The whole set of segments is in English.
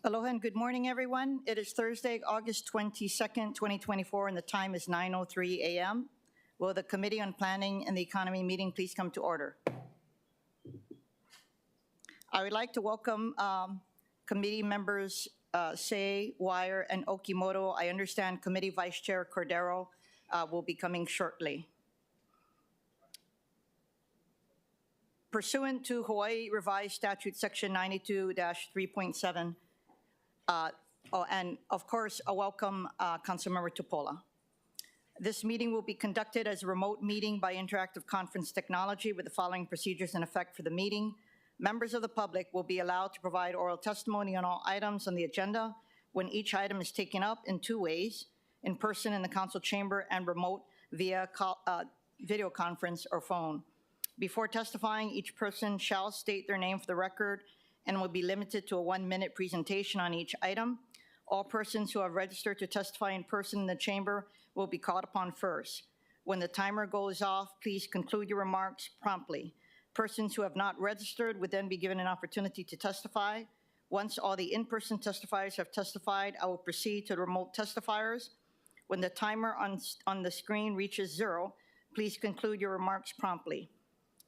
Aloha and good morning, everyone. It is Thursday, August 22nd, 2024, and the time is 9:03 a.m. Will the Committee on Planning and the Economy meeting please come to order? I would like to welcome committee members Say, Wire, and Okimoto. I understand Committee Vice Chair Cordero will be coming shortly. Pursuant to Hawaii Revised Statute Section 92-3.7, and of course, a welcome Councilmember Tupola. This meeting will be conducted as a remote meeting by interactive conference technology with the following procedures in effect for the meeting. Members of the public will be allowed to provide oral testimony on all items on the agenda when each item is taken up in two ways, in person in the council chamber and remote via video conference or phone. Before testifying, each person shall state their name for the record and will be limited to a 1-minute presentation on each item. All persons who have registered to testify in person in the chamber will be called upon first. When the timer goes off, please conclude your remarks promptly. Persons who have not registered would then be given an opportunity to testify. Once all the in-person testifiers have testified, I will proceed to the remote testifiers. When the timer on the screen reaches 0, please conclude your remarks promptly.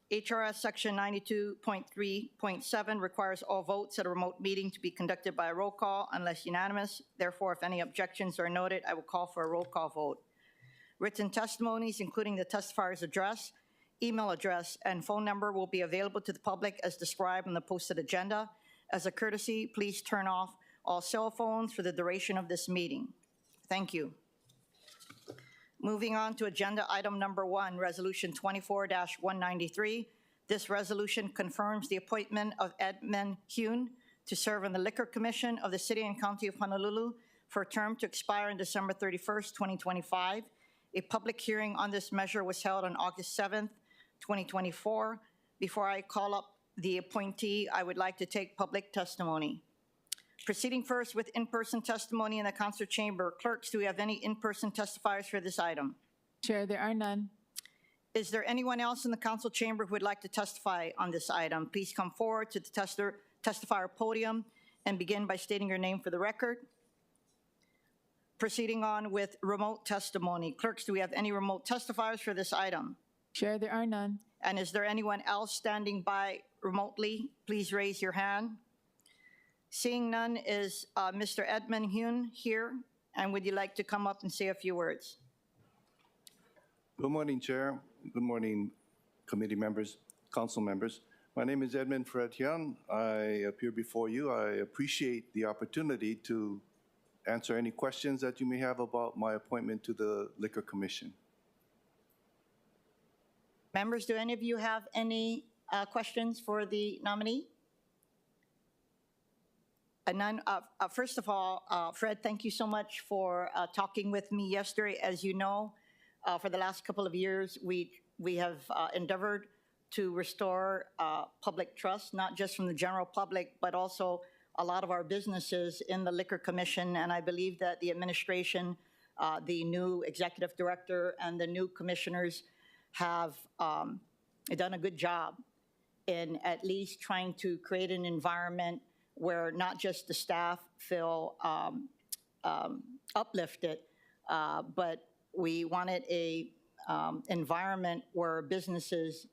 HRS Section 92.3.7 requires all votes at a remote meeting to be conducted by a roll call unless unanimous. Therefore, if any objections are noted, I will call for a roll call vote. Written testimonies, including the testifier's address, email address, and phone number will be available to the public as described on the posted agenda. As a courtesy, please turn off all cell phones for the duration of this meeting. Thank you. Moving on to agenda item number 1, Resolution 24-193. This resolution confirms the appointment of Edmund Hune to serve on the Liquor Commission of the City and County of Honolulu for a term to expire on December 31st, 2025. A public hearing on this measure was held on August 7th, 2024. Before I call up the appointee, I would like to take public testimony. Proceeding first with in-person testimony in the council chamber. Clerks, do we have any in-person testifiers for this item? Chair, there are none. Is there anyone else in the council chamber who would like to testify on this item? Please come forward to the testifier podium and begin by stating your name for the record. Proceeding on with remote testimony. Clerks, do we have any remote testifiers for this item? Chair, there are none. And is there anyone else standing by remotely? Please raise your hand. Seeing none, is Mr. Edmund Hune here? And would you like to come up and say a few words? Good morning, Chair. Good morning, committee members, council members. My name is Edmund Fred Hyun. I appear before you. I appreciate the opportunity to answer any questions that you may have about my appointment to the Liquor Commission. Members, do any of you have any questions for the nominee? None. First of all, Fred, thank you so much for talking with me yesterday. As you know, for the last couple of years, we have endeavored to restore public trust, not just from the general public, but also a lot of our businesses in the Liquor Commission. And I believe that the administration, the new executive director, and the new commissioners have done a good job in at least trying to create an environment where not just the staff feel uplifted, but we wanted a environment where businesses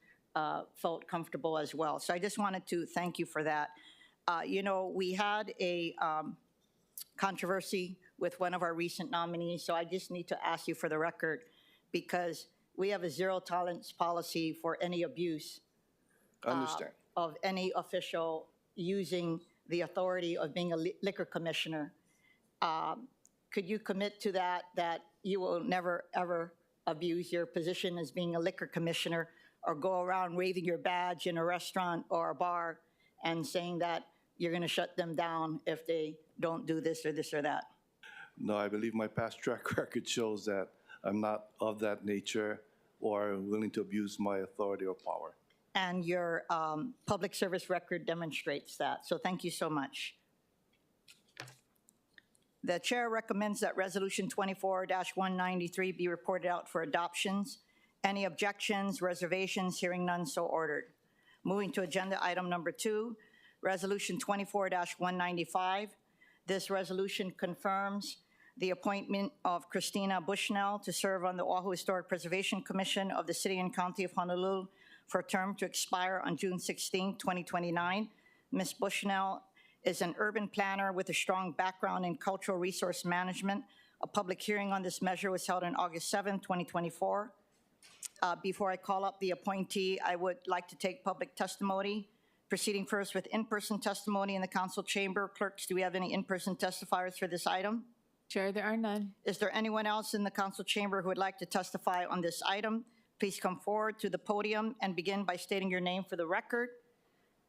felt comfortable as well. So I just wanted to thank you for that. You know, we had a controversy with one of our recent nominees, so I just need to ask you for the record, because we have a zero tolerance policy for any abuse of any official using the authority of being a liquor commissioner. Could you commit to that you will never, ever abuse your position as being a liquor commissioner or go around waving your badge in a restaurant or a bar and saying that you're going to shut them down if they don't do this or that? No, I believe my past track record shows that I'm not of that nature or willing to abuse my authority or power. And your public service record demonstrates that. So thank you so much. The chair recommends that Resolution 24-193 be reported out for adoptions. Any objections, reservations? Hearing none, so ordered. Moving to agenda item number 2, Resolution 24-195. This resolution confirms the appointment of Christina Bushnell to serve on the Oahu Historic Preservation Commission of the City and County of Honolulu for a term to expire on June 16, 2029. Ms. Bushnell is an urban planner with a strong background in cultural resource management. A public hearing on this measure was held on August 7, 2024. Before I call up the appointee, I would like to take public testimony. Proceeding first with in-person testimony in the council chamber. Clerks, do we have any in-person testifiers for this item? Chair, there are none. Is there anyone else in the council chamber who would like to testify on this item? Please come forward to the podium and begin by stating your name for the record.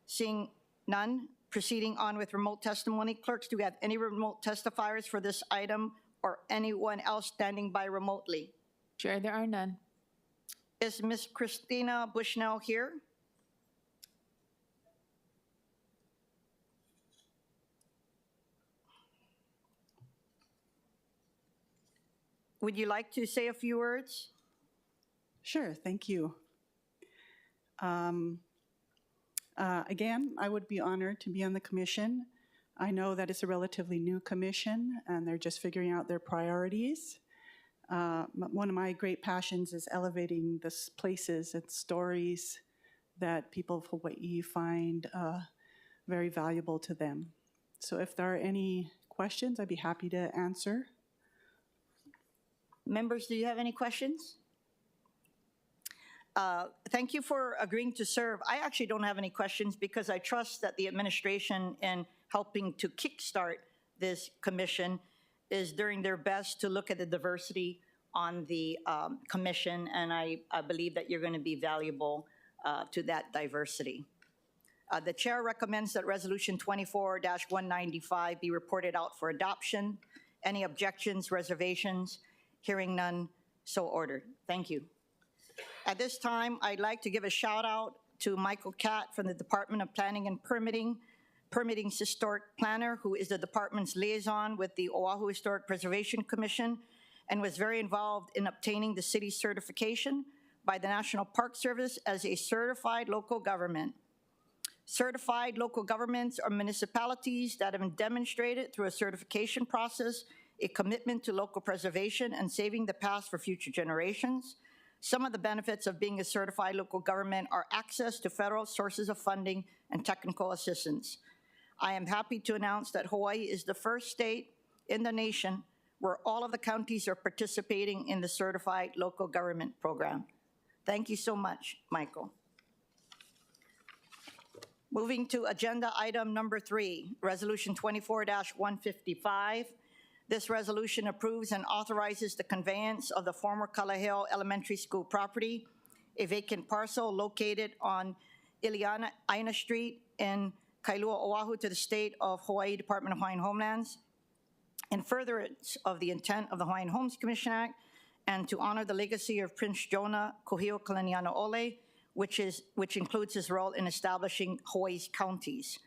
Seeing none, proceeding on with remote testimony. Clerks, do we have any remote testifiers for this item or anyone else standing by remotely? Chair, there are none. Is Ms. Christina Bushnell here? Would you like to say a few words? Sure, thank you. Again, I would be honored to be on the commission. I know that it's a relatively new commission and they're just figuring out their priorities. One of my great passions is elevating the places and stories that people of Hawaii find very valuable to them. So if there are any questions, I'd be happy to answer. Members, do you have any questions? Thank you for agreeing to serve. I actually don't have any questions because I trust that the administration in helping to kickstart this commission is doing their best to look at the diversity on the commission, and I believe that you're going to be valuable to that diversity. The chair recommends that Resolution 24-195 be reported out for adoption. Any objections, reservations? Hearing none, so ordered. Thank you. At this time, I'd like to give a shout out to Michael Catt from the Department of Planning and Permitting's Historic Planner, who is the department's liaison with the Oahu Historic Preservation Commission and was very involved in obtaining the city's certification by the National Park Service as a certified local government. Certified local governments are municipalities that have demonstrated through a certification process a commitment to local preservation and saving the past for future generations. Some of the benefits of being a certified local government are access to federal sources of funding and technical assistance. I am happy to announce that Hawaii is the first state in the nation where all of the counties are participating in the certified local government program. Thank you so much, Michael. Moving to agenda item number 3, Resolution 24-155. This resolution approves and authorizes the conveyance of the former Kalaheo Elementary School property, a vacant parcel located on Kiaʻāina Street in Kailua, Oahu, to the state of Hawaii Department of Hawaiian Homelands, in furtherance of the intent of the Hawaiian Homes Commission Act, and to honor the legacy of Prince Jonah Kuhio Kalaniana Ole, which includes his role in establishing Hawaii's counties.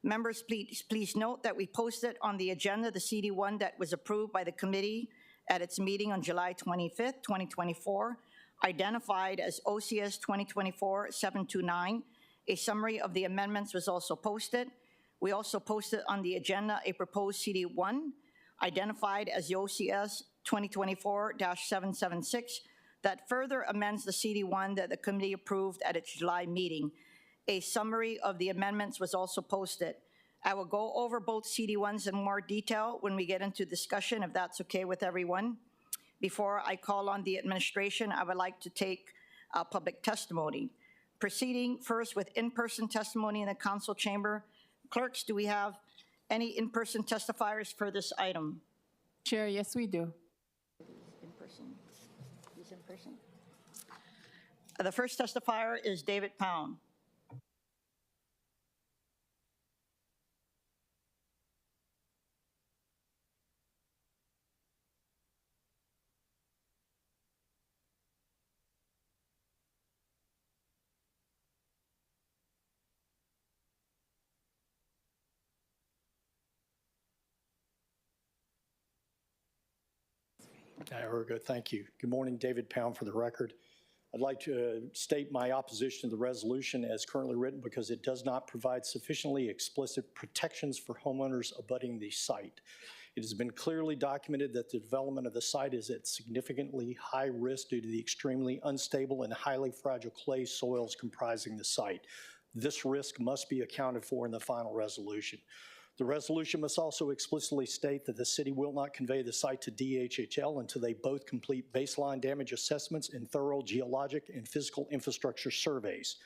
Members, please note that we posted on the agenda the CD1 that was approved by the committee at its meeting on July 25th, 2024, identified as OCS 2024-729. A summary of the amendments was also posted. We also posted on the agenda a proposed CD1 identified as the OCS 2024-776 that further amends the CD1 that the committee approved at its July meeting. A summary of the amendments was also posted. I will go over both CD1s in more detail when we get into discussion, if that's okay with everyone. Before I call on the administration, I would like to take public testimony. Proceeding first with in-person testimony in the council chamber. Clerks, do we have any in-person testifiers for this item? Chair, yes, we do. In-person. Who's in-person? The first testifier is David Pound. We're good, thank you. Good morning, David Pound for the record. I'd like to state my opposition to the resolution as currently written because it does not provide sufficiently explicit protections for homeowners abutting the site. It has been clearly documented that the development of the site is at significantly high risk due to the extremely unstable and highly fragile clay soils comprising the site. This risk must be accounted for in the final resolution. The resolution must also explicitly state that the city will not convey the site to DHHL until they both complete baseline damage assessments and thorough geologic and physical infrastructure surveys.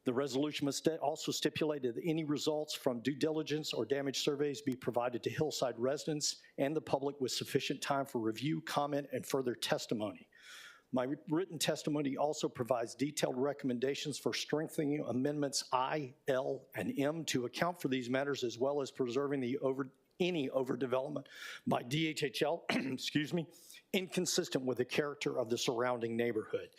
The resolution must also stipulate that any results from due diligence or damage surveys be provided to Hillside residents and the public with sufficient time for review, comment, and further testimony. My written testimony also provides detailed recommendations for strengthening amendments I, L, and M to account for these matters, as well as preserving any overdevelopment by DHHL, excuse me, inconsistent with the character of the surrounding neighborhood.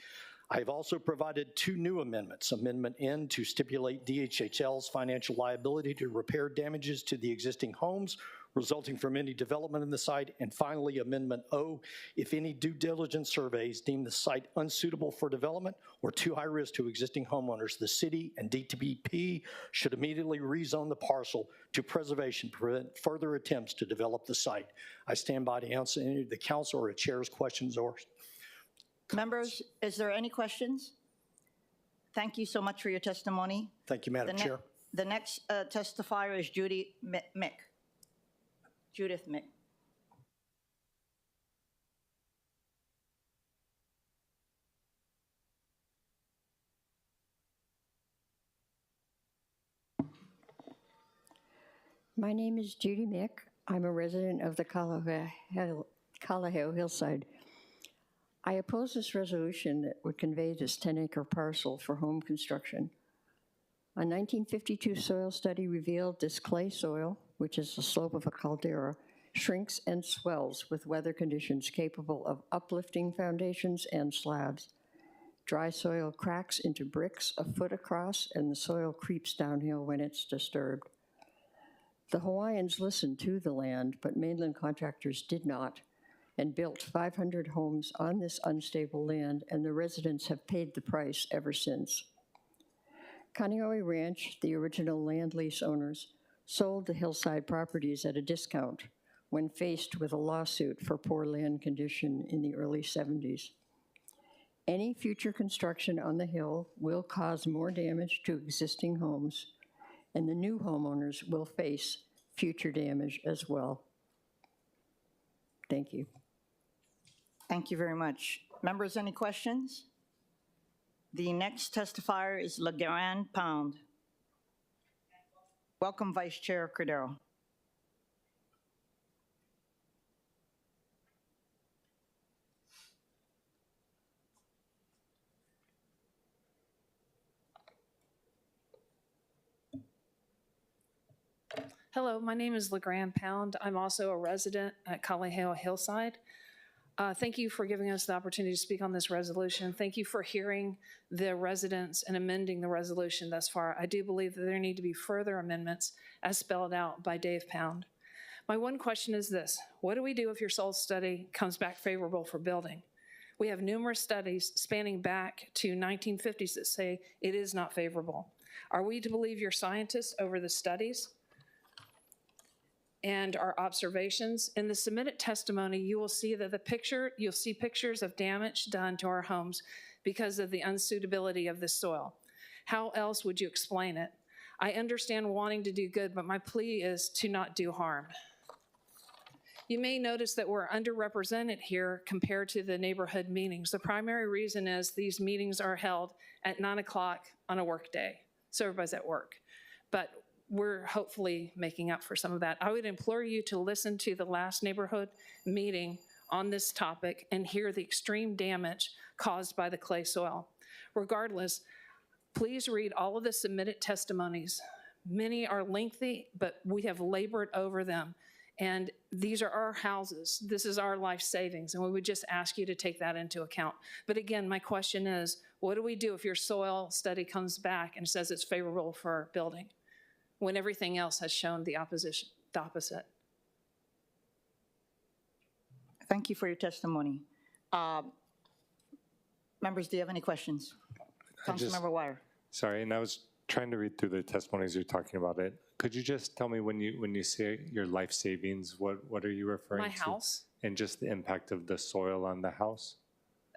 I have also provided 2 new amendments. Amendment N to stipulate DHHL's financial liability to repair damages to the existing homes resulting from any development in the site. And finally, Amendment O, if any due diligence surveys deem the site unsuitable for development or too high risk to existing homeowners, the city and DTPP should immediately rezone the parcel to preservation to prevent further attempts to develop the site. I stand by to answer any of the council or a chair's questions or Members, is there any questions? Thank you so much for your testimony. Thank you, Madam Chair. The next testifier is Judith Mick. My name is Judy Mick. I'm a resident of the Kalaheo Hillside. I oppose this resolution that would convey this 10-acre parcel for home construction. A 1952 soil study revealed this clay soil, which is the slope of a caldera, shrinks and swells with weather conditions capable of uplifting foundations and slabs. Dry soil cracks into bricks a foot across, and the soil creeps downhill when it's disturbed. The Hawaiians listened to the land, but mainland contractors did not, and built 500 homes on this unstable land, and the residents have paid the price ever since. Kaneohe Ranch, the original land lease owners, sold the hillside properties at a discount when faced with a lawsuit for poor land condition in the early 70s. Any future construction on the hill will cause more damage to existing homes, and the new homeowners will face future damage as well. Thank you. Thank you very much. Members, any questions? The next testifier is LeGrand Pound. Welcome, Vice Chair Cordero. Hello, my name is LeGrand Pound. I'm also a resident at Kalaheo Hillside. Thank you for giving us the opportunity to speak on this resolution. Thank you for hearing the residents and amending the resolution thus far. I do believe that there need to be further amendments as spelled out by Dave Pound. My one question is this: what do we do if your soil study comes back favorable for building? We have numerous studies spanning back to 1950s that say it is not favorable. Are we to believe your scientists over the studies and our observations? In the submitted testimony, you will see that you'll see pictures of damage done to our homes because of the unsuitability of the soil. How else would you explain it? I understand wanting to do good, but my plea is to not do harm. You may notice that we're underrepresented here compared to the neighborhood meetings. The primary reason is these meetings are held at 9 o'clock on a work day, so everybody's at work. But we're hopefully making up for some of that. I would implore you to listen to the last neighborhood meeting on this topic and hear the extreme damage caused by the clay soil. Regardless, please read all of the submitted testimonies. Many are lengthy, but we have labored over them. And these are our houses. This is our life savings, and we would just ask you to take that into account. But again, my question is, what do we do if your soil study comes back and says it's favorable for building, when everything else has shown the opposite? Thank you for your testimony. Members, do you have any questions? Councilmember Wire. Sorry, and I was trying to read through the testimonies you're talking about it. Could you just tell me when you say your life savings, what are you referring to? My house. And just the impact of the soil on the house?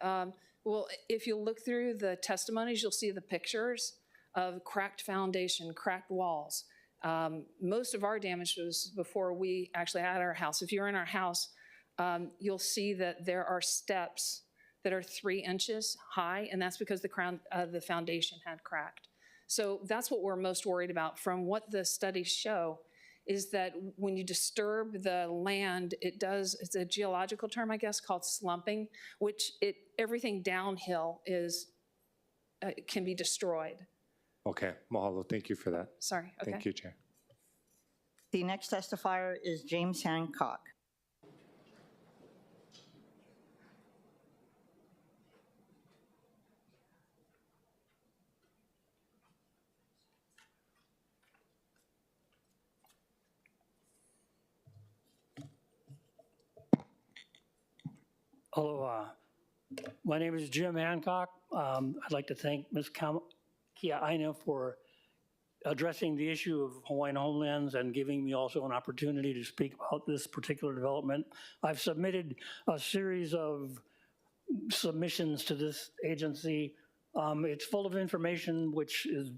Well, if you look through the testimonies, you'll see the pictures of cracked foundation, cracked walls. Most of our damage was before we actually had our house. If you're in our house, you'll see that there are steps that are 3 inches high, and that's because the foundation had cracked. So that's what we're most worried about. From what the studies show is that when you disturb the land, it's a geological term, I guess, called slumping, which everything downhill can be destroyed. Okay, mahalo, thank you for that. Sorry, okay. Thank you, Chair. The next testifier is James Hancock. Aloha. My name is Jim Hancock. I'd like to thank Ms. Kiaʻāina for addressing the issue of Hawaiian homelands and giving me also an opportunity to speak about this particular development. I've submitted a series of submissions to this agency. It's full of information which is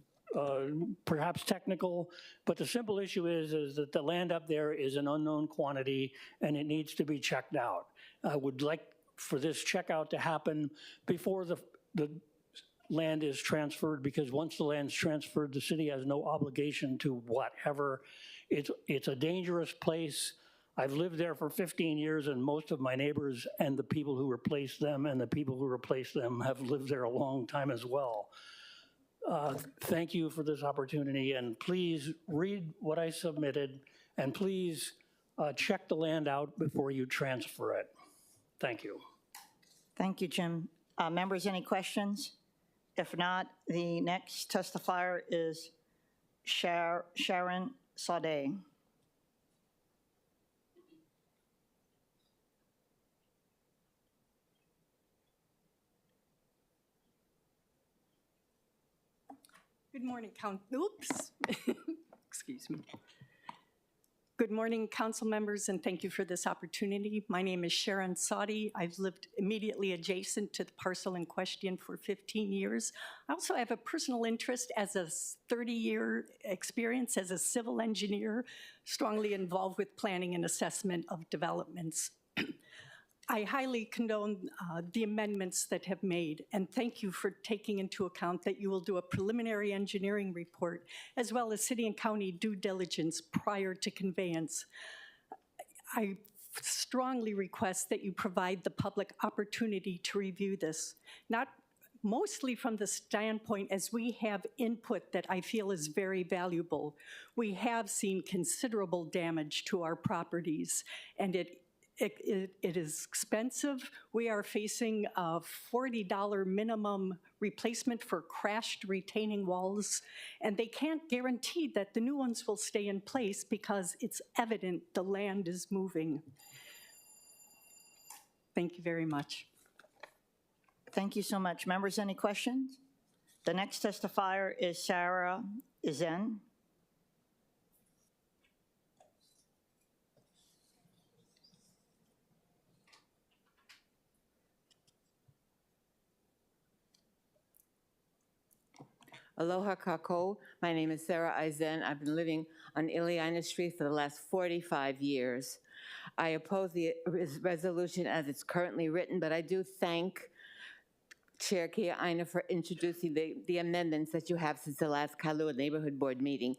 perhaps technical, but the simple issue is that the land up there is an unknown quantity and it needs to be checked out. I would like for this checkout to happen before the land is transferred, because once the land's transferred, the city has no obligation to whatever. It's a dangerous place. I've lived there for 15 years, and most of my neighbors and the people who replaced them and the people who replaced them have lived there a long time as well. Thank you for this opportunity, and please read what I submitted, and please check the land out before you transfer it. Thank you. Thank you, Jim. Members, any questions? If not, the next testifier is Sharon Sade. Good morning, excuse me. Good morning, council members, and thank you for this opportunity. My name is Sharon Sadi. I've lived immediately adjacent to the parcel in question for 15 years. I also have a personal interest as a 30-year experience as a civil engineer, strongly involved with planning and assessment of developments. I highly condone the amendments that have made, and thank you for taking into account that you will do a preliminary engineering report as well as city and county due diligence prior to conveyance. I strongly request that you provide the public opportunity to review this, not mostly from the standpoint as we have input that I feel is very valuable. We have seen considerable damage to our properties, and it is expensive. We are facing a $40 minimum replacement for crashed retaining walls, and they can't guarantee that the new ones will stay in place because it's evident the land is moving. Thank you very much. Thank you so much. Members, any questions? The next testifier is Sarah Izen. Aloha kako. My name is Sarah Izen. I've been living on Kiaʻāina Street for the last 45 years. I oppose the resolution as it's currently written, but I do thank Chair Kiaʻāina for introducing the amendments that you have since the last Kailua Neighborhood Board meeting.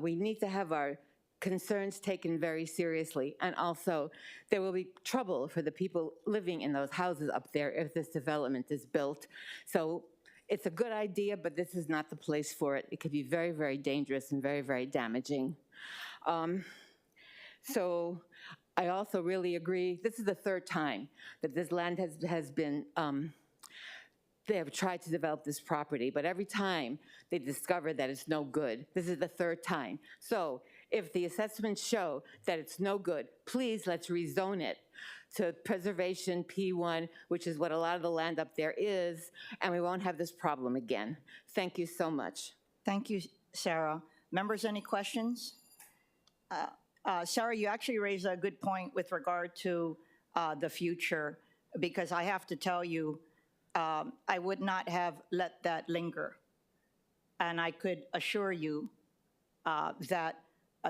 We need to have our concerns taken very seriously, and also there will be trouble for the people living in those houses up there if this development is built. So it's a good idea, but this is not the place for it. It could be very, very dangerous and very, very damaging. So I also really agree. This is the third time that this land has been, they have tried to develop this property, but every time they discover that it's no good. This is the third time. So if the assessments show that it's no good, please let's rezone it to preservation P1, which is what a lot of the land up there is, and we won't have this problem again. Thank you so much. Thank you, Sarah. Members, any questions? Sarah, you actually raised a good point with regard to the future, because I have to tell you, I would not have let that linger. And I could assure you that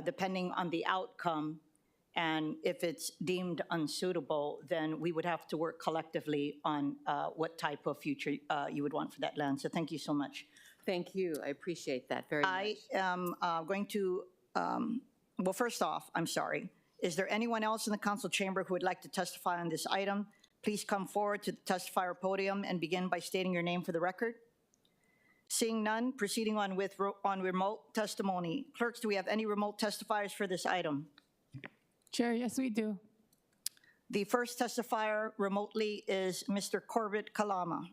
depending on the outcome, and if it's deemed unsuitable, then we would have to work collectively on what type of future you would want for that land. So thank you so much. Thank you. I appreciate that very much. I am going to, well, first off, I'm sorry. Is there anyone else in the council chamber who would like to testify on this item? Please come forward to the testifier podium and begin by stating your name for the record. Seeing none, proceeding on with remote testimony. Clerks, do we have any remote testifiers for this item? Chair, yes, we do. The first testifier remotely is Mr. Corbett Kalama.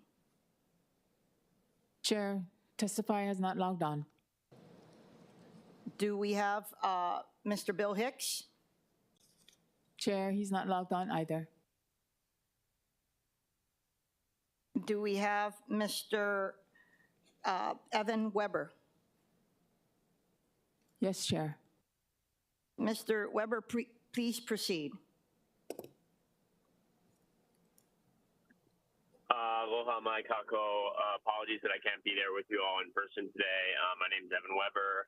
Chair, testifier has not logged on. Do we have Mr. Bill Hicks? Chair, he's not logged on either. Do we have Mr. Evan Weber? Yes, Chair. Mr. Weber, please proceed. Aloha, mai kako. Apologies that I can't be there with you all in person today. My name is Evan Weber.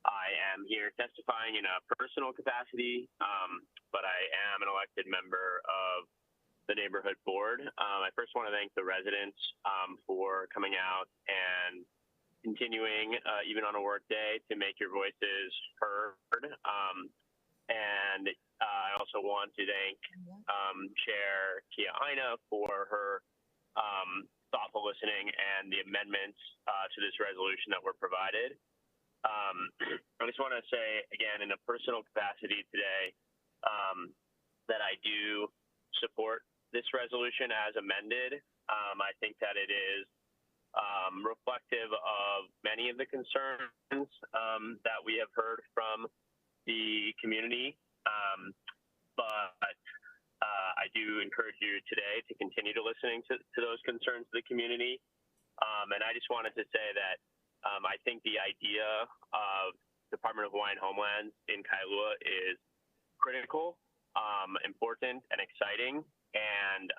I am here testifying in a personal capacity, but I am an elected member of the neighborhood board. I first want to thank the residents for coming out and continuing, even on a work day, to make your voices heard. And I also want to thank Chair Kiaʻāina for her thoughtful listening and the amendments to this resolution that were provided. I just want to say, again, in a personal capacity today, that I do support this resolution as amended. I think that it is reflective of many of the concerns that we have heard from the community. But I do encourage you today to continue to listening to those concerns of the community. And I just wanted to say that I think the idea of Department of Hawaiian Homelands in Kailua is critical, important, and exciting. And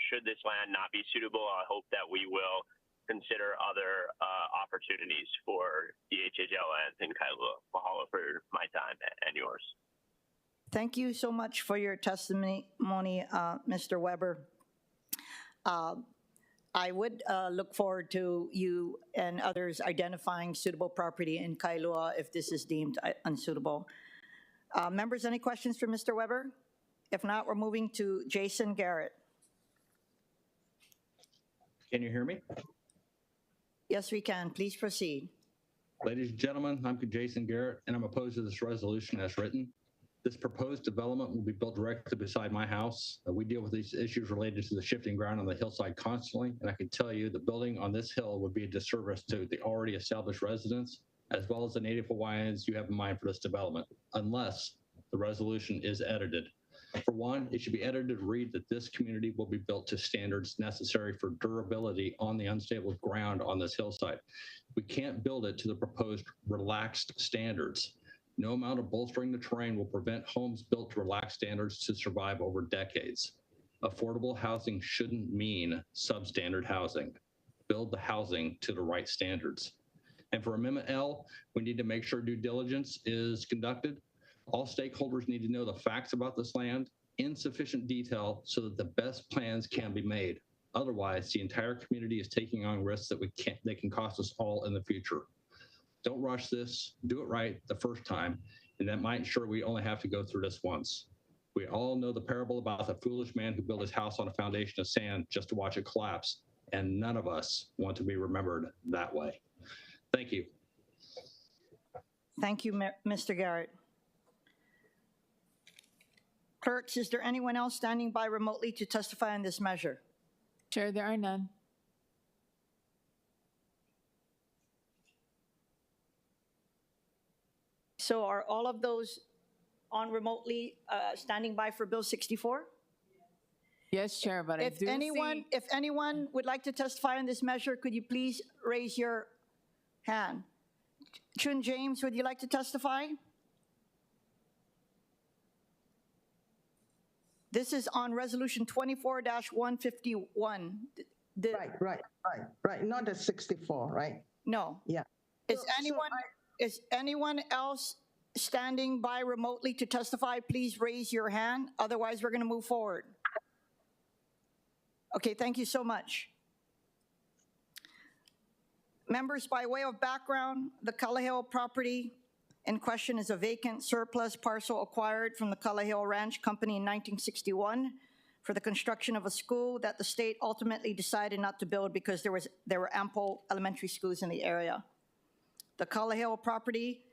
should this land not be suitable, I hope that we will consider other opportunities for DHHL lands in Kailua. Mahalo for my time and yours. Thank you so much for your testimony, Mr. Weber. I would look forward to you and others identifying suitable property in Kailua if this is deemed unsuitable. Members, any questions for Mr. Weber? If not, we're moving to Jason Garrett. Can you hear me? Yes, we can. Please proceed. Ladies and gentlemen, I'm Jason Garrett, and I'm opposed to this resolution as written. This proposed development will be built directly beside my house. We deal with these issues related to the shifting ground on the hillside constantly, and I can tell you the building on this hill would be a disservice to the already established residents, as well as the Native Hawaiians you have in mind for this development, unless the resolution is edited. For one, it should be edited to read that this community will be built to standards necessary for durability on the unstable ground on this hillside. We can't build it to the proposed relaxed standards. No amount of bolstering the terrain will prevent homes built to relaxed standards to survive over decades. Affordable housing shouldn't mean substandard housing. Build the housing to the right standards. And for Amendment L, we need to make sure due diligence is conducted. All stakeholders need to know the facts about this land in sufficient detail so that the best plans can be made. Otherwise, the entire community is taking on risks that they can cost us all in the future. Don't rush this, do it right the first time, and that might ensure we only have to go through this once. We all know the parable about the foolish man who built his house on a foundation of sand just to watch it collapse, and none of us want to be remembered that way. Thank you. Thank you, Mr. Garrett. Clerks, is there anyone else standing by remotely to testify on this measure? Chair, there are none. So are all of those on remotely standing by for Bill 64? Yes, Chair, but I If do anyone, see. if anyone would like to testify on this measure, could you please raise your hand? Chun James, would you like to testify? This is on Resolution 24-151. Right. Not the 64, right? No. Yeah. Is anyone else standing by remotely to testify? Please raise your hand. Otherwise, we're going to move forward. Okay, thank you so much. Members, by way of background, the Kalaheo property in question is a vacant surplus parcel acquired from the Kalaheo Ranch Company in 1961 for the construction of a school that the state ultimately decided not to build because there were ample elementary schools in the area. The Kalaheo property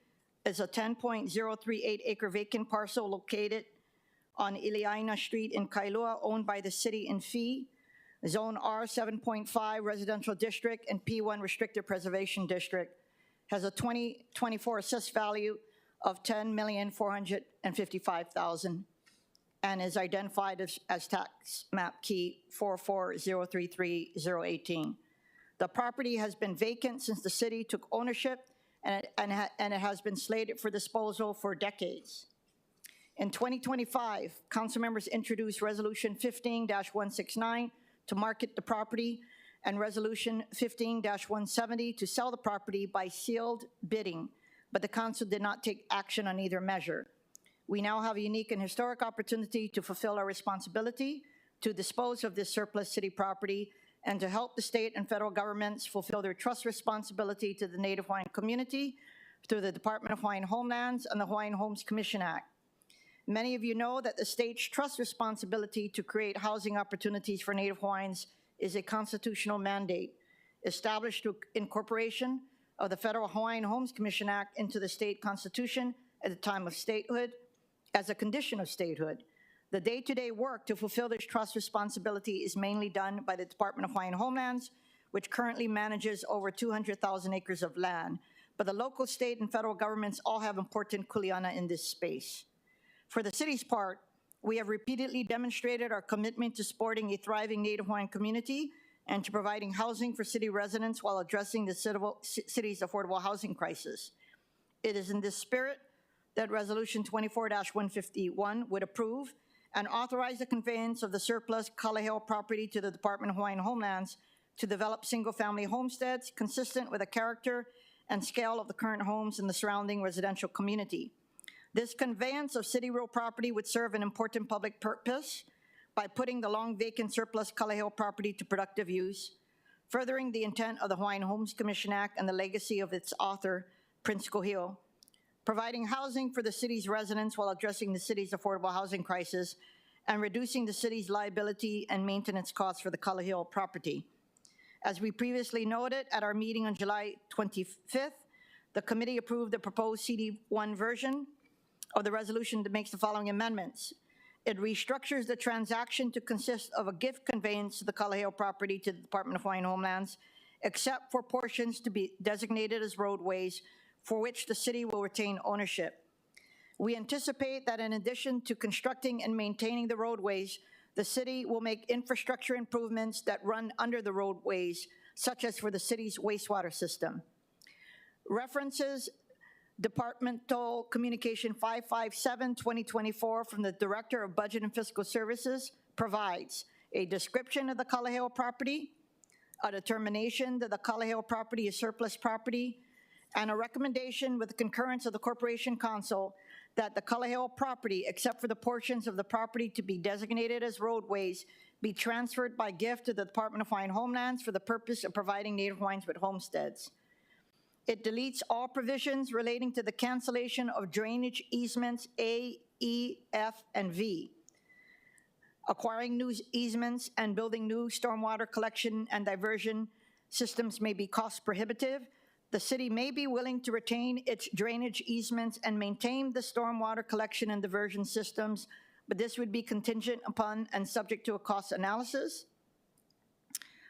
is a 10.038 acre vacant parcel located on Iliaina Street in Kailua, owned by the city in fee, Zone R 7.5 Residential District and P1 Restricted Preservation District, has a 2024 assessed value of $10,455,000 and is identified as tax map key 44033-018. The property has been vacant since the city took ownership, and it has been slated for disposal for decades. In 2025, council members introduced Resolution 15-169 to market the property and Resolution 15-170 to sell the property by sealed bidding, but the council did not take action on either measure. We now have a unique and historic opportunity to fulfill our responsibility to dispose of this surplus city property and to help the state and federal governments fulfill their trust responsibility to the Native Hawaiian community through the Department of Hawaiian Homelands and the Hawaiian Homes Commission Act. Many of you know that the state's trust responsibility to create housing opportunities for Native Hawaiians is a constitutional mandate established through incorporation of the Federal Hawaiian Homes Commission Act into the state constitution at the time of statehood as a condition of statehood. The day-to-day work to fulfill this trust responsibility is mainly done by the Department of Hawaiian Homelands, which currently manages over 200,000 acres of land. But the local, state, and federal governments all have important kuleana in this space. For the city's part, we have repeatedly demonstrated our commitment to supporting a thriving Native Hawaiian community and to providing housing for city residents while addressing the city's affordable housing crisis. It is in this spirit that Resolution 24-151 would approve and authorize the conveyance of the surplus Kalaheo property to the Department of Hawaiian Homelands to develop single-family homesteads consistent with the character and scale of the current homes in the surrounding residential community. This conveyance of city real property would serve an important public purpose by putting the long vacant surplus Kalaheo property to productive use, furthering the intent of the Hawaiian Homes Commission Act and the legacy of its author, Prince Kohio, providing housing for the city's residents while addressing the city's affordable housing crisis, and reducing the city's liability and maintenance costs for the Kalaheo property. As we previously noted at our meeting on July 25th, the committee approved the proposed CD1 version of the resolution that makes the following amendments. It restructures the transaction to consist of a gift conveyance to the Kalaheo property to the Department of Hawaiian Homelands, except for portions to be designated as roadways for which the city will retain ownership. We anticipate that in addition to constructing and maintaining the roadways, the city will make infrastructure improvements that run under the roadways, such as for the city's wastewater system. References Departmental Communication 557-2024 from the Director of Budget and Fiscal Services provides a description of the Kalaheo property, a determination that the Kalaheo property is surplus property, and a recommendation with the concurrence of the Corporation Council that the Kalaheo property, except for the portions of the property to be designated as roadways, be transferred by gift to the Department of Hawaiian Homelands for the purpose of providing Native Hawaiians with homesteads. It deletes all provisions relating to the cancellation of drainage easements A, E, F, and V. Acquiring new easements and building new stormwater collection and diversion systems may be cost prohibitive. The city may be willing to retain its drainage easements and maintain the stormwater collection and diversion systems, but this would be contingent upon and subject to a cost analysis.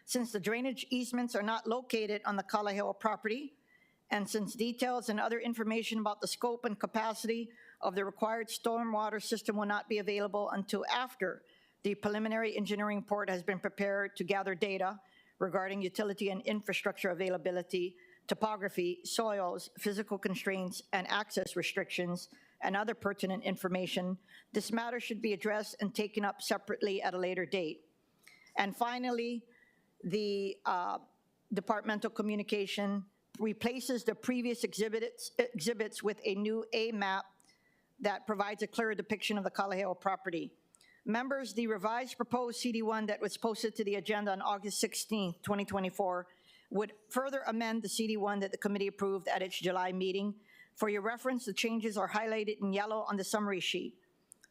Since the drainage easements are not located on the Kalaheo property, and since details and other information about the scope and capacity of the required stormwater system will not be available until after The preliminary engineering report has been prepared to gather data regarding utility and infrastructure availability, topography, soils, physical constraints, and access restrictions, and other pertinent information. This matter should be addressed and taken up separately at a later date. And finally, the departmental communication replaces the previous exhibits with a new A map that provides a clearer depiction of the Kalaheo property. Members, the revised proposed CD1 that was posted to the agenda on August 16, 2024, would further amend the CD1 that the committee approved at its July meeting. For your reference, the changes are highlighted in yellow on the summary sheet.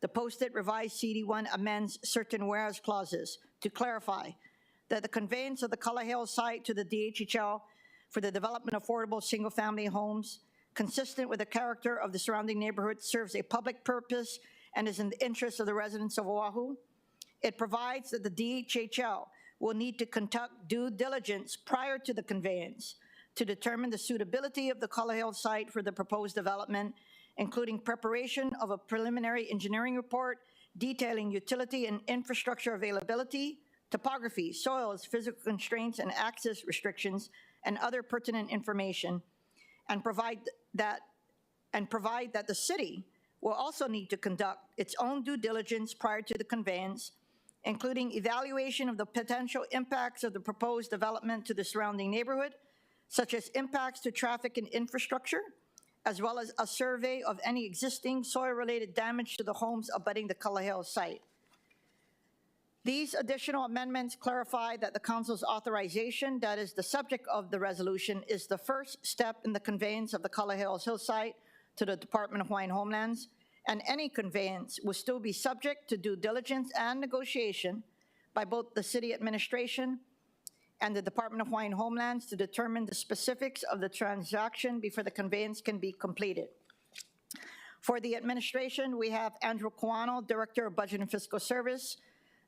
The posted revised CD1 amends certain whereas clauses to clarify that the conveyance of the Kalaheo site to the DHHL for the development of affordable single-family homes consistent with the character of the surrounding neighborhood serves a public purpose and is in the interest of the residents of Oahu. It provides that the DHHL will need to conduct due diligence prior to the conveyance to determine the suitability of the Kalaheo site for the proposed development, including preparation of a preliminary engineering report detailing utility and infrastructure availability, topography, soils, physical constraints, and access restrictions, and other pertinent information, and provide that the city will also need to conduct its own due diligence prior to the conveyance, including evaluation of the potential impacts of the proposed development to the surrounding neighborhood, such as impacts to traffic and infrastructure, as well as a survey of any existing soil-related damage to the homes abutting the Kalaheo site. These additional amendments clarify that the Council's authorization, that is the subject of the resolution, is the first step in the conveyance of the Kalaheo Hill site to the Department of Hawaiian Homelands, and any conveyance will still be subject to due diligence and negotiation by both the city administration and the Department of Hawaiian Homelands to determine the specifics of the transaction before the conveyance can be completed. For the administration, we have Andrew Kawano, Director of Budget and Fiscal Service,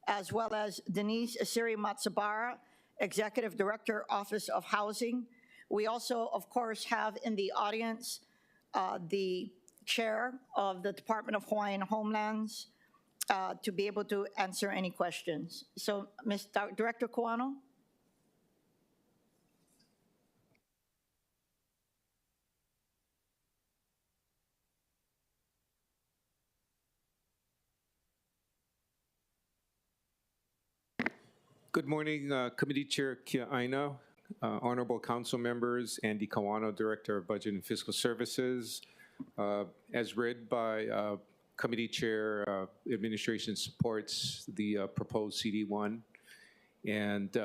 as well as Denise Asiri Matsubara, Executive Director, Office of Housing. We also, of course, have in the audience the Chair of the Department of Hawaiian Homelands to be able to answer any questions. So, Director Kawano? Good morning, Committee Chair Kiaʻāina, Honorable Council members, Andy Kawano, Director of Budget and Fiscal Services. As read by Committee Chair, Administration supports the proposed CD1, and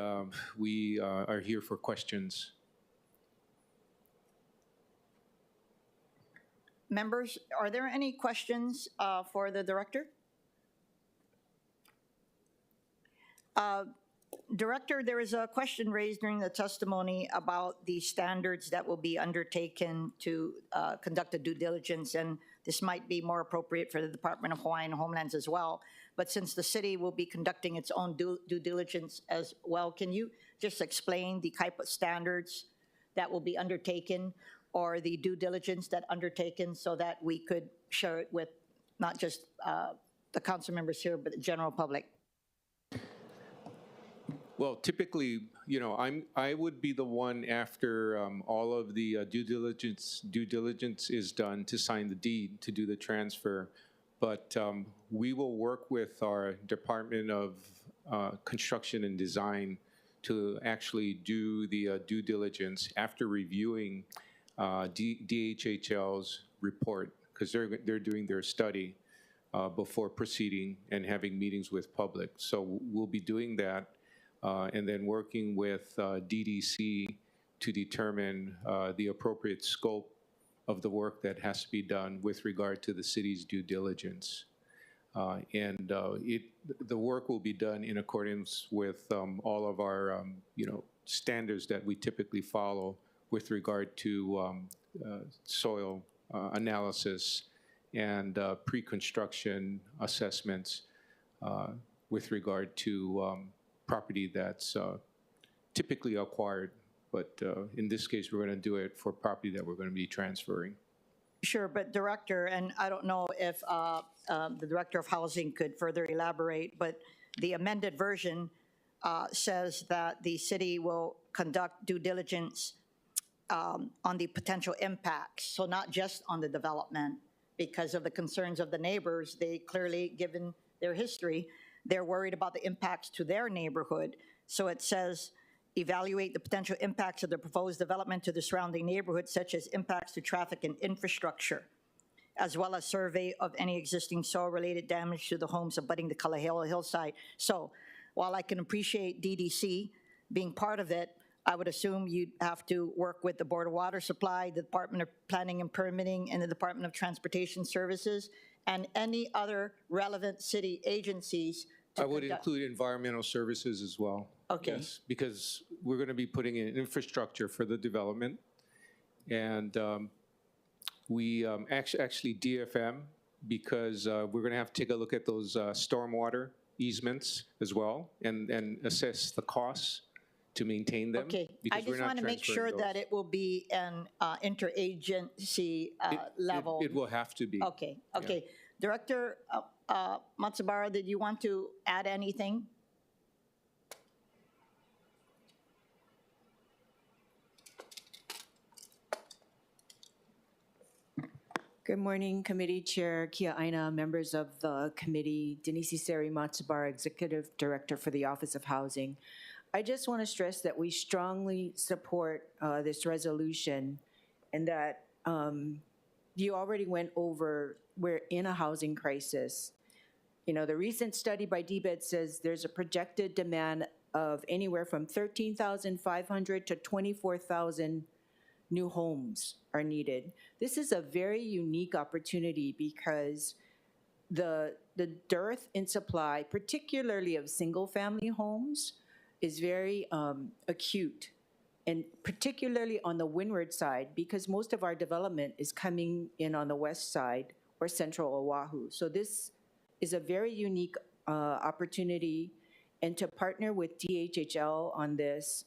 we are here for questions. Members, are there any questions for the Director? Director, there is a question raised during the testimony about the standards that will be undertaken to conduct a due diligence, and this might be more appropriate for the Department of Hawaiian Homelands as well. But since the city will be conducting its own due diligence as well, can you just explain the type of standards that will be undertaken or the due diligence that undertaken so that we could share it with not just the council members here, but the general public? Well, typically, you know, I would be the one after all of the due diligence is done to sign the deed to do the transfer. But we will work with our Department of Construction and Design to actually do the due diligence after reviewing DHHL's report, because they're doing their study before proceeding and having meetings with public. So we'll be doing that. And then working with DDC to determine the appropriate scope of the work that has to be done with regard to the city's due diligence. The work will be done in accordance with all of our standards that we typically follow with regard to soil analysis and pre-construction assessments with regard to property that's typically acquired, but in this case, we're going to do it for property that we're going to be transferring. Sure, but Director, and I don't know if the Director of Housing could further elaborate, but The amended version says that the city will conduct due diligence on the potential impacts, so not just on the development. Because of the concerns of the neighbors, they clearly, given their history, they're worried about the impacts to their neighborhood. So it says, evaluate the potential impacts of the proposed development to the surrounding neighborhood, such as impacts to traffic and infrastructure, as well as survey of any existing soil-related damage to the homes abutting the Kalaheo hillside. So while I can appreciate DDC being part of it, I would assume you'd have to work with the Board of Water Supply, the Department of Planning and Permitting, and the Department of Transportation Services, and any other relevant city agencies. I would include environmental services as well. Okay. Yes, because we're going to be putting in infrastructure for the development. And we actually DFM, because we're going to have to take a look at those stormwater easements as well and assess the costs to maintain them. Okay, I just want to make sure that it will be an interagency level. It will have to be. Okay, okay. Yeah. Director Matsubara, did you want to add anything? Good morning, Committee Chair Kiaʻāina, members of the committee, Denise Seri Matsubara, Executive Director for the Office of Housing. I just want to stress that we strongly support this resolution and that you already went over, we're in a housing crisis. You know, the recent study by DBED says there's a projected demand of anywhere from 13,500 to 24,000 new homes are needed. This is a very unique opportunity because the dearth in supply, particularly of single-family homes, is very acute, and particularly on the windward side, because most of our development is coming in on the west side or central Oahu. So this is a very unique opportunity, and to partner with DHHL on this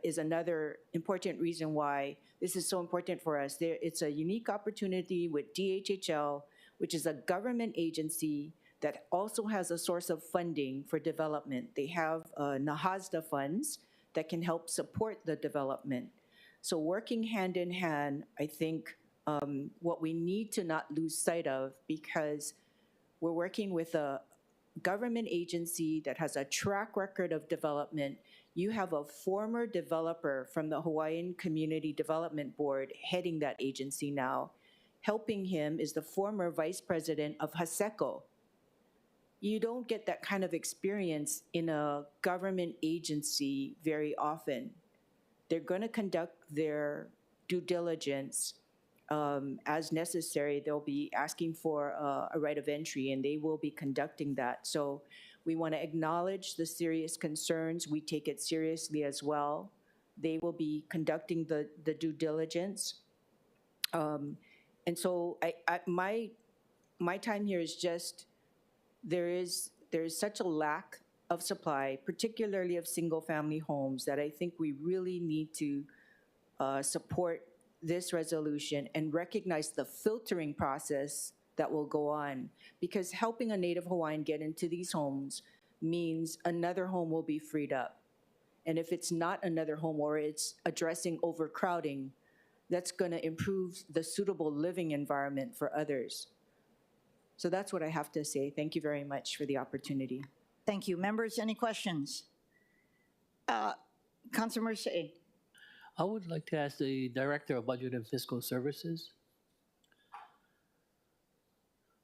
is another important reason why this is so important for us. It's a unique opportunity with DHHL, which is a government agency that also has a source of funding for development. They have NAHASDA funds that can help support the development. So working hand in hand, I think what we need to not lose sight of, because we're working with a government agency that has a track record of development. You have a former developer from the Hawaiian Community Development Board heading that agency now. Helping him is the former vice president of HASECO. You don't get that kind of experience in a government agency very often. They're going to conduct their due diligence as necessary. They'll be asking for a right of entry, and they will be conducting that. So we want to acknowledge the serious concerns. We take it seriously as well. They will be conducting the due diligence. And so my time here is just, there is such a lack of supply, particularly of single-family homes, that I think we really need to support this resolution and recognize the filtering process that will go on, because helping a Native Hawaiian get into these homes means another home will be freed up. And if it's not another home, or it's addressing overcrowding, that's going to improve the suitable living environment for others. So that's what I have to say. Thank you very much for the opportunity. Thank you. Members, any questions? Councilmember Se'i. I would like to ask the Director of Budget and Fiscal Services.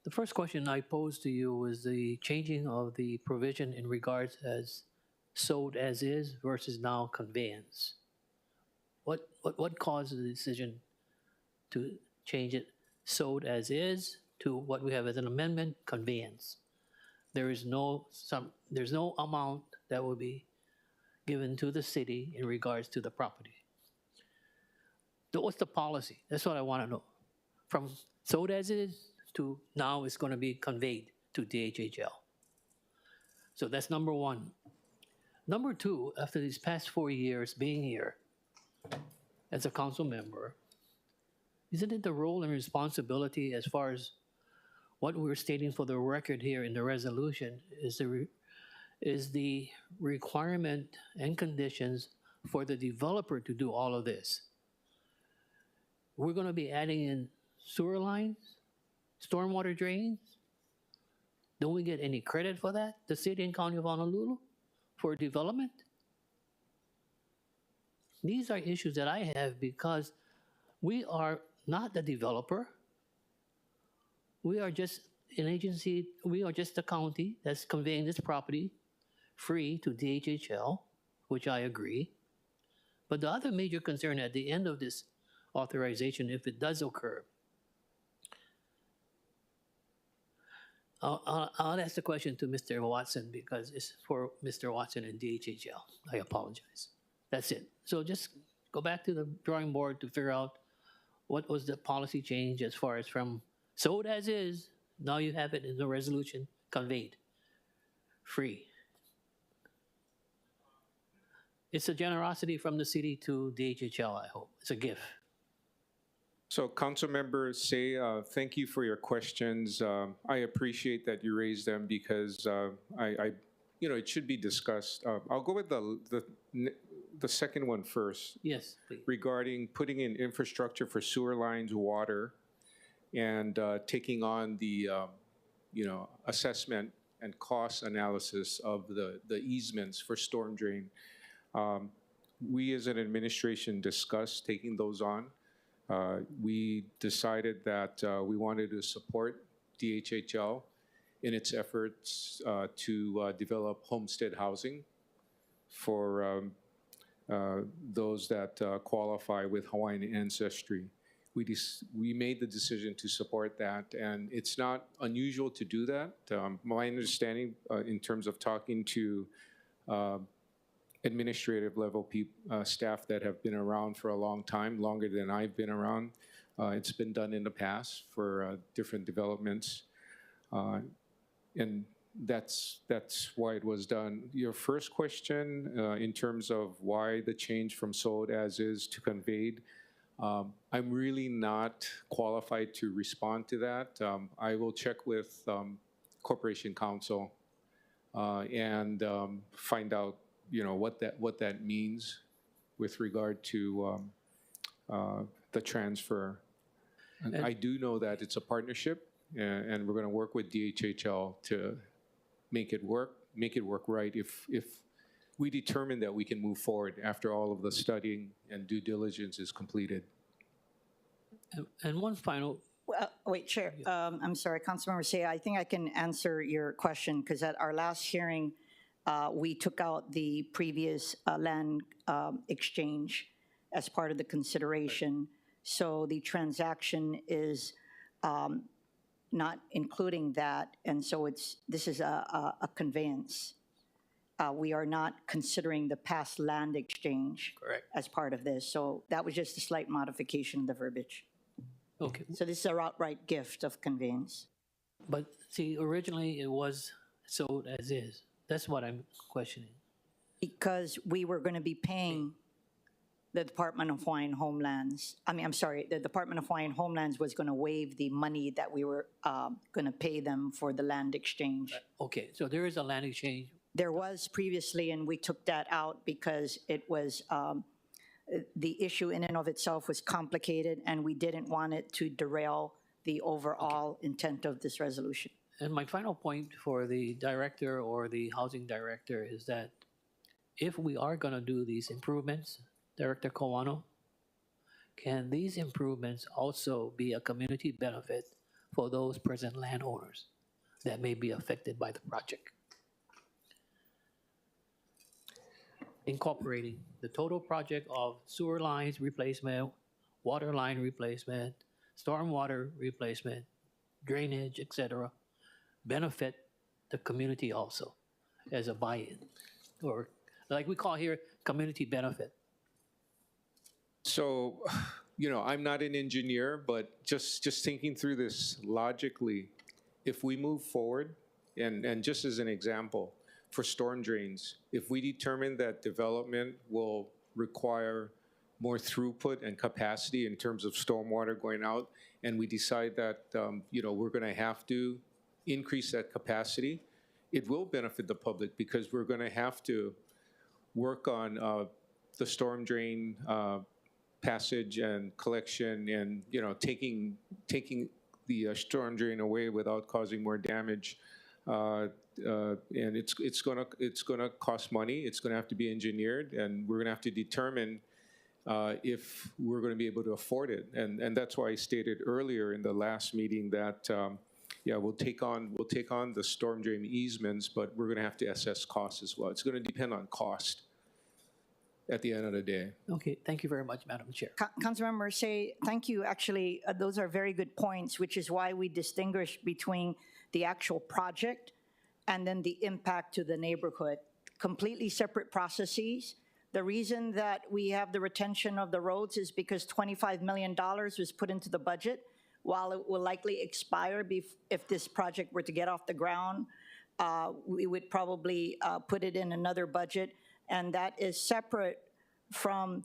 The first question I pose to you is the changing of the provision in regards as sold as is versus now conveyance. What caused the decision to change it sold as is to what we have as an amendment, conveyance? There's no amount that will be given to the city in regards to the property. What's the policy? That's what I want to know. From sold as is to now it's going to be conveyed to DHHL. So that's number one. Number two, after these past 4 years being here as a council member, isn't it the role and responsibility as far as what we're stating for the record here in the resolution is the requirement and conditions for the developer to do all of this. We're going to be adding in sewer lines, stormwater drains. Don't we get any credit for that, the city and county of Honolulu, for development? These are issues that I have because we are not the developer. We are just an agency, we are just a county that's conveying this property free to DHHL, which I agree. But the other major concern at the end of this authorization, if it does occur, I'll ask the question to Mr. Watson because it's for Mr. Watson and DHHL. I apologize. That's it. So just go back to the drawing board to figure out what was the policy change as far as from sold as is, now you have it in the resolution conveyed, free. It's a generosity from the city to DHHL, I hope. It's a gift. So Councilmember Say, thank you for your questions. I appreciate that you raised them because it should be discussed. I'll go with the second one first. Yes, please. Regarding putting in infrastructure for sewer lines, water, and taking on the assessment and cost analysis of the easements for storm drain. We as an administration discussed taking those on. We decided that we wanted to support DHHL in its efforts to develop homestead housing for those that qualify with Hawaiian ancestry. We made the decision to support that, and it's not unusual to do that. My understanding in terms of talking to administrative level staff that have been around for a long time, longer than I've been around. It's been done in the past for different developments. And that's why it was done. Your first question in terms of why the change from sold as is to conveyed, I'm really not qualified to respond to that. I will check with Corporation Counsel and find out what that means with regard to the transfer. And I do know that it's a partnership, and we're going to work with DHHL to make it work right if we determine that we can move forward after all of the studying and due diligence is completed. And one final. Wait, Chair, I'm sorry, Councilmember Say, I think I can answer your question because at our last hearing, we took out the previous land exchange as part of the consideration. So the transaction is not including that, and so this is a conveyance. We are not considering the past land exchange as part of this. So that was just a slight modification of the verbiage. Okay. So this is a outright gift of conveyance. But see, originally it was sold as is. That's what I'm questioning. Because we were going to be paying the Department of Hawaiian Homelands. The Department of Hawaiian Homelands was going to waive the money that we were going to pay them for the land exchange. Okay, so there is a land exchange. There was previously, and we took that out because it was, the issue in and of itself was complicated, and we didn't want it to derail the overall intent of this resolution. And my final point for the director or the housing director is that if we are going to do these improvements, Director Kawano, can these improvements also be a community benefit for those present landowners that may be affected by the project? Incorporating the total project of sewer lines replacement, water line replacement, stormwater replacement, drainage, etc., benefit the community also as a buy-in, or like we call here, community benefit. So, I'm not an engineer, but just thinking through this logically, if we move forward, and just as an example, for storm drains, if we determine that development will require more throughput and capacity in terms of stormwater going out, and we decide that, we're going to have to increase that capacity, it will benefit the public because we're going to have to work on the storm drain passage and collection and, taking the storm drain away without causing more damage. And it's gonna cost money. It's gonna have to be engineered, and we're gonna have to determine if we're going to be able to afford it. And that's why I stated earlier in the last meeting that, we'll take on the storm drain easements, but we're going to have to assess costs as well. It's going to depend on cost at the end of the day. Okay, thank you very much, Madam Chair. Councilmember Say, thank you. Actually, those are very good points, which is why we distinguish between the actual project and then the impact to the neighborhood. Completely separate processes. The reason that we have the retention of the roads is because $25 million was put into the budget. While it will likely expire if this project were to get off the ground, we would probably put it in another budget, and that is separate from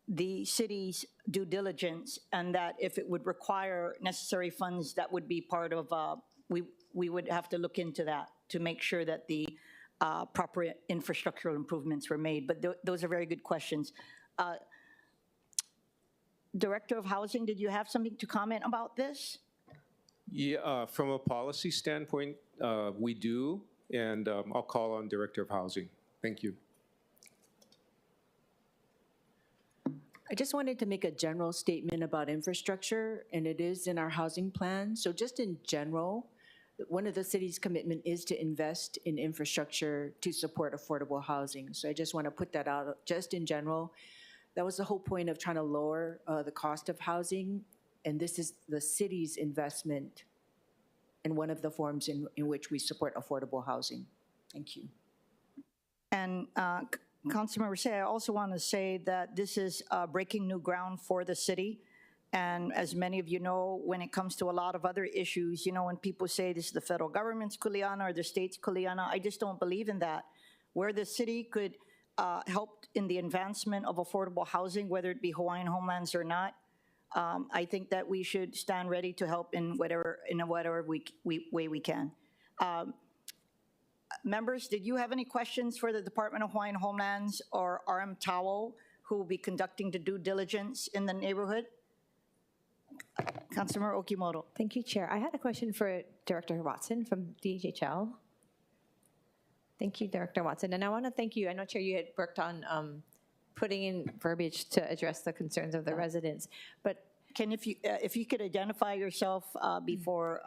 the city's due diligence, and that if it would require necessary funds, that would be part of, we would have to look into that to make sure that the proper infrastructural improvements were made. But those are very good questions. Director of Housing, did you have something to comment about this? Yeah, from a policy standpoint, we do, and I'll call on Director of Housing. Thank you. I just wanted to make a general statement about infrastructure, and it is in our housing plan. So just in general, one of the city's commitment is to invest in infrastructure to support affordable housing. So I just want to put that out just in general. That was the whole point of trying to lower the cost of housing, and this is the city's investment in one of the forms in which we support affordable housing. Thank you. And Councilmember Say, I also want to say that this is breaking new ground for the city. And as many of you know, when it comes to a lot of other issues, when people say this is the federal government's kuleana or the state's kuleana, I just don't believe in that. Where the city could help in the advancement of affordable housing, whether it be Hawaiian homelands or not, I think that we should stand ready to help in whatever way we can. Members, did you have any questions for the Department of Hawaiian Homelands or RM Tao, who will be conducting the due diligence in the neighborhood? Councilmember Okimoto. Thank you, Chair. I had a question for Director Watson from DHHL. Thank you, Director Watson. And I want to thank you. I know, Chair, you had worked on putting in verbiage to address the concerns of the residents. But if you could identify yourself before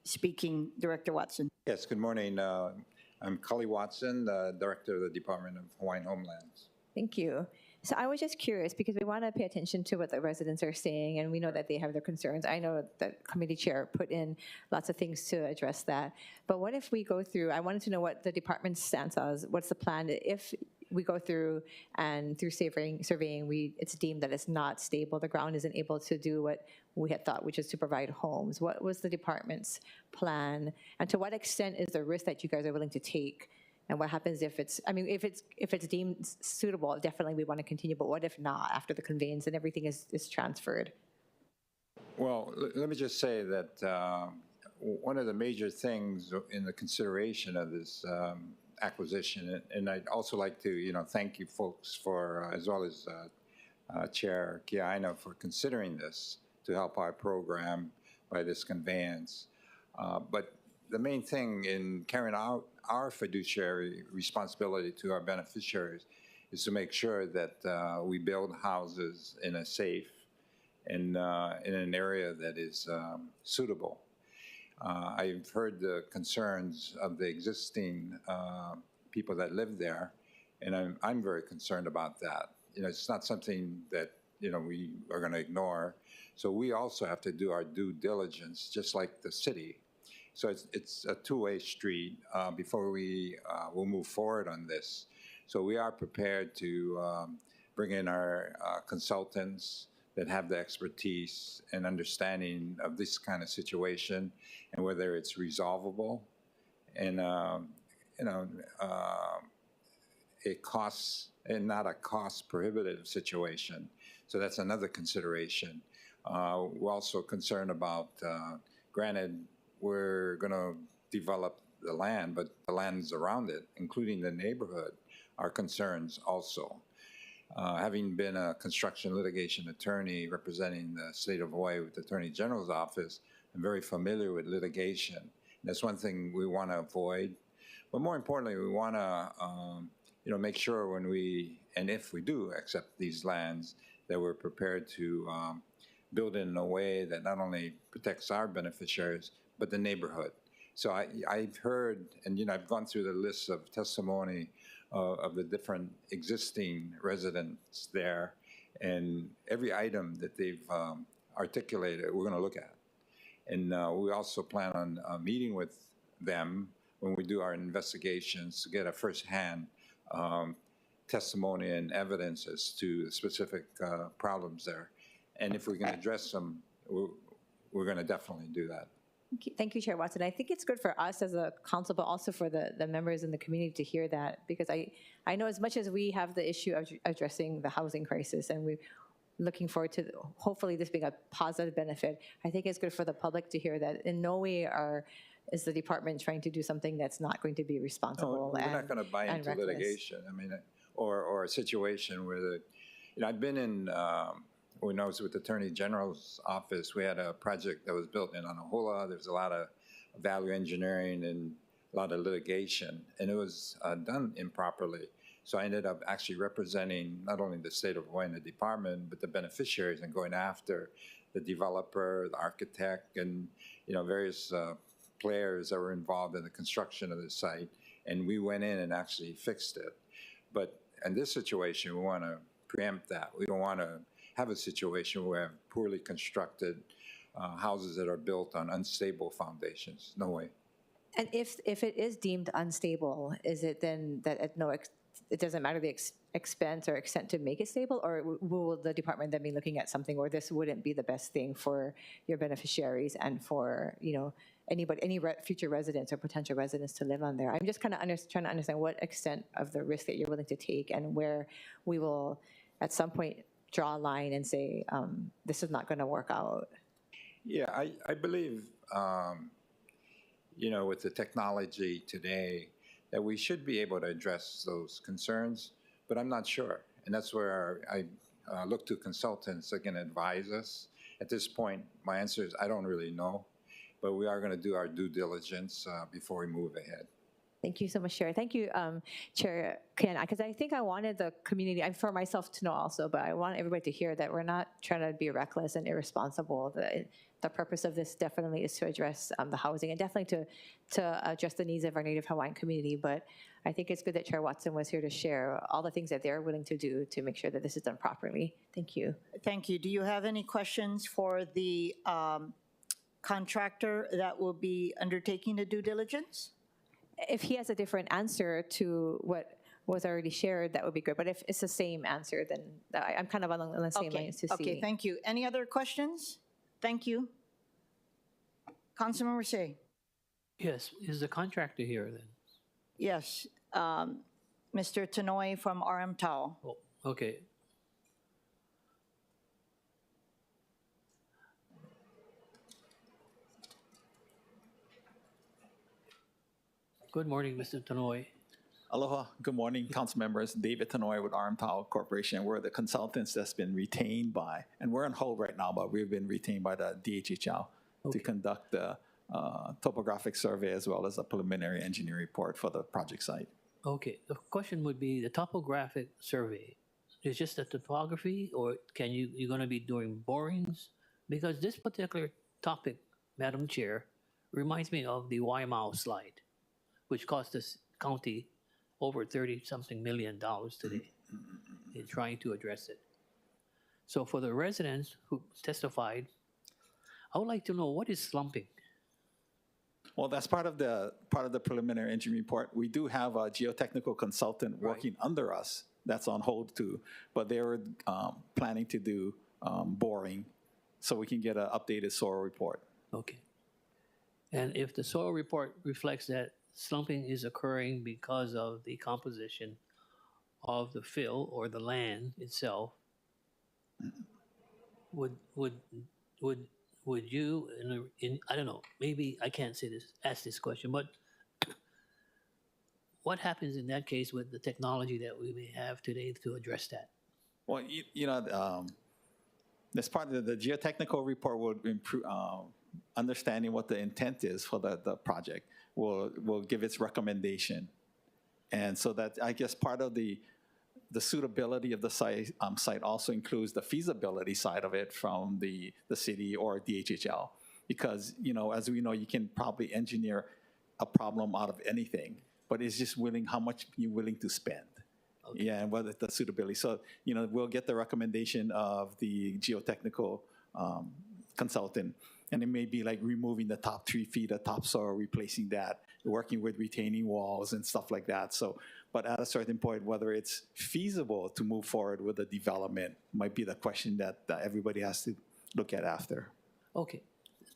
speaking, Director Watson. Yes, good morning. I'm Cully Watson, Director of the Department of Hawaiian Homelands. Thank you. So I was just curious because we want to pay attention to what the residents are saying, and we know that they have their concerns. I know that committee chair put in lots of things to address that. But what if we go through, I wanted to know what the department's stance is. What's the plan if we go through and through surveying, it's deemed that it's not stable, the ground isn't able to do what we had thought, which is to provide homes. What was the department's plan? And to what extent is the risk that you guys are willing to take? And what happens if it's, if it's deemed suitable, definitely we want to continue, but what if not, after the conveyance and everything is transferred? Well, let me just say that one of the major things in the consideration of this acquisition, and I'd also like to, thank you folks for, as well as Chair Kiaʻāina for considering this to help our program by this conveyance. But the main thing in carrying out our fiduciary responsibility to our beneficiaries is to make sure that we build houses in a safe and in an area that is suitable. I've heard the concerns of the existing people that live there, and I'm very concerned about that. It's not something that we are going to ignore. So we also have to do our due diligence, just like the city. So it's a two-way street before we will move forward on this. So we are prepared to bring in our consultants that have the expertise and understanding of this kind of situation and whether it's resolvable. And, cost and not a cost prohibitive situation. So that's another consideration. We're also concerned about, granted, we're going to develop the land, but the lands around it, including the neighborhood, are concerns also. Having been a construction litigation attorney representing the state of Hawaii with the Attorney General's office, I'm very familiar with litigation. That's one thing we want to avoid. But more importantly, we want to make sure when we, and if we do accept these lands, that we're prepared to build in a way that not only protects our beneficiaries, but the neighborhood. So I've heard, and I've gone through the list of testimony of the different existing residents there, and every item that they've articulated, we're going to look at. And we also plan on meeting with them when we do our investigations to get a firsthand testimony and evidence as to specific problems there. And if we can address them, we're going to definitely do that. Thank you, Chair Watson. I think it's good for us as a council, but also for the members in the community to hear that, because I know as much as we have the issue of addressing the housing crisis, and we're looking forward to hopefully this being a positive benefit, I think it's good for the public to hear that in no way is the department trying to do something that's not going to be responsible. No, we're not going to buy into litigation. I mean, or a situation where I've been in. When I was with the Attorney General's office, we had a project that was built in Honolulu. There's a lot of value engineering and a lot of litigation, and it was done improperly. So I ended up actually representing not only the state of Hawaii and the department, but the beneficiaries, and going after the developer, the architect, and various players that were involved in the construction of the site. And we went in and actually fixed it. But in this situation, we want to preempt that. We don't want to have a situation where we have poorly constructed houses that are built on unstable foundations. No way. And if it is deemed unstable, is it then that it doesn't matter the expense or extent to make it stable, or will the department then be looking at something where this wouldn't be the best thing for your beneficiaries and for any future residents or potential residents to live on there? I'm just kind of trying to understand what extent of the risk that you're willing to take, and where we will at some point draw a line and say this is not going to work out. Yeah, I believe with the technology today, that we should be able to address those concerns, but I'm not sure. And that's where I look to consultants that can advise us. At this point, my answer is I don't really know, but we are going to do our due diligence before we move ahead. Thank you so much, Chair. Thank you, Chair Kiaʻāina, because I think I wanted the community, and for myself to know also, but I want everybody to hear that we're not trying to be reckless and irresponsible. The purpose of this definitely is to address the housing, and definitely to address the needs of our Native Hawaiian community. But I think it's good that Chair Watson was here to share all the things that they're willing to do to make sure that this is done properly. Thank you. Thank you. Do you have any questions for the contractor that will be undertaking the due diligence? If he has a different answer to what was already shared, that would be great. But if it's the same answer, then I'm kind of on the same lines to see. Okay, thank you. Any other questions? Thank you. Councilmember Say. Yes, is the contractor here then? Yes, Mr. Tanoi from RM Tao. Oh, okay. Good morning, Mr. Tanoi. Aloha. Good morning, council members. David Tanoi with RM Tao Corporation. We're the consultants that's been retained by, and we're on hold right now, but we've been retained by the DHHL to conduct the topographic survey as well as a preliminary engineering report for the project site. Okay, the question would be the topographic survey. Is just the topography, or you're going to be doing borings? Because this particular topic, Madam Chair, reminds me of the Waimau slide, which cost this county over $30-something million today in trying to address it. So for the residents who testified, I would like to know, what is slumping? Well, that's part of the preliminary engineering report. We do have a geotechnical consultant working under us that's on hold too, but they were planning to do boring so we can get an updated soil report. Okay. And if the soil report reflects that slumping is occurring because of the composition of the fill or the land itself, would you, I don't know, maybe I can't say this, ask this question, but what happens in that case with the technology that we may have today to address that? Well, this part of the geotechnical report will improve, understanding what the intent is for the project will give its recommendation. And so that, I guess, part of the suitability of the site also includes the feasibility side of it from the city or DHHL. Because, as we know, you can probably engineer a problem out of anything, but it's just how much you're willing to spend. Okay. Yeah, and whether the suitability. So, we'll get the recommendation of the geotechnical consultant, and it may be like removing the top 3 feet of topsoil, replacing that, working with retaining walls and stuff like that. So, but at a certain point, whether it's feasible to move forward with the development might be the question that everybody has to look at after. Okay,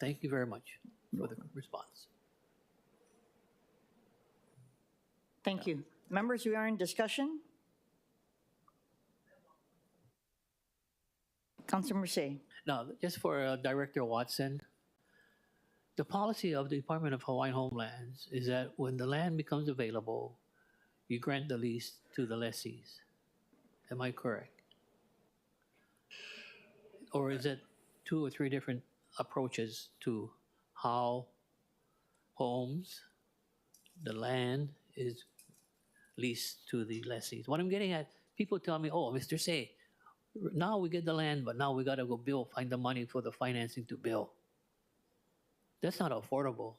thank you very much for the response. Thank you. Members, we are in discussion. Councilmember Say. Now, just for Director Watson, the policy of the Department of Hawaiian Homelands is that when the land becomes available, you grant the lease to the lessees. Am I correct? Or is it 2 or 3 different approaches to how homes, the land is leased to the lessees? What I'm getting at, people tell me, oh, Mr. Say, now we get the land, but now we got to go build, find the money for the financing to build. That's not affordable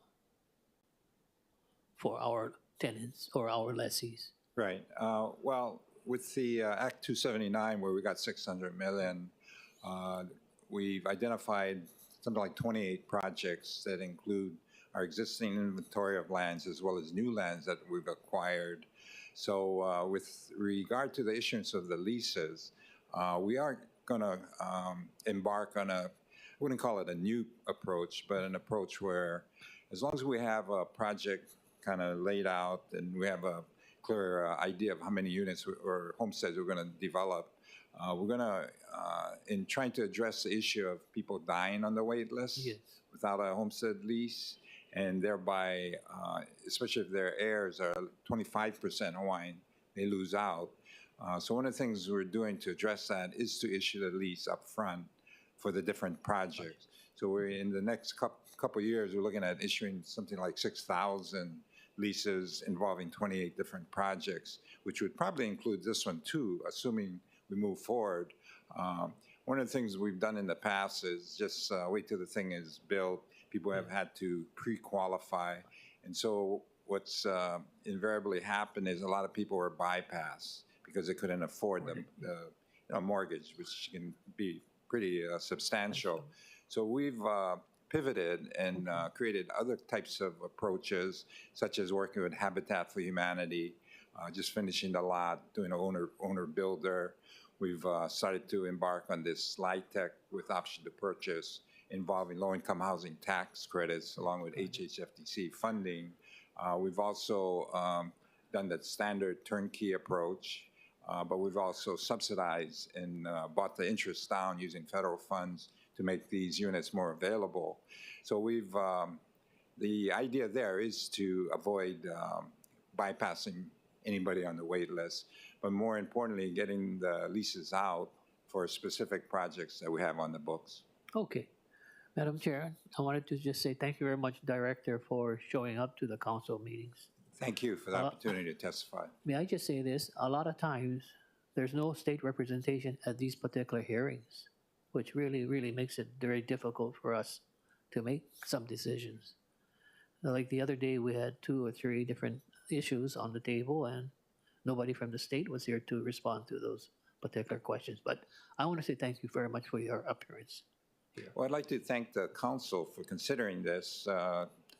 for our tenants or our lessees. Right. Well, with the Act 279, where we got $600 million, we've identified something like 28 projects that include our existing inventory of lands as well as new lands that we've acquired. So with regard to the issuance of the leases, we are going to embark on I wouldn't call it a new approach, but an approach where as long as we have a project kind of laid out and we have a clear idea of how many units or homesteads we're going to develop, we're going to, in trying to address the issue of people dying on the wait list without a homestead lease, and thereby, especially if their heirs are 25% Hawaiian, they lose out. So one of the things we're doing to address that is to issue the lease up front for the different projects. So we're in the next couple of years, we're looking at issuing something like 6,000 leases involving 28 different projects, which would probably include this one too, assuming we move forward. One of the things we've done in the past is just wait till the thing is built. People have had to pre-qualify. And so what's invariably happened is a lot of people were bypassed because they couldn't afford the mortgage, which can be pretty substantial. So we've pivoted and created other types of approaches, such as working with Habitat for Humanity, just finishing the lot, doing an owner-builder. We've started to embark on this slide tech with option to purchase, involving low-income housing tax credits along with HHFTC funding. We've also done that standard turnkey approach, but we've also subsidized and bought the interest down using federal funds to make these units more available. So we've, the idea there is to avoid bypassing anybody on the wait list, but more importantly, getting the leases out for specific projects that we have on the books. Okay. Madam Chair, I wanted to just say thank you very much, Director, for showing up to the council meetings. Thank you for the opportunity to testify. May I just say this? A lot of times, there's no state representation at these particular hearings, which really, really makes it very difficult for us to make some decisions. Like the other day, we had 2 or 3 different issues on the table, and nobody from the state was here to respond to those particular questions. But I want to say thank you very much for your appearance here. Well, I'd like to thank the council for considering this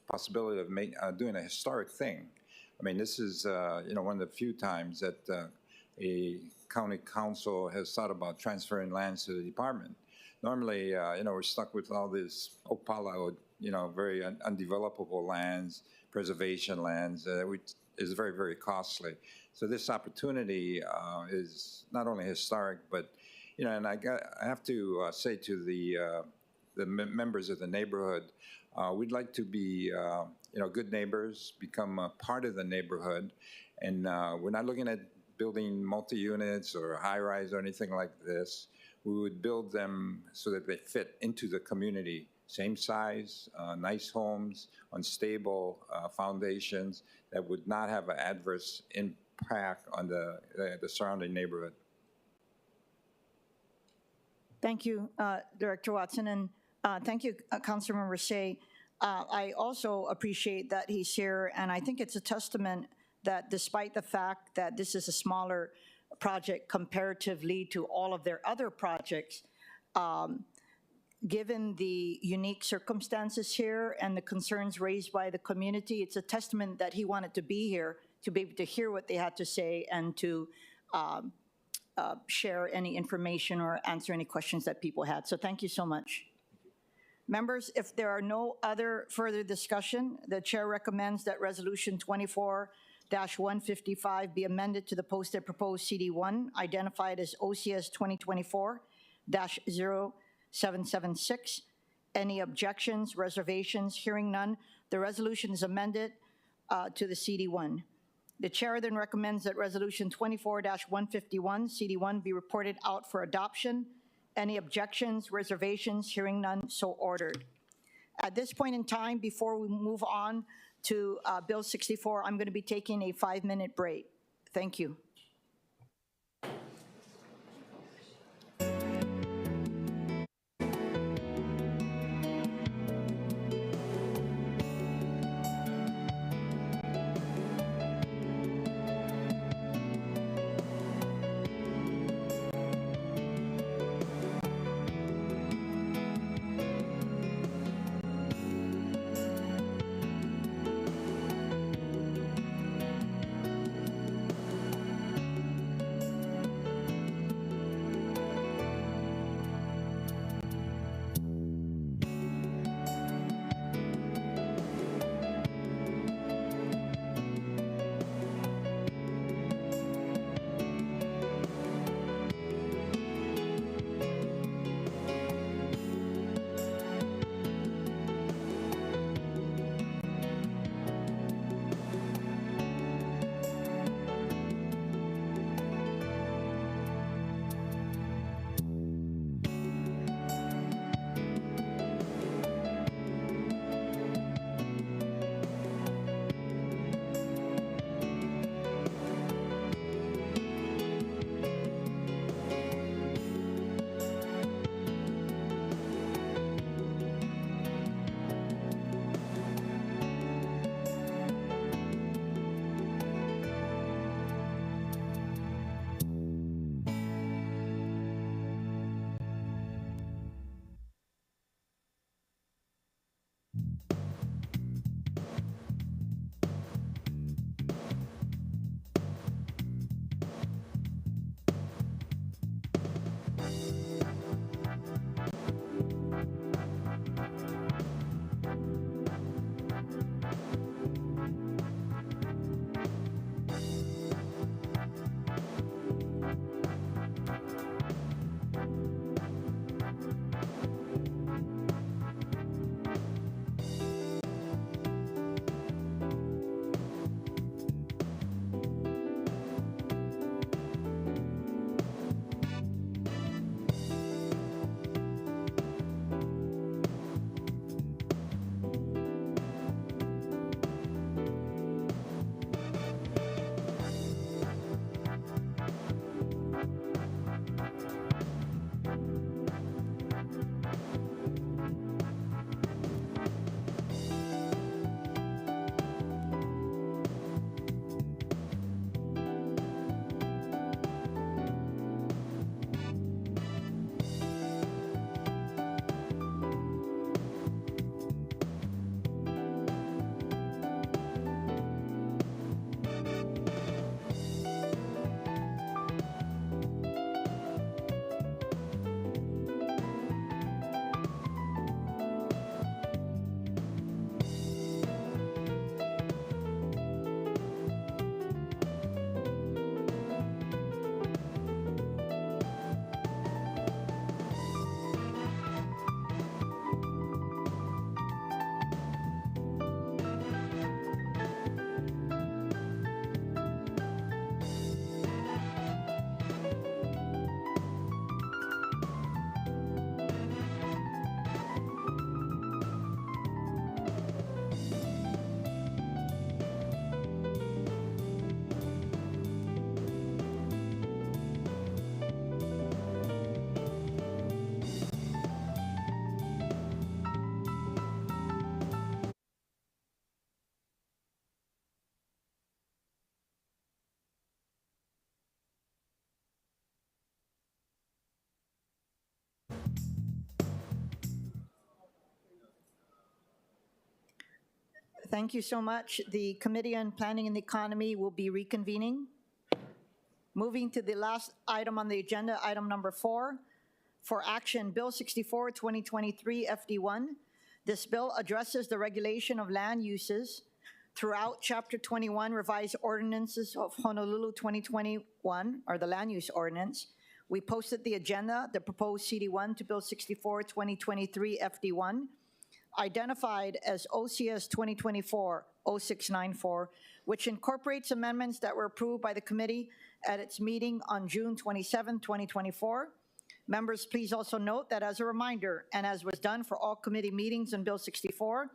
possibility of doing a historic thing. I mean, this is one of the few times that a county council has thought about transferring lands to the department. Normally, we're stuck with all this opala, very undevelopable lands, preservation lands. is very, very costly. So this opportunity is not only historic, but, you know, and I have to say to the members of the neighborhood, we'd like to be, you know, good neighbors, become a part of the neighborhood, and we're not looking at building multi-units or high-rise or anything like this. We would build them so that they fit into the community. Same size, nice homes on stable foundations that would not have an adverse impact on the surrounding neighborhood. Thank you, Director Watson, and thank you, Councilmember Say. I also appreciate that he's here, and I think it's a testament that despite the fact that this is a smaller project comparatively to all of their other projects, given the unique circumstances here and the concerns raised by the community, it's a testament that he wanted to be here to be able to hear what they had to say and to share any information or answer any questions that people had. So thank you so much. Members, if there are no other further discussion, the chair recommends that Resolution 24-155 be amended to the posted proposed CD1 identified as OCS 2024-0776. Any objections, reservations? Hearing none, the resolution is amended to the CD1. The chair then recommends that Resolution 24-151, CD1, be reported out for adoption. Any objections, reservations? Hearing none, so ordered. At this point in time, before we move on to Bill 64, I'm going to be taking a 5-minute break. Thank you. Thank you so much. The Committee on Planning and the Economy will be reconvening. Moving to the last item on the agenda, item number 4, for action, Bill 64, 2023, FD1. This bill addresses the regulation of land uses throughout Chapter 21 Revised Ordinances of Honolulu 2021, or the Land Use Ordinance. We posted the agenda, the proposed CD1 to Bill 64, 2023, FD1, identified as OCS 2024-0694, which incorporates amendments that were approved by the committee at its meeting on June 27, 2024. Members, please also note that as a reminder, and as was done for all committee meetings on Bill 64,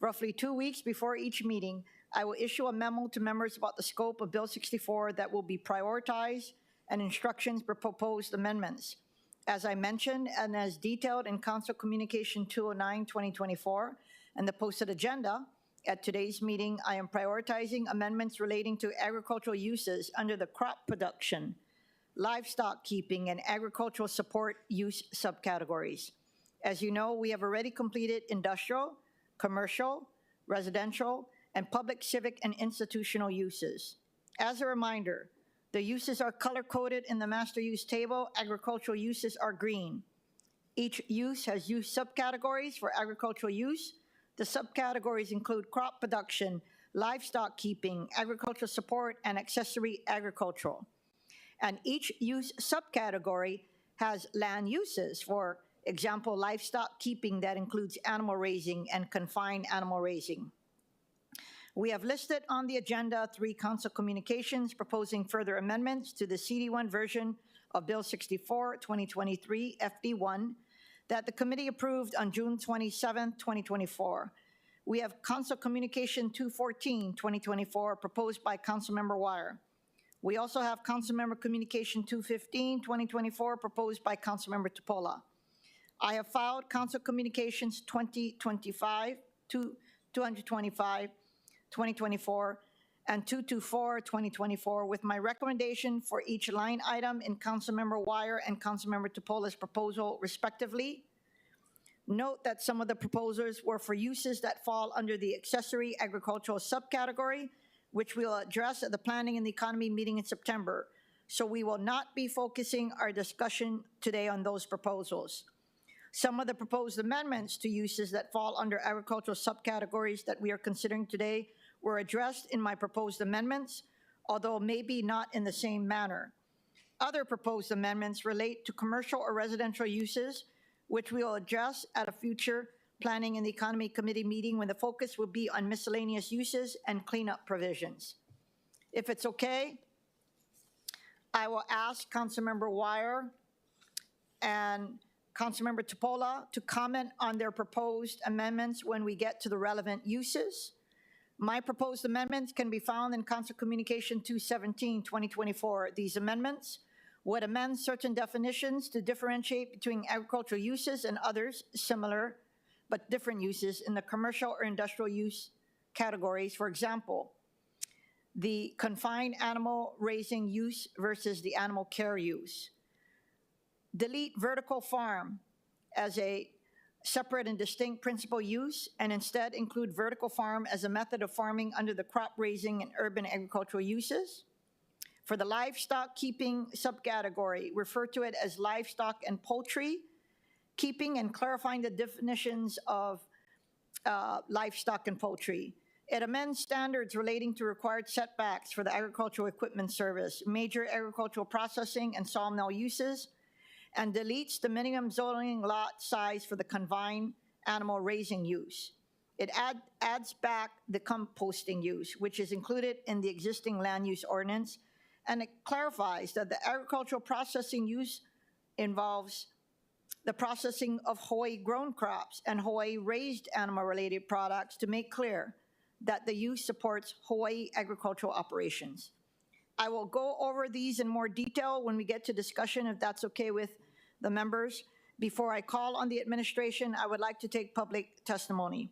roughly 2 weeks before each meeting, I will issue a memo to members about the scope of Bill 64 that will be prioritized and instructions for proposed amendments. As I mentioned, and as detailed in Council Communication 209-2024 and the posted agenda, at today's meeting, I am prioritizing amendments relating to agricultural uses under the crop production, livestock keeping, and agricultural support use subcategories. As you know, we have already completed industrial, commercial, residential, and public civic and institutional uses. As a reminder, the uses are color-coded in the master use table. Agricultural uses are green. Each use has use subcategories for agricultural use. The subcategories include crop production, livestock keeping, agricultural support, and accessory agricultural. And each use subcategory has land uses, for example, livestock keeping that includes animal raising and confined animal raising. We have listed on the agenda 3 council communications proposing further amendments to the CD1 version of Bill 64, 2023, FD1, that the committee approved on June 27, 2024. We have Council Communication 214, 2024, proposed by Councilmember Wire. We also have Councilmember Communication 215, 2024, proposed by Councilmember Tupola. I have filed Council Communications 225, 2024, and 224, 2024, with my recommendation for each line item in Councilmember Wire and Councilmember Tupola's proposal, respectively. Note that some of the proposals were for uses that fall under the accessory agricultural subcategory, which we'll address at the Planning and the Economy meeting in September. So we will not be focusing our discussion today on those proposals. Some of the proposed amendments to uses that fall under agricultural subcategories that we are considering today were addressed in my proposed amendments, although maybe not in the same manner. Other proposed amendments relate to commercial or residential uses, which we will address at a future Planning and the Economy Committee meeting when the focus will be on miscellaneous uses and cleanup provisions. If it's okay, I will ask Councilmember Wire and Councilmember Tupola to comment on their proposed amendments when we get to the relevant uses. My proposed amendments can be found in Council Communication 217, 2024. These amendments would amend certain definitions to differentiate between agricultural uses and others similar but different uses in the commercial or industrial use categories. For example, the confined animal raising use versus the animal care use. Delete vertical farm as a separate and distinct principal use, and instead include vertical farm as a method of farming under the crop raising and urban agricultural uses. For the livestock keeping subcategory, refer to it as livestock and poultry keeping, and clarifying the definitions of livestock and poultry. It amends standards relating to required setbacks for the agricultural equipment service, major agricultural processing and sawmill uses, and deletes the minimum zoning lot size for the confined animal raising use. It adds back the composting use, which is included in the existing land use ordinance, and it clarifies that the agricultural processing use involves the processing of Hawaii-grown crops and Hawaii-raised animal-related products to make clear that the use supports Hawaii agricultural operations. I will go over these in more detail when we get to discussion, if that's okay with the members. Before I call on the administration, I would like to take public testimony.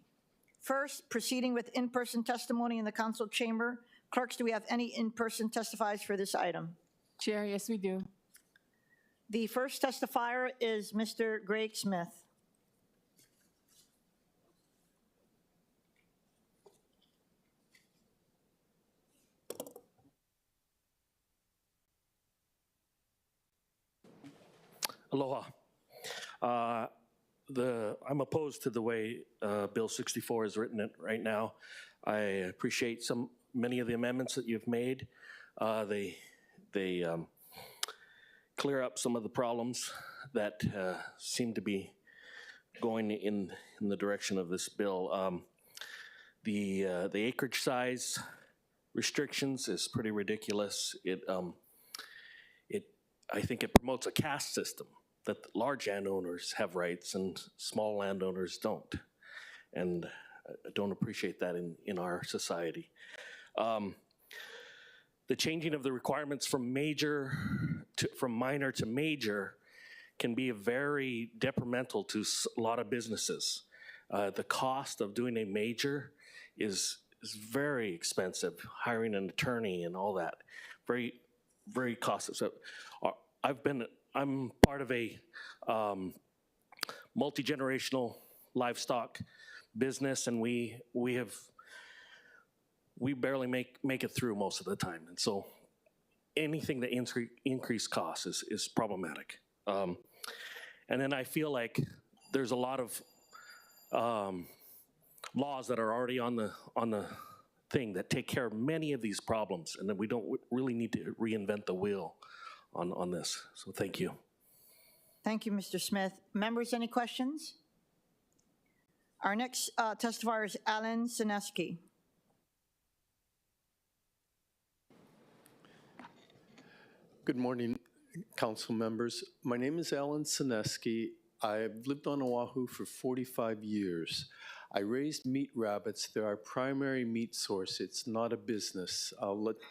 First, proceeding with in-person testimony in the council chamber. Clerks, do we have any in-person testifiers for this item? Chair, yes, we do. The first testifier is Mr. Greg Smith. Aloha. I'm opposed to the way Bill 64 is written right now. I appreciate many of the amendments that you've made. They clear up some of the problems that seem to be going in the direction of this bill. The acreage size restrictions is pretty ridiculous. I think it promotes a caste system that large landowners have rights and small landowners don't. And I don't appreciate that in our society. The changing of the requirements from minor to major can be very detrimental to a lot of businesses. The cost of doing a major is very expensive, hiring an attorney and all that. Very, very costly. So I'm part of a multi-generational livestock business, and we barely make it through most of the time. And so anything that increase costs is problematic. And then I feel like there's a lot of laws that are already on the thing that take care of many of these problems, and that we don't really need to reinvent the wheel on this. So thank you. Thank you, Mr. Smith. Members, any questions? Our next testifier is Alan Sineski. Good morning, council members. My name is Alan Sineski. I've lived on Oahu for 45 years. I raised meat rabbits. They're our primary meat source. It's not a business.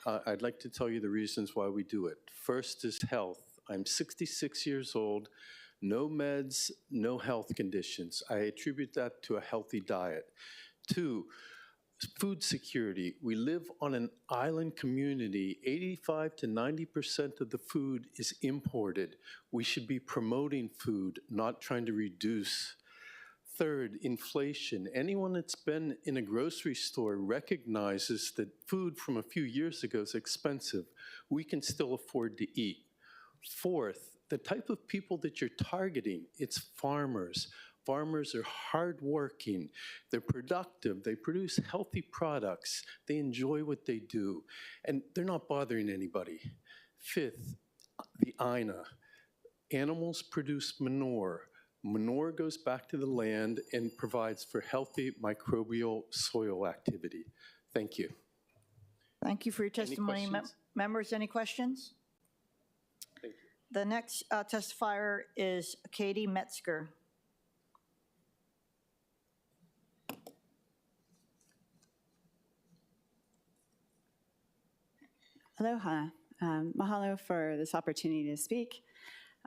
I'd like to tell you the reasons why we do it. First is health. I'm 66 years old, no meds, no health conditions. I attribute that to a healthy diet. 2, food security. We live on an island community. 85 to 90% of the food is imported. We should be promoting food, not trying to reduce. 3rd, inflation. Anyone that's been in a grocery store recognizes that food from a few years ago is expensive. We can still afford to eat. 4th, the type of people that you're targeting, it's farmers. Farmers are hardworking, they're productive, they produce healthy products, they enjoy what they do, and they're not bothering anybody. 5th, the Aina. Animals produce manure. Manure goes back to the land and provides for healthy microbial soil activity. Thank you. Thank you for your testimony. Members, any questions? Thank you. The next testifier is Katie Metzger. Aloha. Mahalo for this opportunity to speak.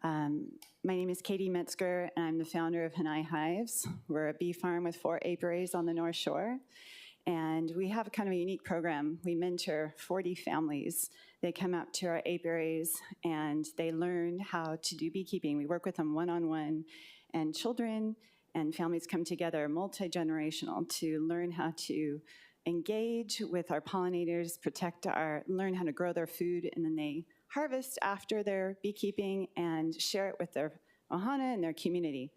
My name is Katie Metzger, and I'm the founder of Hanai Hives. We're a bee farm with 4 apiaries on the North Shore, and we have kind of a unique program. We mentor 40 families. They come out to our apiaries, and they learn how to do beekeeping. We work with them one-on-one, and children and families come together, multi-generational, to learn how to engage with our pollinators, learn how to grow their food, and then they harvest after their beekeeping and share it with their ohana and their community.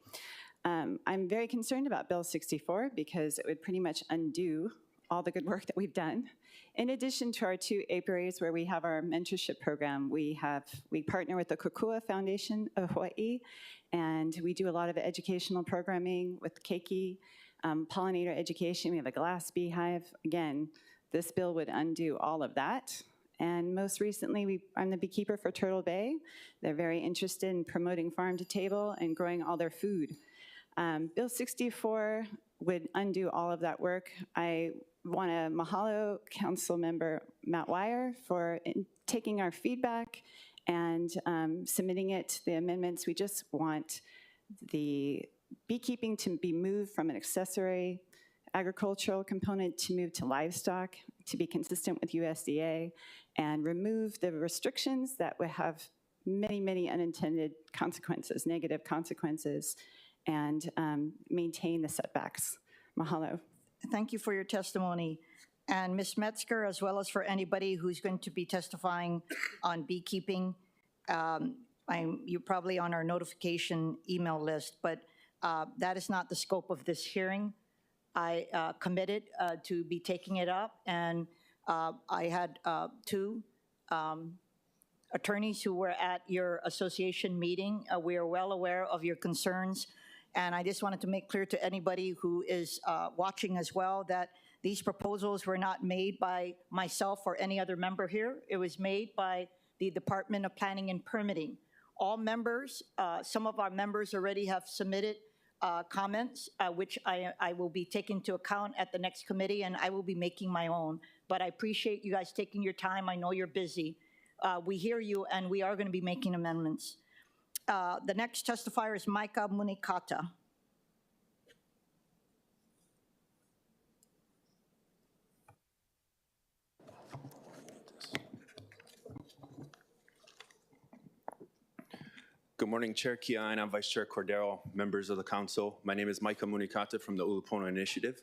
I'm very concerned about Bill 64 because it would pretty much undo all the good work that we've done. In addition to our 2 apiaries where we have our mentorship program, we partner with the Kokua Foundation of Hawaii, and we do a lot of educational programming with keiki, pollinator education. We have a glass beehive. Again, this bill would undo all of that. And most recently, I'm the beekeeper for Turtle Bay. They're very interested in promoting farm to table and growing all their food. Bill 64 would undo all of that work. I want to mahalo Councilmember Matt Wire for taking our feedback and submitting it, the amendments. We just want the beekeeping to be moved from an accessory agricultural component to move to livestock, to be consistent with USDA, and remove the restrictions that would have many, many unintended consequences, negative consequences, and maintain the setbacks. Mahalo. Thank you for your testimony. And Ms. Metzger, as well as for anybody who's going to be testifying on beekeeping, you're probably on our notification email list, but that is not the scope of this hearing. I committed to be taking it up, and I had two attorneys who were at your association meeting. We are well aware of your concerns, and I just wanted to make clear to anybody who is watching as well that these proposals were not made by myself or any other member here. It was made by the Department of Planning and Permitting. All members, some of our members already have submitted comments, which I will be taking into account at the next committee, and I will be making my own. But I appreciate you guys taking your time. I know you're busy. We hear you, and we are going to be making amendments. The next testifier is Micah Munikata. Good morning, Chair Kiaʻāina, Vice Chair Cordero, members of the council. My name is Micah Munikata from the Ulupono Initiative.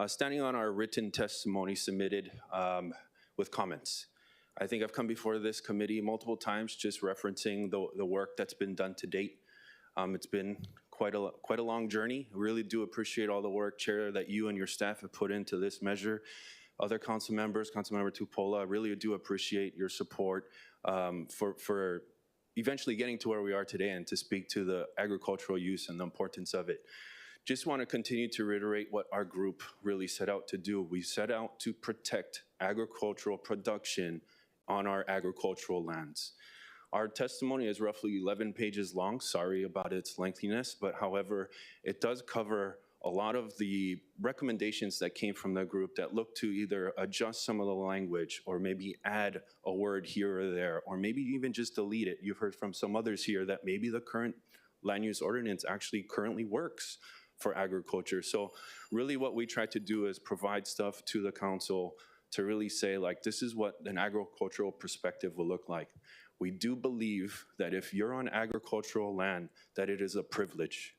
Standing on our written testimony submitted with comments. I think I've come before this committee multiple times just referencing the work that's been done to date. It's been quite a long journey. I really do appreciate all the work, Chair, that you and your staff have put into this measure. Other council members, Councilmember Tupola, I really do appreciate your support for eventually getting to where we are today and to speak to the agricultural use and the importance of it. Just want to continue to reiterate what our group really set out to do. We set out to protect agricultural production on our agricultural lands. Our testimony is roughly 11 pages long. Sorry about its lengthiness, but however, it does cover a lot of the recommendations that came from the group that look to either adjust some of the language or maybe add a word here or there, or maybe even just delete it. You've heard from some others here that maybe the current land use ordinance actually currently works for agriculture. So really what we try to do is provide stuff to the council to really say, like, this is what an agricultural perspective will look like. We do believe that if you're on agricultural land, that it is a privilege.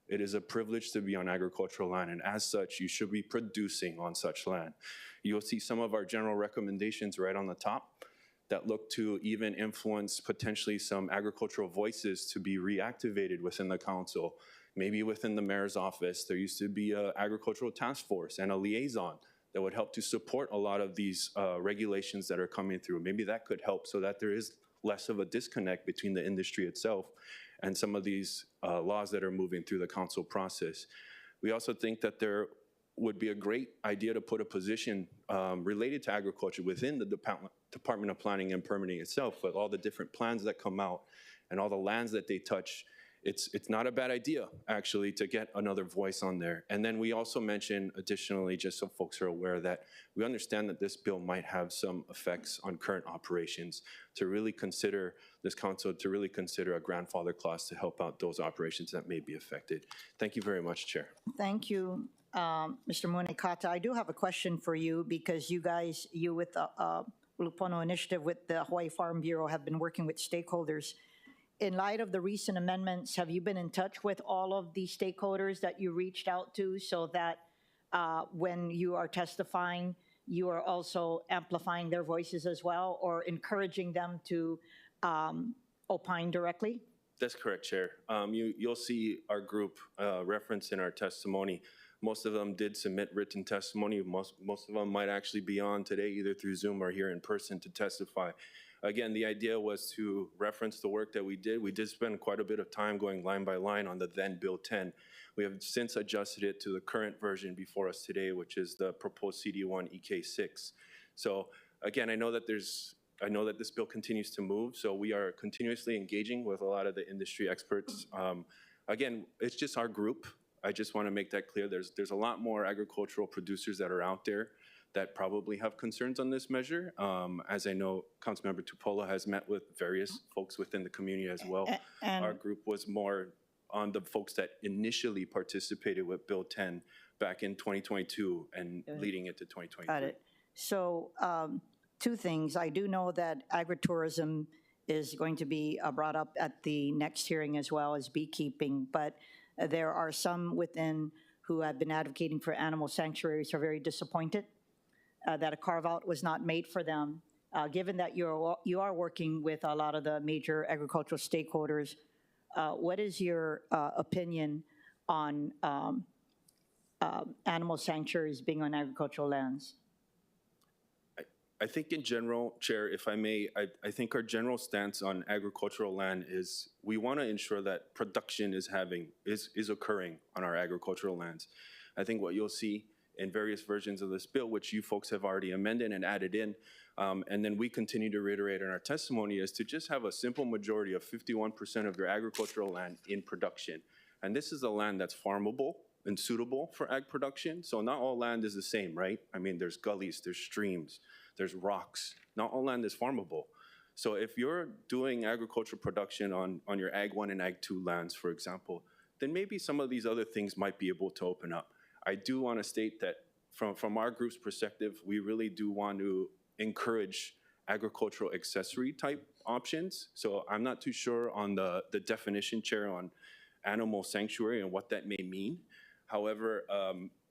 It is a privilege to be on agricultural land, and as such, you should be producing on such land. You'll see some of our general recommendations right on the top that look to even influence potentially some agricultural voices to be reactivated within the council. Maybe within the mayor's office, there used to be an agricultural task force and a liaison that would help to support a lot of these regulations that are coming through. Maybe that could help so that there is less of a disconnect between the industry itself and some of these laws that are moving through the council process. We also think that there would be a great idea to put a position related to agriculture within the Department of Planning and Permitting itself, with all the different plans that come out and all the lands that they touch. It's not a bad idea, actually, to get another voice on there. And then we also mentioned, additionally, just so folks are aware, that we understand that this bill might have some effects on current operations, to really consider, this council to really consider a grandfather clause to help out those operations that may be affected. Thank you very much, Chair. Thank you, Mr. Munikata. I do have a question for you, because you guys, you with the Ulupono Initiative with the Hawaii Farm Bureau have been working with stakeholders. In light of the recent amendments, have you been in touch with all of the stakeholders that you reached out to, so that when you are testifying, you are also amplifying their voices as well, or encouraging them to opine directly? That's correct, Chair. You'll see our group referenced in our testimony. Most of them did submit written testimony. Most of them might actually be on today, either through Zoom or here in person, to testify. Again, the idea was to reference the work that we did. We did spend quite a bit of time going line by line on the then Bill 10. We have since adjusted it to the current version before us today, which is the proposed CD1 EK6. So again, I know that this bill continues to move, so we are continuously engaging with a lot of the industry experts. Again, it's just our group. I just want to make that clear. There's a lot more agricultural producers that are out there that probably have concerns on this measure. As I know, Councilmember Tupola has met with various folks within the community as well. Our group was more on the folks that initially participated with Bill 10 back in 2022 and leading into 2023. Got it. So two things. I do know that agritourism is going to be brought up at the next hearing, as well as beekeeping, but there are some within who have been advocating for animal sanctuaries are very disappointed that a carve-out was not made for them. Given that you are working with a lot of the major agricultural stakeholders, what is your opinion on animal sanctuaries being on agricultural lands? I think in general, Chair, if I may, I think our general stance on agricultural land is we want to ensure that production is occurring on our agricultural lands. I think what you'll see in various versions of this bill, which you folks have already amended and added in, and then we continue to reiterate in our testimony, is to just have a simple majority of 51% of your agricultural land in production. And this is a land that's farmable and suitable for ag production. So not all land is the same, right? I mean, there's gullies, there's streams, there's rocks. Not all land is farmable. So if you're doing agricultural production on your Ag 1 and Ag 2 lands, for example, then maybe some of these other things might be able to open up. I do want to state that from our group's perspective, we really do want to encourage agricultural accessory type options. So I'm not too sure on the definition, Chair, on animal sanctuary and what that may mean. However,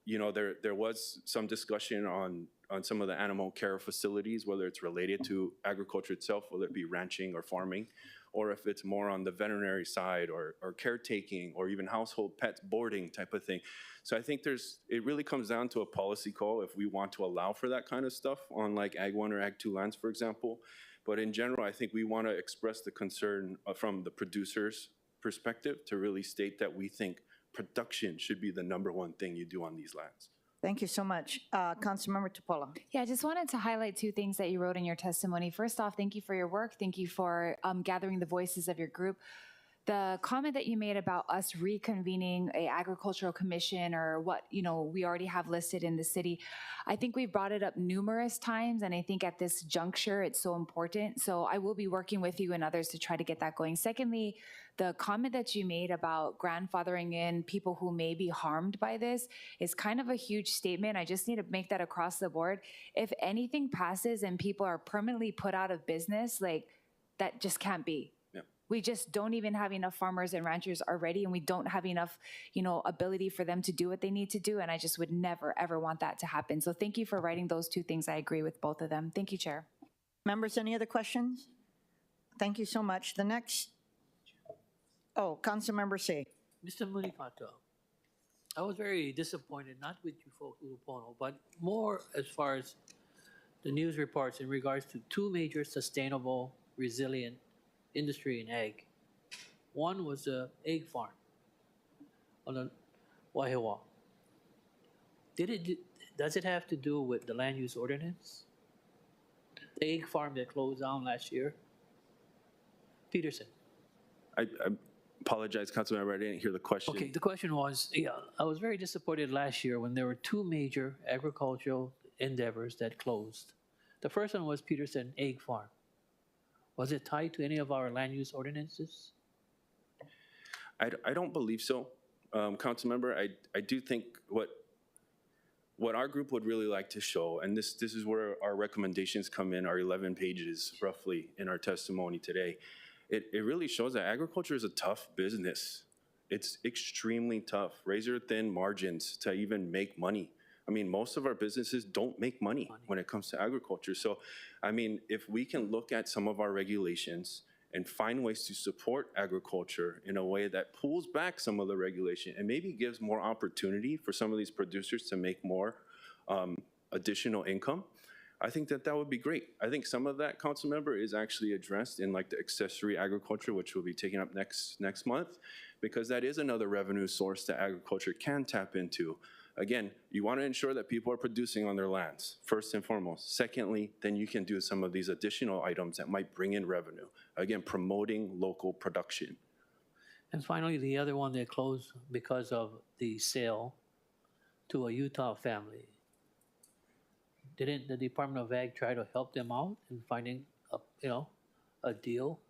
you know, there was some discussion on some of the animal care facilities, whether it's related to agriculture itself, whether it be ranching or farming, or if it's more on the veterinary side or caretaking or even household pets boarding type of thing. So I think it really comes down to a policy call if we want to allow for that kind of stuff on like Ag 1 or Ag 2 lands, for example. But in general, I think we want to express the concern from the producer's perspective to really state that we think production should be the #1 thing you do on these lands. Thank you so much. Councilmember Tupola. Yeah, I just wanted to highlight 2 things that you wrote in your testimony. First off, thank you for your work. Thank you for gathering the voices of your group. The comment that you made about us reconvening a agricultural commission or what, you know, we already have listed in the city, I think we've brought it up numerous times, and I think at this juncture it's so important. So I will be working with you and others to try to get that going. Secondly, the comment that you made about grandfathering in people who may be harmed by this is kind of a huge statement. I just need to make that across the board. If anything passes and people are permanently put out of business, like that just can't be. We just don't even have enough farmers and ranchers already, and we don't have enough, you know, ability for them to do what they need to do, and I just would never, ever want that to happen. So thank you for writing those 2 things. I agree with both of them. Thank you, Chair. Members, any other questions? Thank you so much. The next, Councilmember Say. Mr. Munikato, I was very disappointed, not with you folks, Ulupono, but more as far as the news reports in regards to 2 major sustainable, resilient industry in ag. One was an egg farm on the Wahiawa. Does it have to do with the land use ordinance? The egg farm that closed down last year? Peterson. I apologize, Councilmember, I didn't hear the question. Okay, the question was, yeah, I was very disappointed last year when there were 2 major agricultural endeavors that closed. The first one was Peterson Egg Farm. Was it tied to any of our land use ordinances? I don't believe so. Councilmember, I do think what our group would really like to show, and this is where our recommendations come in, our 11 pages roughly in our testimony today. It really shows that agriculture is a tough business. It's extremely tough, razor thin margins to even make money. I mean, most of our businesses don't make money when it comes to agriculture. So, I mean, if we can look at some of our regulations and find ways to support agriculture in a way that pulls back some of the regulation and maybe gives more opportunity for some of these producers to make more additional income, I think that would be great. I think some of that, Councilmember, is actually addressed in like the accessory agriculture, which will be taken up next month, because that is another revenue source that agriculture can tap into. Again, you want to ensure that people are producing on their lands, first and foremost. Secondly, then you can do some of these additional items that might bring in revenue. Again, promoting local production. And finally, the other one that closed because of the sale to a Utah family. Didn't the Department of Ag try to help them out in finding a deal?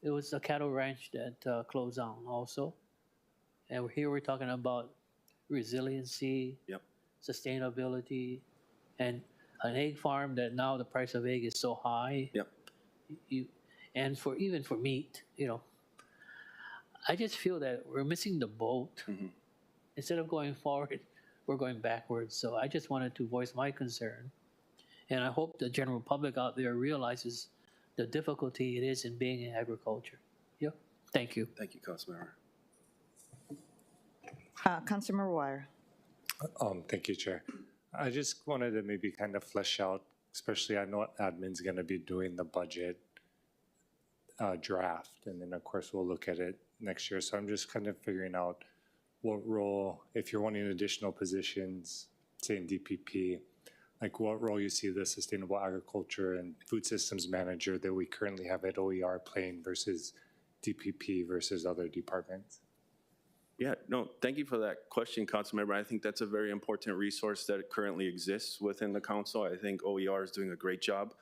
It was a cattle ranch that closed down also. And here we're talking about resiliency, sustainability, and an egg farm that now the price of egg is so high. And even for meat, I just feel that we're missing the boat. Instead of going forward, we're going backwards. So I just wanted to voice my concern And I hope the general public out there realizes the difficulty it is in being in agriculture. Yeah, thank you. Thank you, Councilmember. Councilmember Wire. Thank you, Chair. I just wanted to maybe kind of flesh out, especially I know admin's going to be doing the budget draft, and then of course we'll look at it next year. So I'm just kind of figuring out what role, if you're wanting additional positions, say in DPP, like what role you see the Sustainable Agriculture and Food Systems Manager that we currently have at OER playing versus DPP versus other departments. Yeah, no, thank you for that question, Councilmember. I think that's a very important resource that currently exists within the council. I think OER is doing a great job.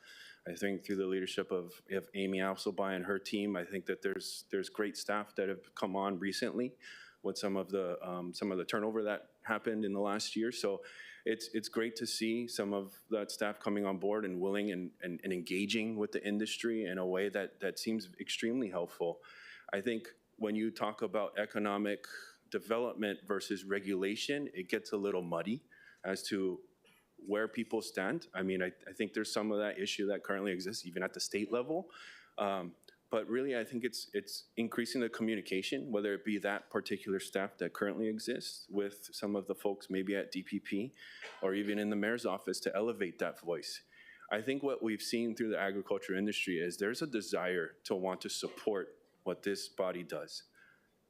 I think through the leadership of Amy Alsobai and her team, I think that there's great staff that have come on recently with some of the turnover that happened in the last year. So it's great to see some of that staff coming on board and willing and engaging with the industry in a way that seems extremely helpful. I think when you talk about economic development versus regulation, it gets a little muddy as to where people stand. I mean, I think there's some of that issue that currently exists even at the state level. But really, I think it's increasing the communication, whether it be that particular staff that currently exists with some of the folks maybe at DPP or even in the mayor's office to elevate that voice. I think what we've seen through the agriculture industry is there's a desire to want to support what this body does.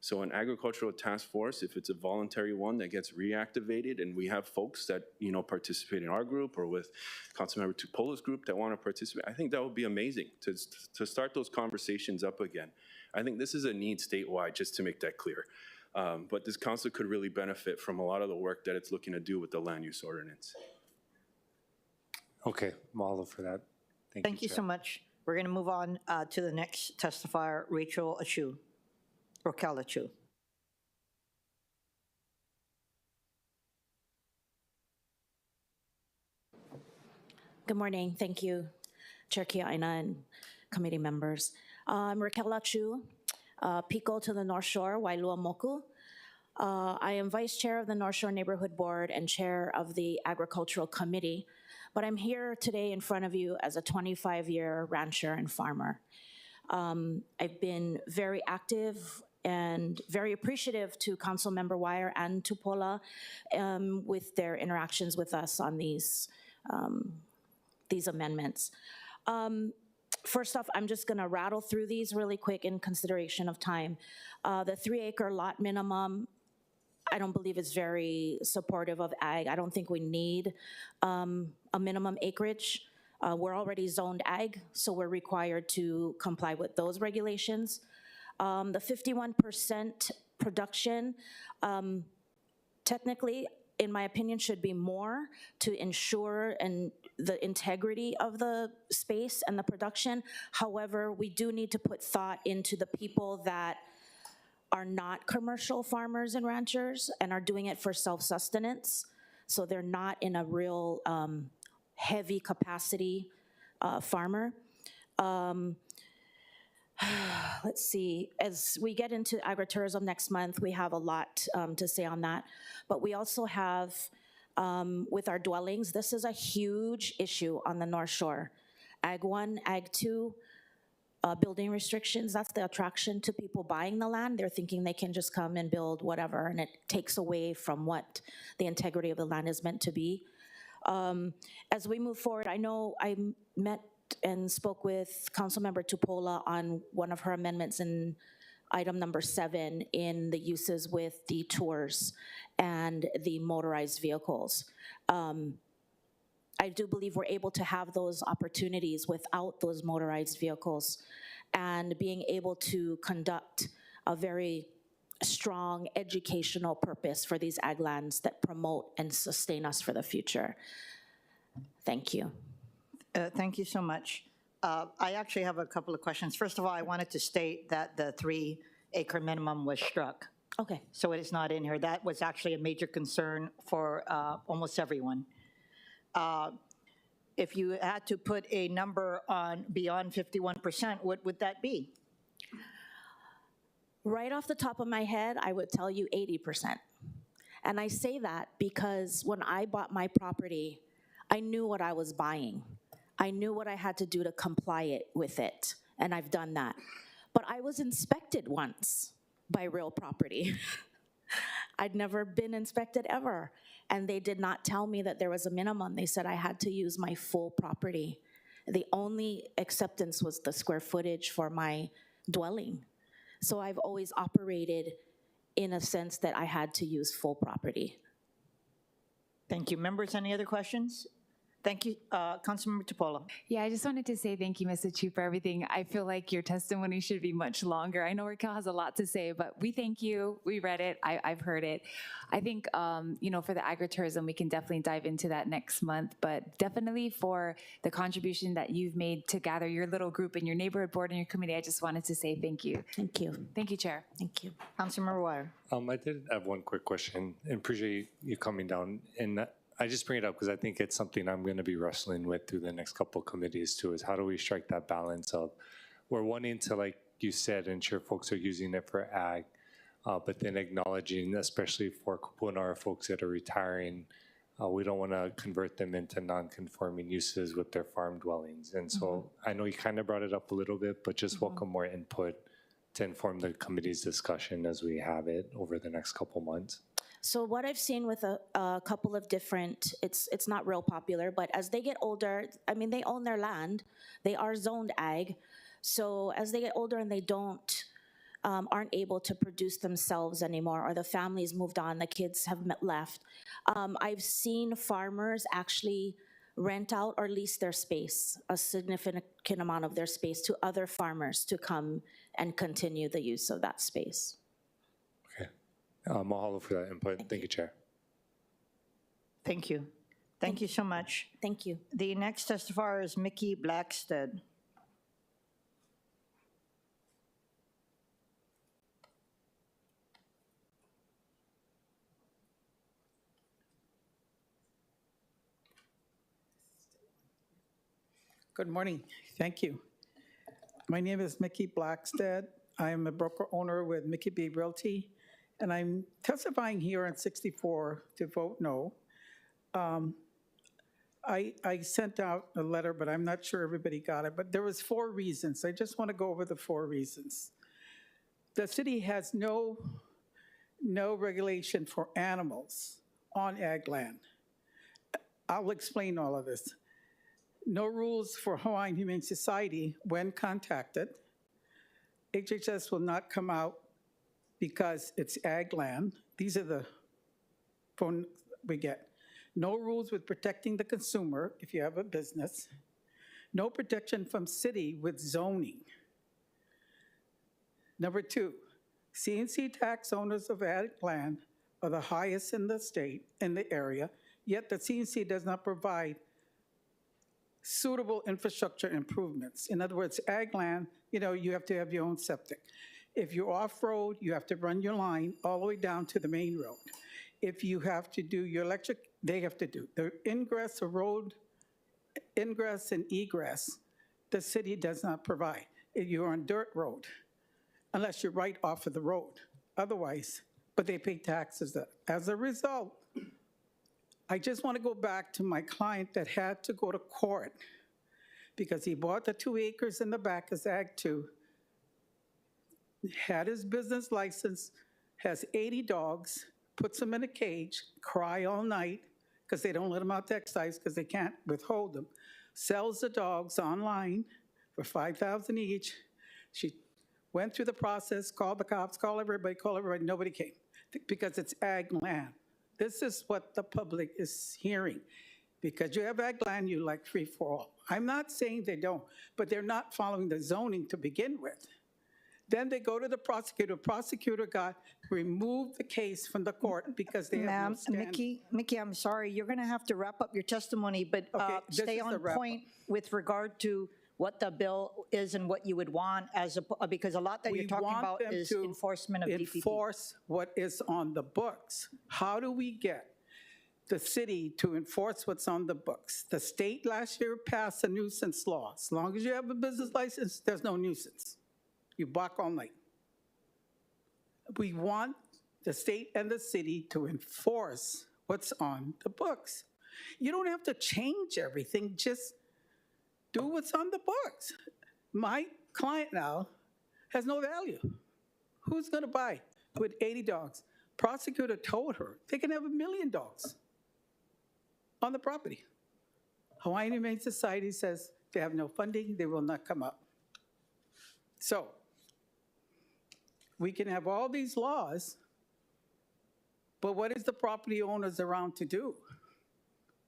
So an agricultural task force, if it's a voluntary one that gets reactivated and we have folks that participate in our group or with Councilmember Tupola's group that want to participate, I think that would be amazing to start those conversations up again. I think this is a need statewide, just to make that clear. But this council could really benefit from a lot of the work that it's looking to do with the land use ordinance. Okay, mahalo for that. Thank you so much. We're going to move on to the next testifier, Raquel Achu. Good morning. Thank you, Chair Kiaʻāina and committee members. I'm Raquel Achu, Pico to the North Shore, Wailua Moku. I am Vice Chair of the North Shore Neighborhood Board and Chair of the Agricultural Committee, but I'm here today in front of you as a 25-year rancher and farmer. I've been very active and very appreciative to Councilmember Wire and Tupola with their interactions with us on these amendments. First off, I'm just gonna rattle through these really quick in consideration of time. The 3-acre lot minimum, I don't believe is very supportive of ag. I don't think we need a minimum acreage. We're already zoned ag, so we're required to comply with those regulations. The 51% production, technically, in my opinion, should be more to ensure the integrity of the space and the production. However, we do need to put thought into the people that are not commercial farmers and ranchers and are doing it for self-sustenance. So they're not in a real heavy capacity farmer. Let's see, as we get into agritourism next month, we have a lot to say on that. But we also have, with our dwellings, this is a huge issue on the North Shore. Ag 1, Ag 2, building restrictions, that's the attraction to people buying the land. They're thinking they can just come and build whatever, and it takes away from what the integrity of the land is meant to be. As we move forward, I know I met and spoke with Councilmember Tupola on one of her amendments in item number 7 in the uses with the tours and the motorized vehicles. I do believe we're able to have those opportunities without those motorized vehicles and being able to conduct a very strong educational purpose for these ag lands that promote and sustain us for the future. Thank you. Thank you so much. I actually have a couple of questions. First of all, I wanted to state that the 3-acre minimum was struck. Okay. So it is not in here. That was actually a major concern for almost everyone. If you had to put a number on beyond 51%, what would that be? Right off the top of my head, I would tell you 80%. And I say that because when I bought my property, I knew what I was buying. I knew what I had to do to comply with it, and I've done that. But I was inspected once by real property. I'd never been inspected ever, and they did not tell me that there was a minimum. They said I had to use my full property. The only acceptance was the square footage for my dwelling. So I've always operated in a sense that I had to use full property. Thank you. Members, any other questions? Thank you. Councilmember Tupola. Yeah, I just wanted to say thank you, Mr. Chief, for everything. I feel like your testimony should be much longer. I know Raquel has a lot to say, but we thank you. We read it. I've heard it. I think, you know, for the agritourism, we can definitely dive into that next month, but definitely for the contribution that you've made to gather your little group in your neighborhood board and your committee, I just wanted to say thank you. Thank you. Thank you, Chair. Thank you. Councilmember Wire. I did have one quick question, and appreciate you coming down. And I just bring it up because I think it's something I'm going to be wrestling with through the next couple of committees too, is how do we strike that balance of, we're wanting to, like you said, ensure folks are using it for ag, but then acknowledging, especially for Kupunara folks that are retiring, we don't want to convert them into non-conforming uses with their farm dwellings. And so I know you kind of brought it up a little bit, but just welcome more input to inform the committee's discussion as we have it over the next couple months. So what I've seen with a couple of different, it's not real popular, but as they get older, I mean, they own their land. They are zoned ag. So as they get older and they aren't able to produce themselves anymore, or the family's moved on, the kids have left, I've seen farmers actually rent out or lease their space, a significant amount of their space, to other farmers to come and continue the use of that space. Mahalo for that input. Thank you, Chair. Thank you. Thank you so much. Thank you. The next testifier is Mickey Blackstead. Good morning. Thank you. My name is Mickey Blackstead. I am a broker owner with Mickey B. Realty, and I'm testifying here on 64 to vote no. I sent out a letter, but I'm not sure everybody got it, but there was 4 reasons. I just want to go over the 4 reasons. The city has no regulation for animals on ag land. I'll explain all of this. No rules for Hawaiian Humane Society when contacted. HHS will not come out because it's ag land. These are the phone we get. No rules with protecting the consumer if you have a business. No protection from city with zoning. Number 2, CNC tax owners of ag land are the highest in the state, in the area, yet the CNC does not provide suitable infrastructure improvements. In other words, ag land, you know, you have to have your own septic. If you're off-road, you have to run your line all the way down to the main road. If you have to do your electric, they have to do. The ingress or road, ingress and egress, the city does not provide. If you're on dirt road, unless you're right off of the road. Otherwise, but they pay taxes. As a result, I just want to go back to my client that had to go to court because he bought the 2 acres in the back as Ag 2, had his business license, has 80 dogs, puts them in a cage, cry all night because they don't let them out to exercise because they can't withhold them, sells the dogs online for $5,000 each. She went through the process, called the cops, called everybody, nobody came because it's ag land. This is what the public is hearing. Because you have ag land, you like free for all. I'm not saying they don't, but they're not following the zoning to begin with. Then they go to the prosecutor. Prosecutor got removed the case from the court because they have no standing. Mickey, I'm sorry. You're going to have to wrap up your testimony, but stay on point with regard to what the bill is and what you would want because a lot that you're talking about is enforcement of DPP. Enforce what is on the books. How do we get the city to enforce what's on the books? The state last year passed a nuisance law. As long as you have a business license, there's no nuisance. You bark all night. We want the state and the city to enforce what's on the books. You don't have to change everything, just do what's on the books. My client now has no value. Who's gonna buy with 80 dogs? Prosecutor told her they can have 1 million dogs on the property. Hawaiian Humane Society says they have no funding, they will not come up. So, we can have all these laws, but what is the property owners around to do?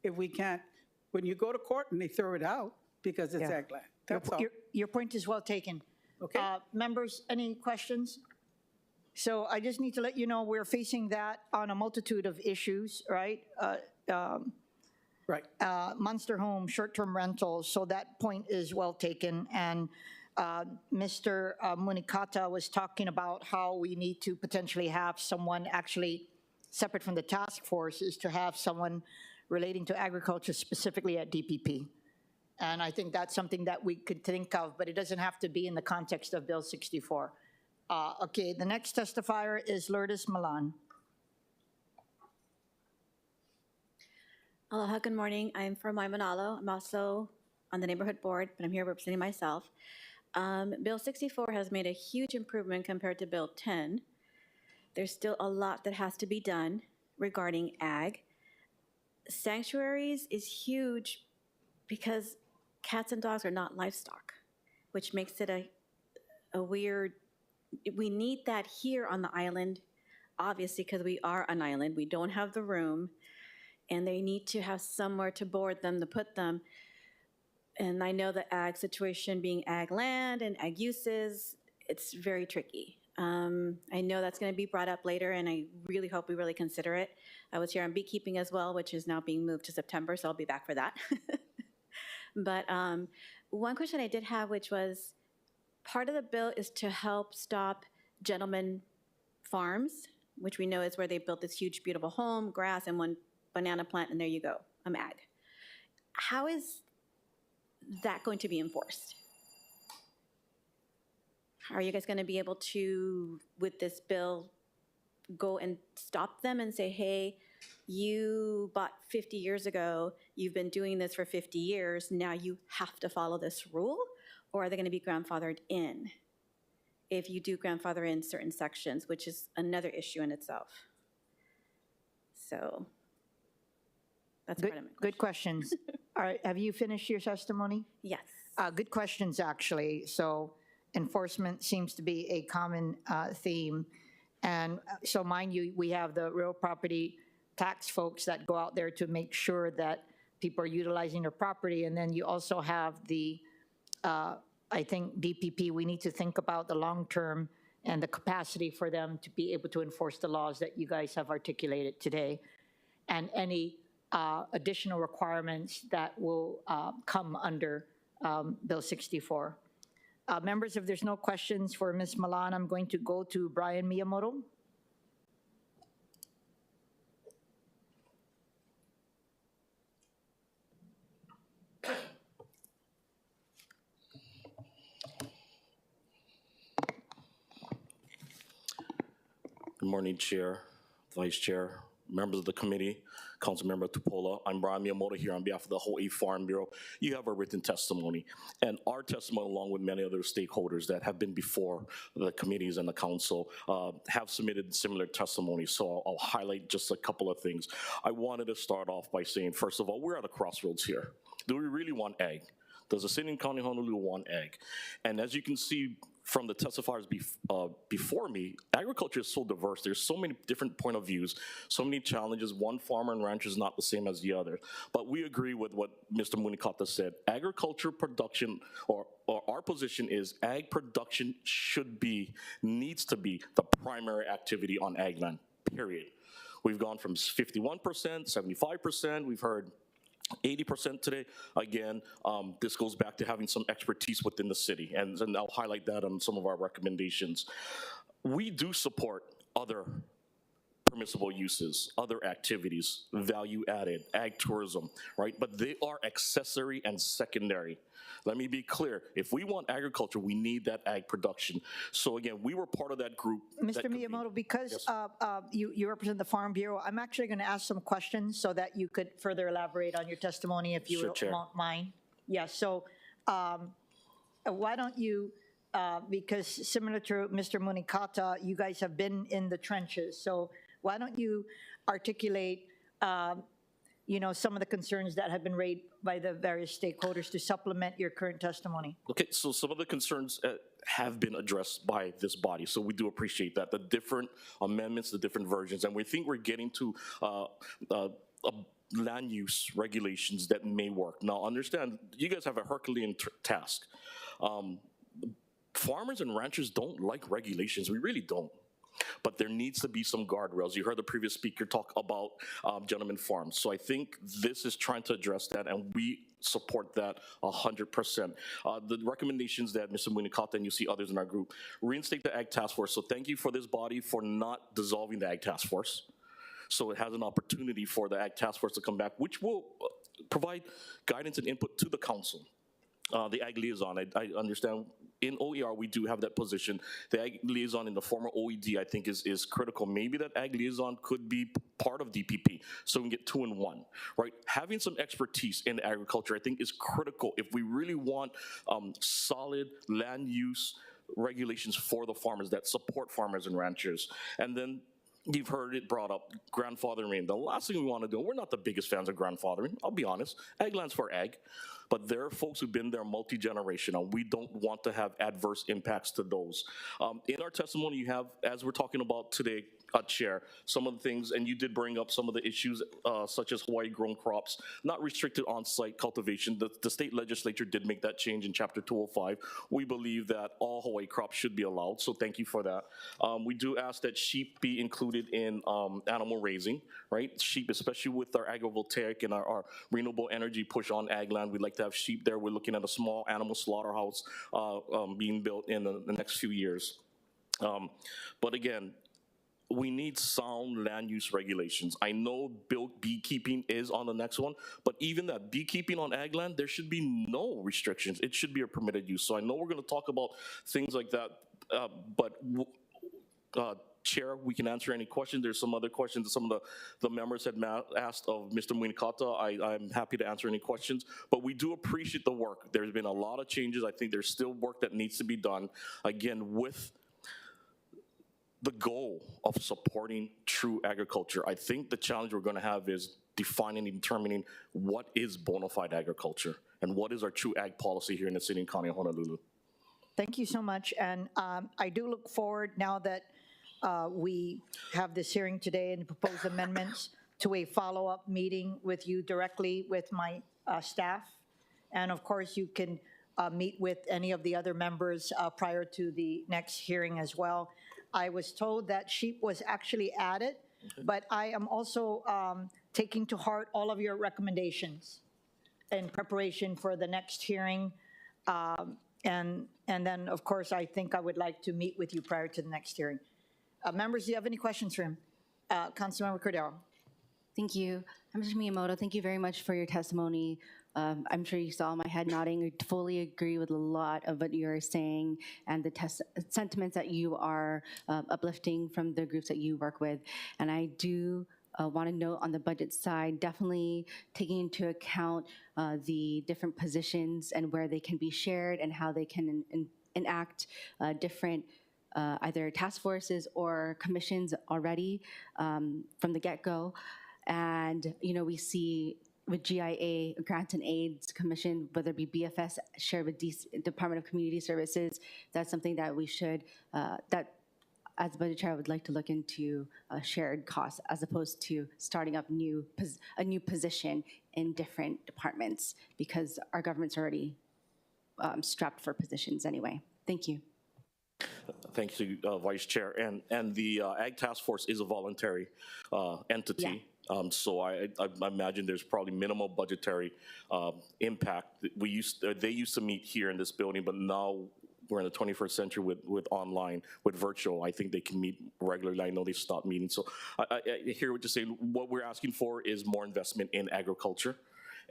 If we can't, when you go to court and they throw it out because it's ag land. That's all. Your point is well taken. Okay. Members, any questions? So I just need to let you know we're facing that on a multitude of issues, right? Right. Monster home, short-term rentals, so that point is well taken. And Mr. Munikata was talking about how we need to potentially have someone actually separate from the task force, is to have someone relating to agriculture specifically at DPP. And I think that's something that we could think of, but it doesn't have to be in the context of Bill 64. Okay, the next testifier is Lourdes Malan. Aloha, good morning. I'm from Waimanalo. I'm also on the neighborhood board, but I'm here representing myself. Bill 64 has made a huge improvement compared to Bill 10. There's still a lot that has to be done regarding ag. Sanctuaries is huge because cats and dogs are not livestock, which makes it a weird, we need that here on the island, obviously, because we are an island. We don't have the room, and they need to have somewhere to board them, to put them. And I know the ag situation being ag land and ag uses, it's very tricky. I know that's going to be brought up later, and I really hope we really consider it. I was here on beekeeping as well, which is now being moved to September, so I'll be back for that. But one question I did have, which was, part of the bill is to help stop gentleman farms, which we know is where they built this huge, beautiful home, grass, and one banana plant, and there you go, I'm ag. How is that going to be enforced? Are you guys going to be able to, with this bill, go and stop them and say, hey, you bought 50 years ago, you've been doing this for 50 years, now you have to follow this rule? Or are they going to be grandfathered in if you do grandfather in certain sections, which is another issue in itself? So that's part of my Good questions. All right, have you finished your testimony? Yes. Good questions, actually. So enforcement seems to be a common theme. And so mind you, we have the real property tax folks that go out there to make sure that people are utilizing their property. And then you also have the, I think DPP, we need to think about the long-term and the capacity for them to be able to enforce the laws that you guys have articulated today, and any additional requirements that will come under Bill 64. Members, if there's no questions for Ms. Malan, I'm going to go to Brian Miyamoto. Good morning, Chair, Vice Chair, members of the committee, Councilmember Tupola. I'm Brian Miyamoto here on behalf of the Hawaii Farm Bureau. You have a written testimony, and our testimony, along with many other stakeholders that have been before the committees and the council, have submitted similar testimonies. So I'll highlight just a couple of things. I wanted to start off by saying, first of all, we're at a crossroads here. Do we really want ag? Does the city and county of Honolulu want ag? And as you can see from the testifiers before me, agriculture is so diverse. There's so many different point of views, so many challenges. One farmer and rancher is not the same as the other. But we agree with what Mr. Munikata said. Agriculture production, or our position is ag production needs to be the primary activity on ag land, period. We've gone from 51%, 75%, we've heard 80% today. Again, this goes back to having some expertise within the city, and I'll highlight that on some of our recommendations. We do support other permissible uses, other activities, value added, ag tourism, right? But they are accessory and secondary. Let me be clear. If we want agriculture, we need that ag production. So again, we were part of that group. Mr. Miyamoto, because you represent the Farm Bureau, I'm actually going to ask some questions so that you could further elaborate on your testimony if you Sure, Chair. won't mind. Yes, so why don't you, because similar to Mr. Munikata, you guys have been in the trenches, so why don't you articulate some of the concerns that have been raised by the various stakeholders to supplement your current testimony? Okay, so some of the concerns have been addressed by this body, so we do appreciate that. The different amendments, the different versions, and we think we're getting to land use regulations that may work. Now, understand, you guys have a Herculean task. Farmers and ranchers don't like regulations. We really don't. But there needs to be some guardrails. You heard the previous speaker talk about gentleman farms. So I think this is trying to address that, and we support that 100%. The recommendations that Mr. Munikata and you see others in our group, reinstate the Ag Task Force. So thank you for this body for not dissolving the Ag Task Force. So it has an opportunity for the Ag Task Force to come back, which will provide guidance and input to the council. The Ag Liaison, I understand in OER we do have that position. The Ag Liaison in the former OED I think is critical. Maybe that Ag Liaison could be part of DPP so we can get 2 in 1, right? Having some expertise in agriculture I think is critical if we really want solid land use regulations for the farmers that support farmers and ranchers. And then you've heard it brought up, grandfathering. The last thing we want to do, we're not the biggest fans of grandfathering, I'll be honest. Ag land's for ag. But there are folks who've been there multi-generational. We don't want to have adverse impacts to those. In our testimony, you have, as we're talking about today, Chair, some of the things, and you did bring up some of the issues such as Hawaii-grown crops, not restricted on-site cultivation. The state legislature did make that change in Chapter 205. We believe that all Hawaii crops should be allowed, so thank you for that. We do ask that sheep be included in animal raising, right? Sheep, especially with our agrivoltaic and our renewable energy push on ag land, we'd like to have sheep there. We're looking at a small animal slaughterhouse being built in the next few years. But again, we need sound land use regulations. I know beekeeping is on the next one, but even that beekeeping on ag land, there should be no restrictions. It should be a permitted use. So I know we're going to talk about things like that, Chair, we can answer any questions. There's some other questions that some of the members had asked of Mr. Munikata. I'm happy to answer any questions, but we do appreciate the work. There's been a lot of changes. I think there's still work that needs to be done, again, with the goal of supporting true agriculture. I think the challenge we're going to have is defining and determining what is bona fide agriculture and what is our true ag policy here in the city and county of Honolulu. Thank you so much, and I do look forward now that we have this hearing today and the proposed amendments to a follow-up meeting with you directly with my staff. And of course, you can meet with any of the other members prior to the next hearing as well. I was told that sheep was actually added, but I am also taking to heart all of your recommendations in preparation for the next hearing. And then, of course, I think I would like to meet with you prior to the next hearing. Members, do you have any questions for him? Councilmember Cordero. Thank you. Mr. Miyamoto, thank you very much for your testimony. I'm sure you saw my head nodding. I fully agree with a lot of what you're saying and the sentiments that you are uplifting from the groups that you work with. And I do want to note on the budget side, definitely taking into account the different positions and where they can be shared and how they can enact different either task forces or commissions already from the get-go. And, you know, we see with GIA, Grants and Aids Commission, whether it be BFS shared with Department of Community Services, that's something that we should, that as budget chair, I would like to look into shared costs as opposed to starting up a new position in different departments because our government's already strapped for positions anyway. Thank you. Thank you, Vice Chair. And the Ag Task Force is a voluntary entity. Yeah. So I imagine there's probably minimal budgetary impact. They used to meet here in this building, but now we're in the 21st century with online, with virtual. I think they can meet regularly. I know they stopped meeting. So I hear what you're saying. What we're asking for is more investment in agriculture.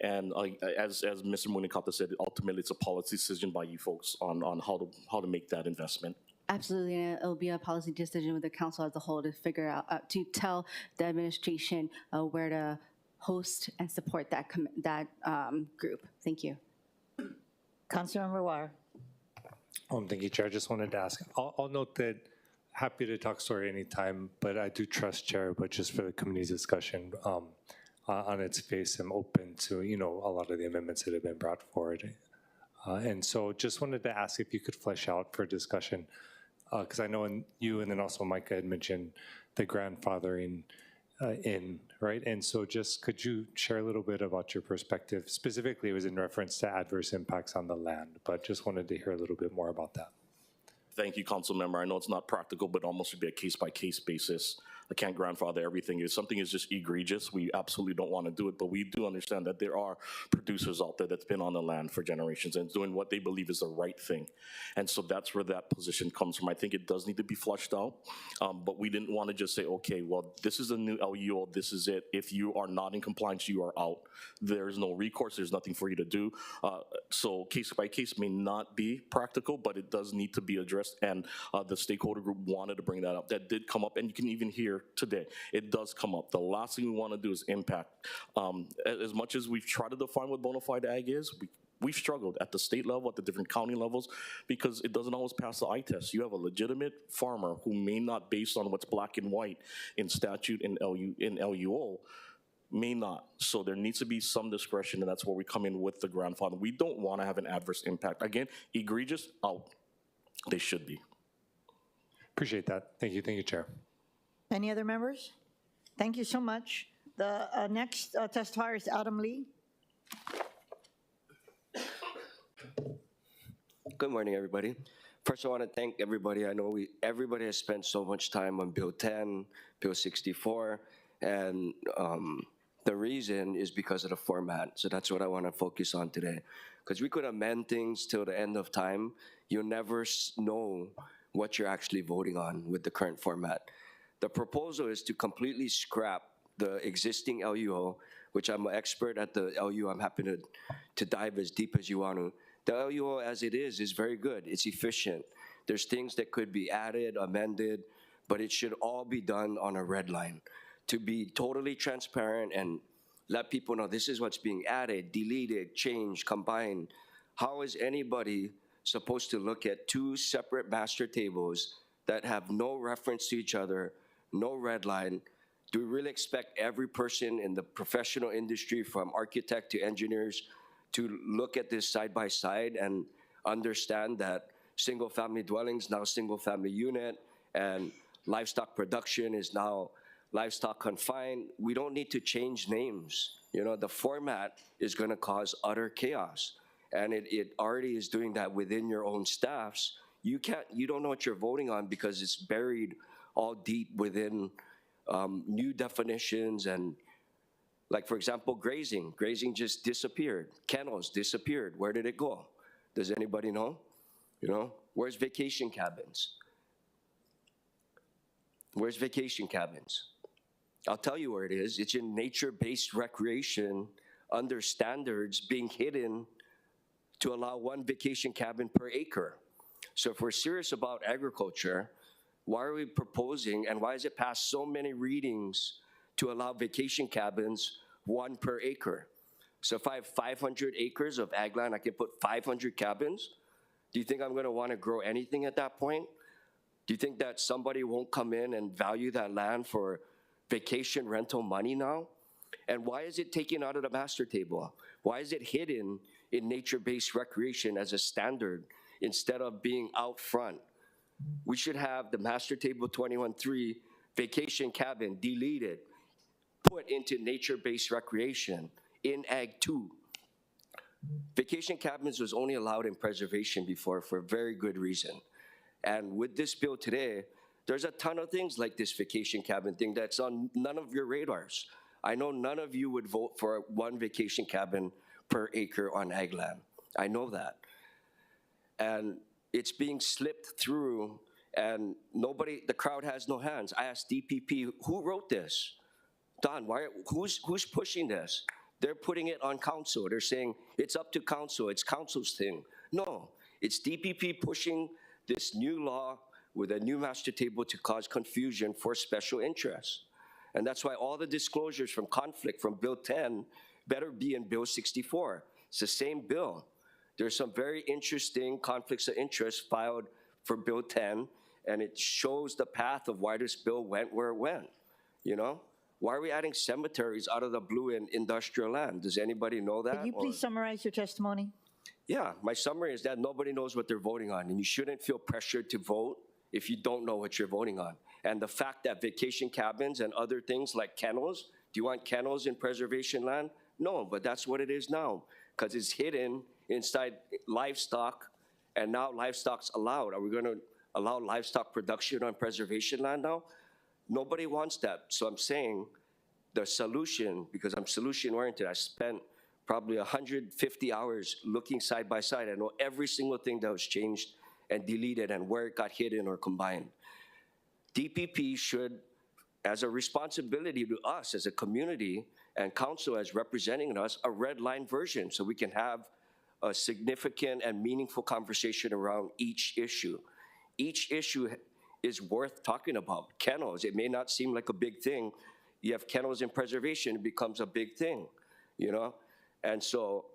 And as Mr. Munikata said, ultimately it's a policy decision by you folks on how to make that investment. Absolutely, and it'll be a policy decision with the council as a whole to figure out, to tell the administration where to host and support that group. Thank you. Councilmember Wire. Thank you, Chair. I just wanted to ask, I'll note that happy to talk story anytime, but I do trust Chair, but just for the committee's discussion, on its face, I'm open to, a lot of the amendments that have been brought forward. And so just wanted to ask if you could flesh out for discussion, because I know you and then also Micah had mentioned the grandfathering in, right? And so just could you share a little bit about your perspective? Specifically, it was in reference to adverse impacts on the land, but just wanted to hear a little bit more about that. Thank you, council member. I know it's not practical, but almost should be a case-by-case basis. I can't grandfather everything. If something is just egregious, we absolutely don't want to do it, but we do understand that there are producers out there that's been on the land for generations and doing what they believe is the right thing. And so that's where that position comes from. I think it does need to be flushed out, but we didn't want to just say, okay, well, this is a new LUO, this is it. If you are not in compliance, you are out. There's no recourse, there's nothing for you to do. So case by case may not be practical, but it does need to be addressed, and the stakeholder group wanted to bring that up. That did come up, and you can even hear today, it does come up. The last thing we want to do is impact. As much as we've tried to define what bona fide ag is, we've struggled at the state level, at the different county levels, because it doesn't always pass the eye test. You have a legitimate farmer who may not, based on what's black and white in statute in LUO, may not. So there needs to be some discretion, and that's where we come in with the grandfather. We don't want to have an adverse impact. Again, egregious, out. They should be. Appreciate that. Thank you, Chair. Any other members? Thank you so much. The next testifier is Adam Lee. Good morning, everybody. First, I want to thank everybody. I know everybody has spent so much time on Bill 10, Bill 64, and the reason is because of the format. So that's what I want to focus on today. Because we could amend things till the end of time. You'll never know what you're actually voting on with the current format. The proposal is to completely scrap the existing LUO, which I'm an expert at the LUO. I'm happy to dive as deep as you want to. The LUO as it is very good. It's efficient. There's things that could be added, amended, but it should all be done on a red line to be totally transparent and let people know this is what's being added, deleted, changed, combined. How is anybody supposed to look at two separate master tables that have no reference to each other, no red line? Do we really expect every person in the professional industry, from architect to engineers, to look at this side by side and understand that single family dwellings now single family unit and livestock production is now livestock confined? We don't need to change names. The format is going to cause utter chaos, and it already is doing that within your own staffs. You don't know what you're voting on because it's buried all deep within new definitions. And like, for example, grazing just disappeared. Kennels disappeared. Where did it go? Does anybody know? Where's vacation cabins? Where's vacation cabins? I'll tell you where it is. It's in nature-based recreation under standards being hidden to allow one vacation cabin per acre. So if we're serious about agriculture, why are we proposing, and why has it passed so many readings to allow vacation cabins, one per acre? So if I have 500 acres of ag land, I can put 500 cabins. Do you think I'm going to want to grow anything at that point? Do you think that somebody won't come in and value that land for vacation rental money now? And why is it taken out of the master table? Why is it hidden in nature-based recreation as a standard instead of being out front? We should have the master table 21.3 vacation cabin deleted, put into nature-based recreation in Ag 2. Vacation cabins was only allowed in preservation before for a very good reason. And with this bill today, there's a ton of things like this vacation cabin thing that's on none of your radars. I know none of you would vote for one vacation cabin per acre on ag land. I know that. And it's being slipped through, and nobody, the crowd has no hands. I asked DPP, who wrote this? Don, who's pushing this? They're putting it on council. They're saying it's up to council. It's council's thing. No, it's DPP pushing this new law with a new master table to cause confusion for special interests. And that's why all the disclosures from conflict from Bill 10 better be in Bill 64. It's the same bill. There's some very interesting conflicts of interest filed for Bill 10, and it shows the path of why this bill went where it went, you know? Why are we adding cemeteries out of the blue in industrial land? Does anybody know that? Could you please summarize your testimony? Yeah, my summary is that nobody knows what they're voting on, and you shouldn't feel pressured to vote if you don't know what you're voting on. And the fact that vacation cabins and other things like kennels, do you want kennels in preservation land? No, but that's what it is now, because it's hidden inside livestock, and now livestock's allowed. Are we going to allow livestock production on preservation land now? Nobody wants that. So I'm saying the solution, because I'm solution-oriented, I spent probably 150 hours looking side by side. I know every single thing that was changed and deleted and where it got hidden or combined. DPP should, as a responsibility to us as a community and council as representing us, a red line version so we can have a significant and meaningful conversation around each issue. Each issue is worth talking about. Kennels, it may not seem like a big thing. You have kennels in preservation, it becomes a big thing, you know? And so,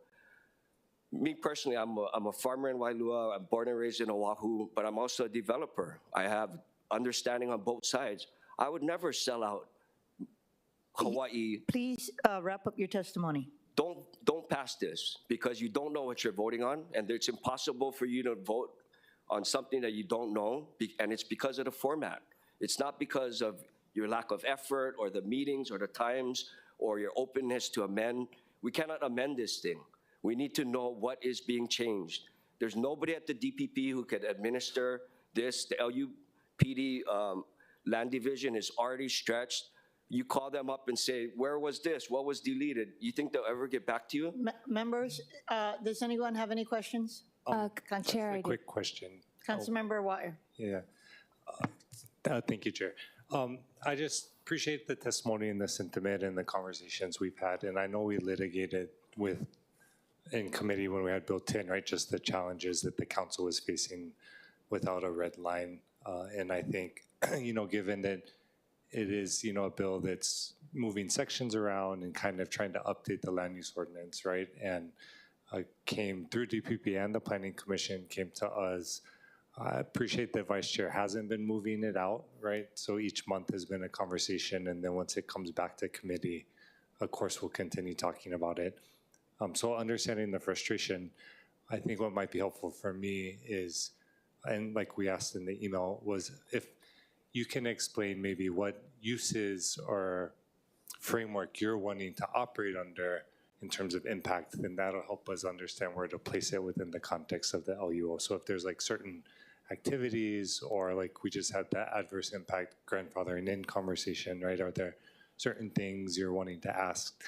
me personally, I'm a farmer in Wailua. I'm born and raised in Oahu, but I'm also a developer. I have understanding on both sides. I would never sell out Hawaii. Please wrap up your testimony. Don't pass this, because you don't know what you're voting on, and it's impossible for you to vote on something that you don't know, and it's because of the format. It's not because of your lack of effort or the meetings or the times or your openness to amend. We cannot amend this thing. We need to know what is being changed. There's nobody at the DPP who can administer this. The LUPD land division is already stretched. You call them up and say, where was this? What was deleted? You think they'll ever get back to you? Members, does anyone have any questions? Chair, a quick question. Councilmember Water. Yeah. Thank you, Chair. I just appreciate the testimony and the sentiment and the conversations we've had. And I know we litigated in committee when we had Bill 10, right? Just the challenges that the council was facing without a red line. And I think, you know, given that it is, you know, a bill that's moving sections around and kind of trying to update the land use ordinance, right? And came through DPP and the Planning Commission, came to us. I appreciate that Vice Chair hasn't been moving it out, right? So each month has been a conversation, and then once it comes back to committee, of course, we'll continue talking about it. So understanding the frustration, I think what might be helpful for me is, and like we asked in the email, was if you can explain maybe what uses or framework you're wanting to operate under in terms of impact, then that'll help us understand where to place it within the context of the LUO. So if there's like certain activities, or like we just had that adverse impact grandfathering in conversation, right? Are there certain things you're wanting to ask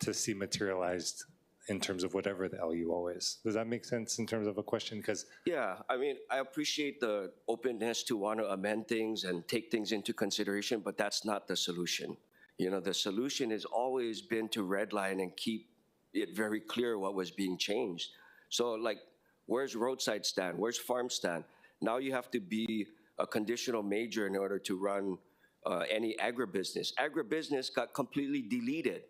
to see materialized in terms of whatever the LUO is? Does that make sense in terms of a question? Because yeah, I mean, I appreciate the openness to want to amend things and take things into consideration, but that's not the solution. You know, the solution has always been to redline and keep it very clear what was being changed. So like, where's roadside stand? Where's farm stand? Now you have to be a conditional major in order to run any agribusiness. Agribusiness got completely deleted.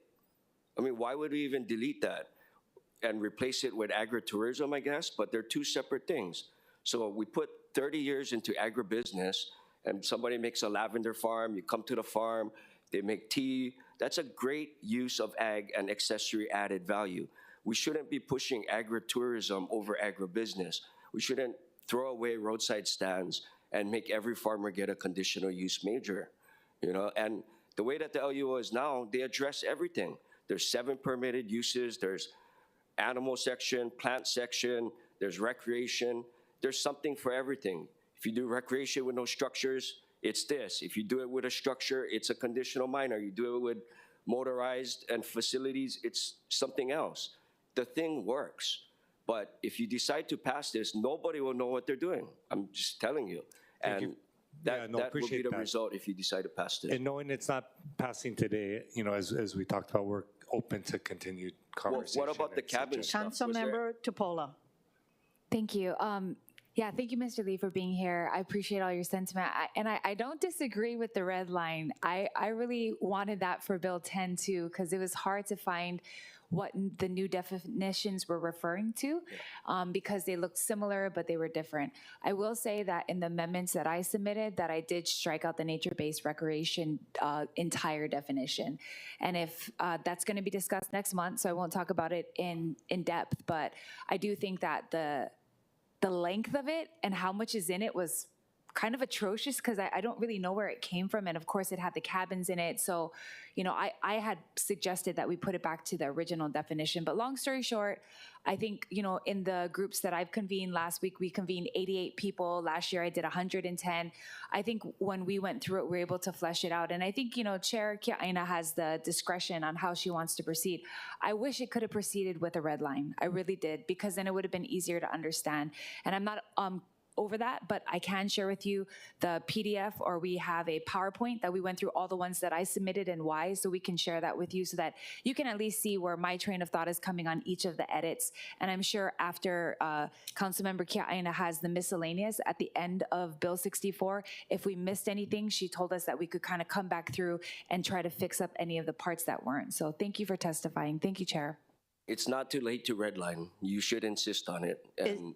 I mean, why would we even delete that and replace it with agritourism, I guess? But they're two separate things. So we put 30 years into agribusiness, and somebody makes a lavender farm, you come to the farm, they make tea. That's a great use of ag and accessory added value. We shouldn't be pushing agritourism over agribusiness. We shouldn't throw away roadside stands and make every farmer get a conditional use major, you know? And the way that the LUO is now, they address everything. There's 7 permitted uses, there's animal section, plant section, there's recreation. There's something for everything. If you do recreation with no structures, it's this. If you do it with a structure, it's a conditional minor. You do it with motorized and facilities, it's something else. The thing works, But if you decide to pass this, nobody will know what they're doing. I'm just telling you. And that will be the result if you decide to pass this. And knowing it's not passing today, you know, as we talked about, we're open to continued conversation. What about the cabin stuff? Councilmember Tupola. Thank you. Yeah, thank you, Mr. Lee, for being here. I appreciate all your sentiment. I don't disagree with the red line. I really wanted that for Bill 10 too, because it was hard to find what the new definitions were referring to because they looked similar, but they were different. I will say that in the amendments that I submitted, that I did strike out the nature-based recreation entire definition. And if that's going to be discussed next month, so I won't talk about it in depth, but I do think that the length of it and how much is in it was kind of atrocious because I don't really know where it came from. And of course it had the cabins in it. So, you know, I had suggested that we put it back to the original definition. But long story short, I think, you know, in the groups that I've convened last week, we convened 88 people. Last year I did 110. I think when we went through it, we were able to flesh it out. And I think, you know, Chair Kiaʻāina has the discretion on how she wants to proceed. I wish it could have proceeded with a red line. I really did, because then it would have been easier to understand. And I'm not over that, but I can share with you the PDF, or we have a PowerPoint that we went through all the ones that I submitted and why, so we can share that with you so that you can at least see where my train of thought is coming on each of the edits. And I'm sure after Councilmember Kiaʻāina has the miscellaneous at the end of Bill 64, if we missed anything, she told us that we could kind of come back through and try to fix up any of the parts that weren't. So thank you for testifying. Thank you, Chair. It's not too late to redline. You should insist on it. And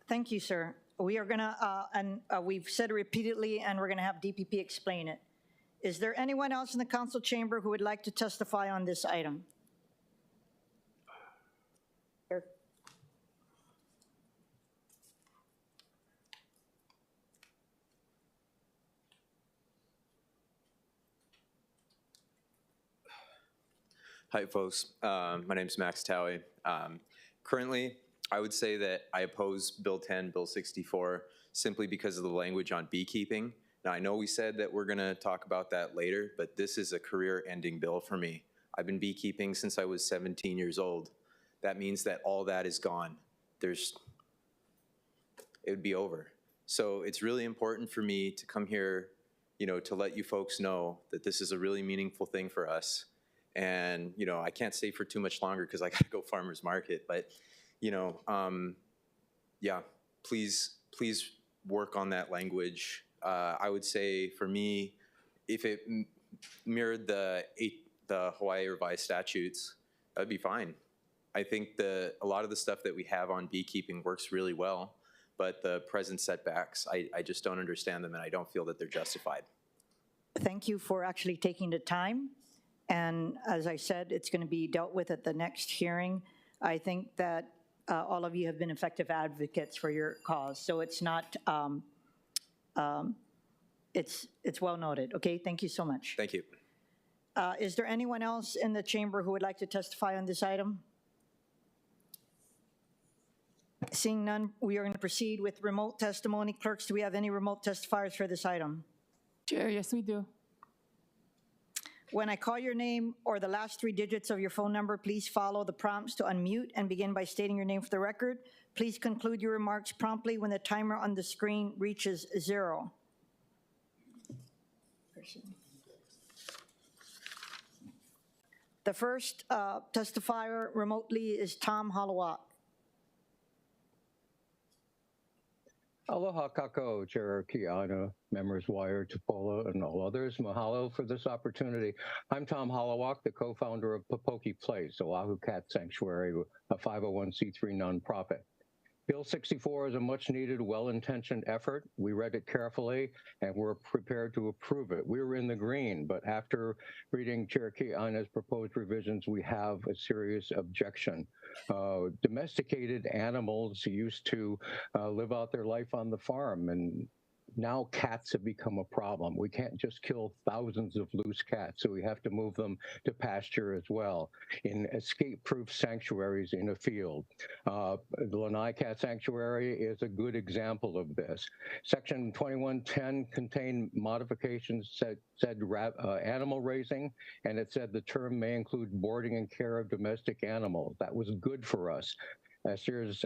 Thank you, sir. We are gonna, we've said it repeatedly, and we're gonna have DPP explain it. Is there anyone else in the council chamber who would like to testify on this item? Here. Hi, folks. My name is Max Towie. Currently, I would say that I oppose Bill 10, Bill 64, simply because of the language on beekeeping. Now, I know we said that we're going to talk about that later, but this is a career-ending bill for me. I've been beekeeping since I was 17 years old. That means that all that is gone. It would be over. So it's really important for me to come here, you know, to let you folks know that this is a really meaningful thing for us. And, you know, I can't stay for too much longer because I got to go farmer's market, but you know, yeah, please work on that language. I would say for me, if it mirrored the Hawaii revised statutes, that'd be fine. I think a lot of the stuff that we have on beekeeping works really well, but the present setbacks, I just don't understand them, and I don't feel that they're justified. Thank you for actually taking the time. And as I said, it's going to be dealt with at the next hearing. I think that all of you have been effective advocates for your cause, so it's not, it's well noted. Okay, thank you so much. Thank you. Is there anyone else in the chamber who would like to testify on this item? Seeing none, we are going to proceed with remote testimony. Clerks, do we have any remote testifiers for this item? Chair, yes, we do. When I call your name or the last 3 digits of your phone number, please follow the prompts to unmute and begin by stating your name for the record. Please conclude your remarks promptly when the timer on the screen reaches 0. The first testifier remotely is Tom Halawak. Aloha kako, Chair Kiaʻāina, members Wire, Tupola, and all others. Mahalo for this opportunity. I'm Tom Halawak, the co-founder of Popoki Place, Oahu Cat Sanctuary, a 501c3 nonprofit. Bill 64 is a much-needed, well-intentioned effort. We read it carefully, and we're prepared to approve it. We were in the green, but after reading Chair Kiaʻāina's proposed revisions, we have a serious objection. Domesticated animals used to live out their life on the farm, and now cats have become a problem. We can't just kill thousands of loose cats, so we have to move them to pasture as well in escape-proof sanctuaries in a field. The Lanai Cat Sanctuary is a good example of this. Section 2110 contained modifications that said animal raising, and it said the term may include boarding and care of domestic animals. That was good for us. Last year's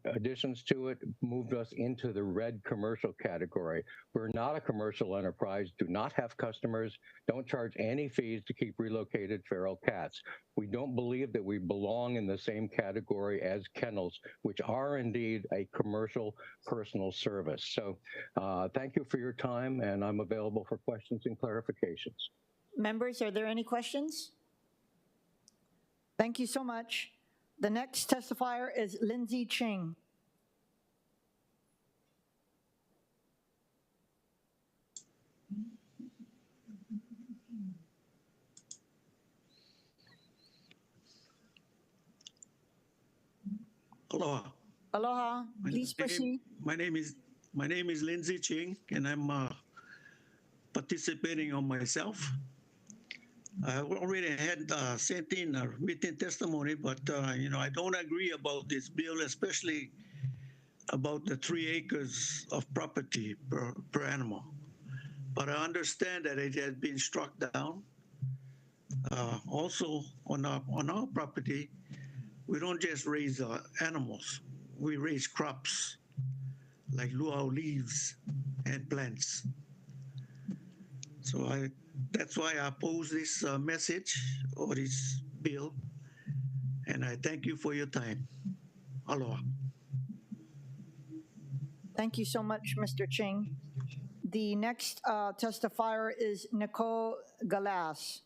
additions to it moved us into the red commercial category. We're not a commercial enterprise, do not have customers, don't charge any fees to keep relocated feral cats. We don't believe that we belong in the same category as kennels, which are indeed a commercial personal service. So thank you for your time, and I'm available for questions and clarifications. Members, are there any questions? Thank you so much. The next testifier is Lindsay Ching. Aloha. Aloha. Please proceed. My name is Lindsay Ching, and I'm participating on myself. I already had sent in a written testimony, but I don't agree about this bill, especially about the 3 acres of property per animal. But I understand that it has been struck down. Also, on our property, we don't just raise animals. We raise crops like luau leaves and plants. So that's why I oppose this message or this bill, and I thank you for your time. Aloha. Thank you so much, Mr. Ching. The next testifier is Nicole Galas.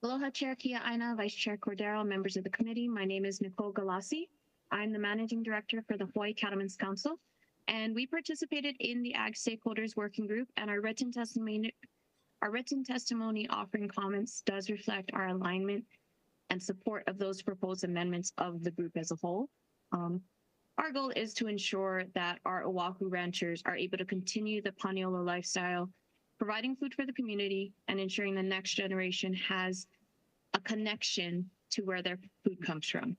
Aloha, Chair Kiaʻāina, Vice Chair Cordero, members of the committee. My name is Nicole Galassi. I'm the Managing Director for the Hawaii Cattlemen's Council, and we participated in the Ag Stakeholders Working Group, and our written testimony offering comments does reflect our alignment and support of those proposed amendments of the group as a whole. Our goal is to ensure that our Oahu ranchers are able to continue the Paniolo lifestyle, providing food for the community and ensuring the next generation has a connection to where their food comes from.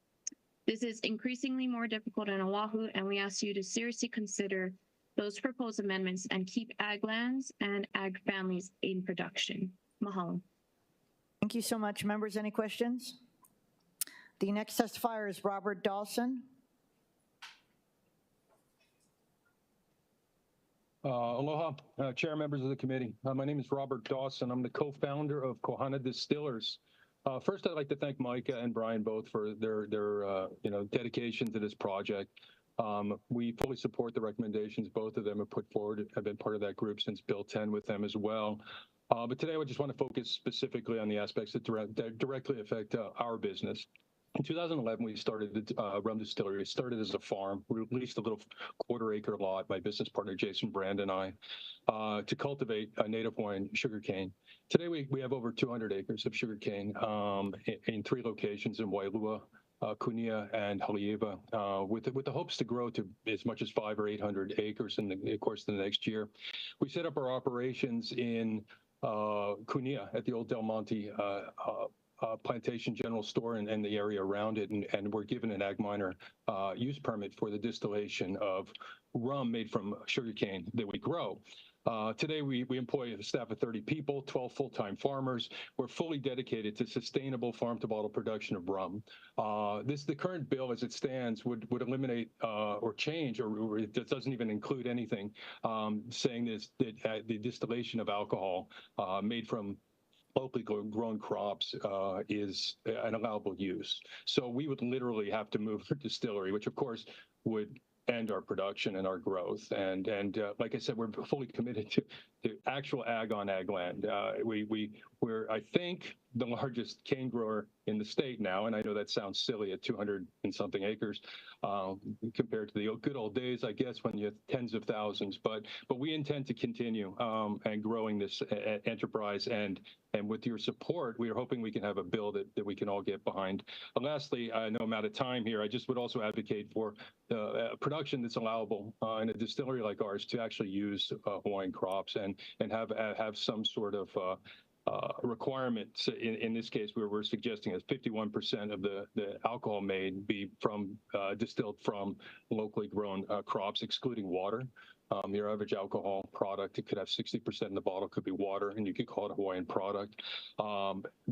This is increasingly more difficult in Oahu, and we ask you to seriously consider those proposed amendments and keep ag lands and ag families in production. Mahalo. Thank you so much. Members, any questions? The next testifier is Robert Dawson. Aloha, Chair, members of the committee. My name is Robert Dawson. I'm the co-founder of Kohana Distillers. First, I'd like to thank Micah and Brian both for their dedication to this project. We fully support the recommendations both of them have put forward. I've been part of that group since Bill 10 with them as well. But today, I just want to focus specifically on the aspects that directly affect our business. In 2011, we started the rum distillery. It started as a farm. We leased a little quarter-acre lot, my business partner Jason Brand and I, to cultivate native Hawaiian sugarcane. Today, we have over 200 acres of sugarcane in 3 locations in Wailua, Kunia, and Haleiwa, with the hopes to grow to as much as 500 or 800 acres in the course of the next year. We set up our operations in Kunia at the old Del Monte plantation general store and the area around it, and we're given an ag minor use permit for the distillation of rum made from sugarcane that we grow. Today, we employ a staff of 30 people, 12 full-time farmers. We're fully dedicated to sustainable farm-to-bottle production of rum. The current bill, as it stands, would eliminate or change, or it doesn't even include anything, saying that the distillation of alcohol made from locally grown crops is an allowable use. So we would literally have to move the distillery, which of course would end our production and our growth. And like I said, we're fully committed to actual ag on ag land. We're, I think, the largest cane grower in the state now, and I know that sounds silly at 200 and something acres compared to the good old days, I guess, when you had tens of thousands. But we intend to continue and growing this enterprise, and with your support, we are hoping we can have a bill that we can all get behind. And lastly, I know I'm out of time here. I just would also advocate for production that's allowable in a distillery like ours to actually use Hawaiian crops and have some sort of requirements. In this case, we're suggesting that 51% of the alcohol made be distilled from locally grown crops, excluding water. Your average alcohol product, it could have 60% in the bottle, could be water, and you could call it a Hawaiian product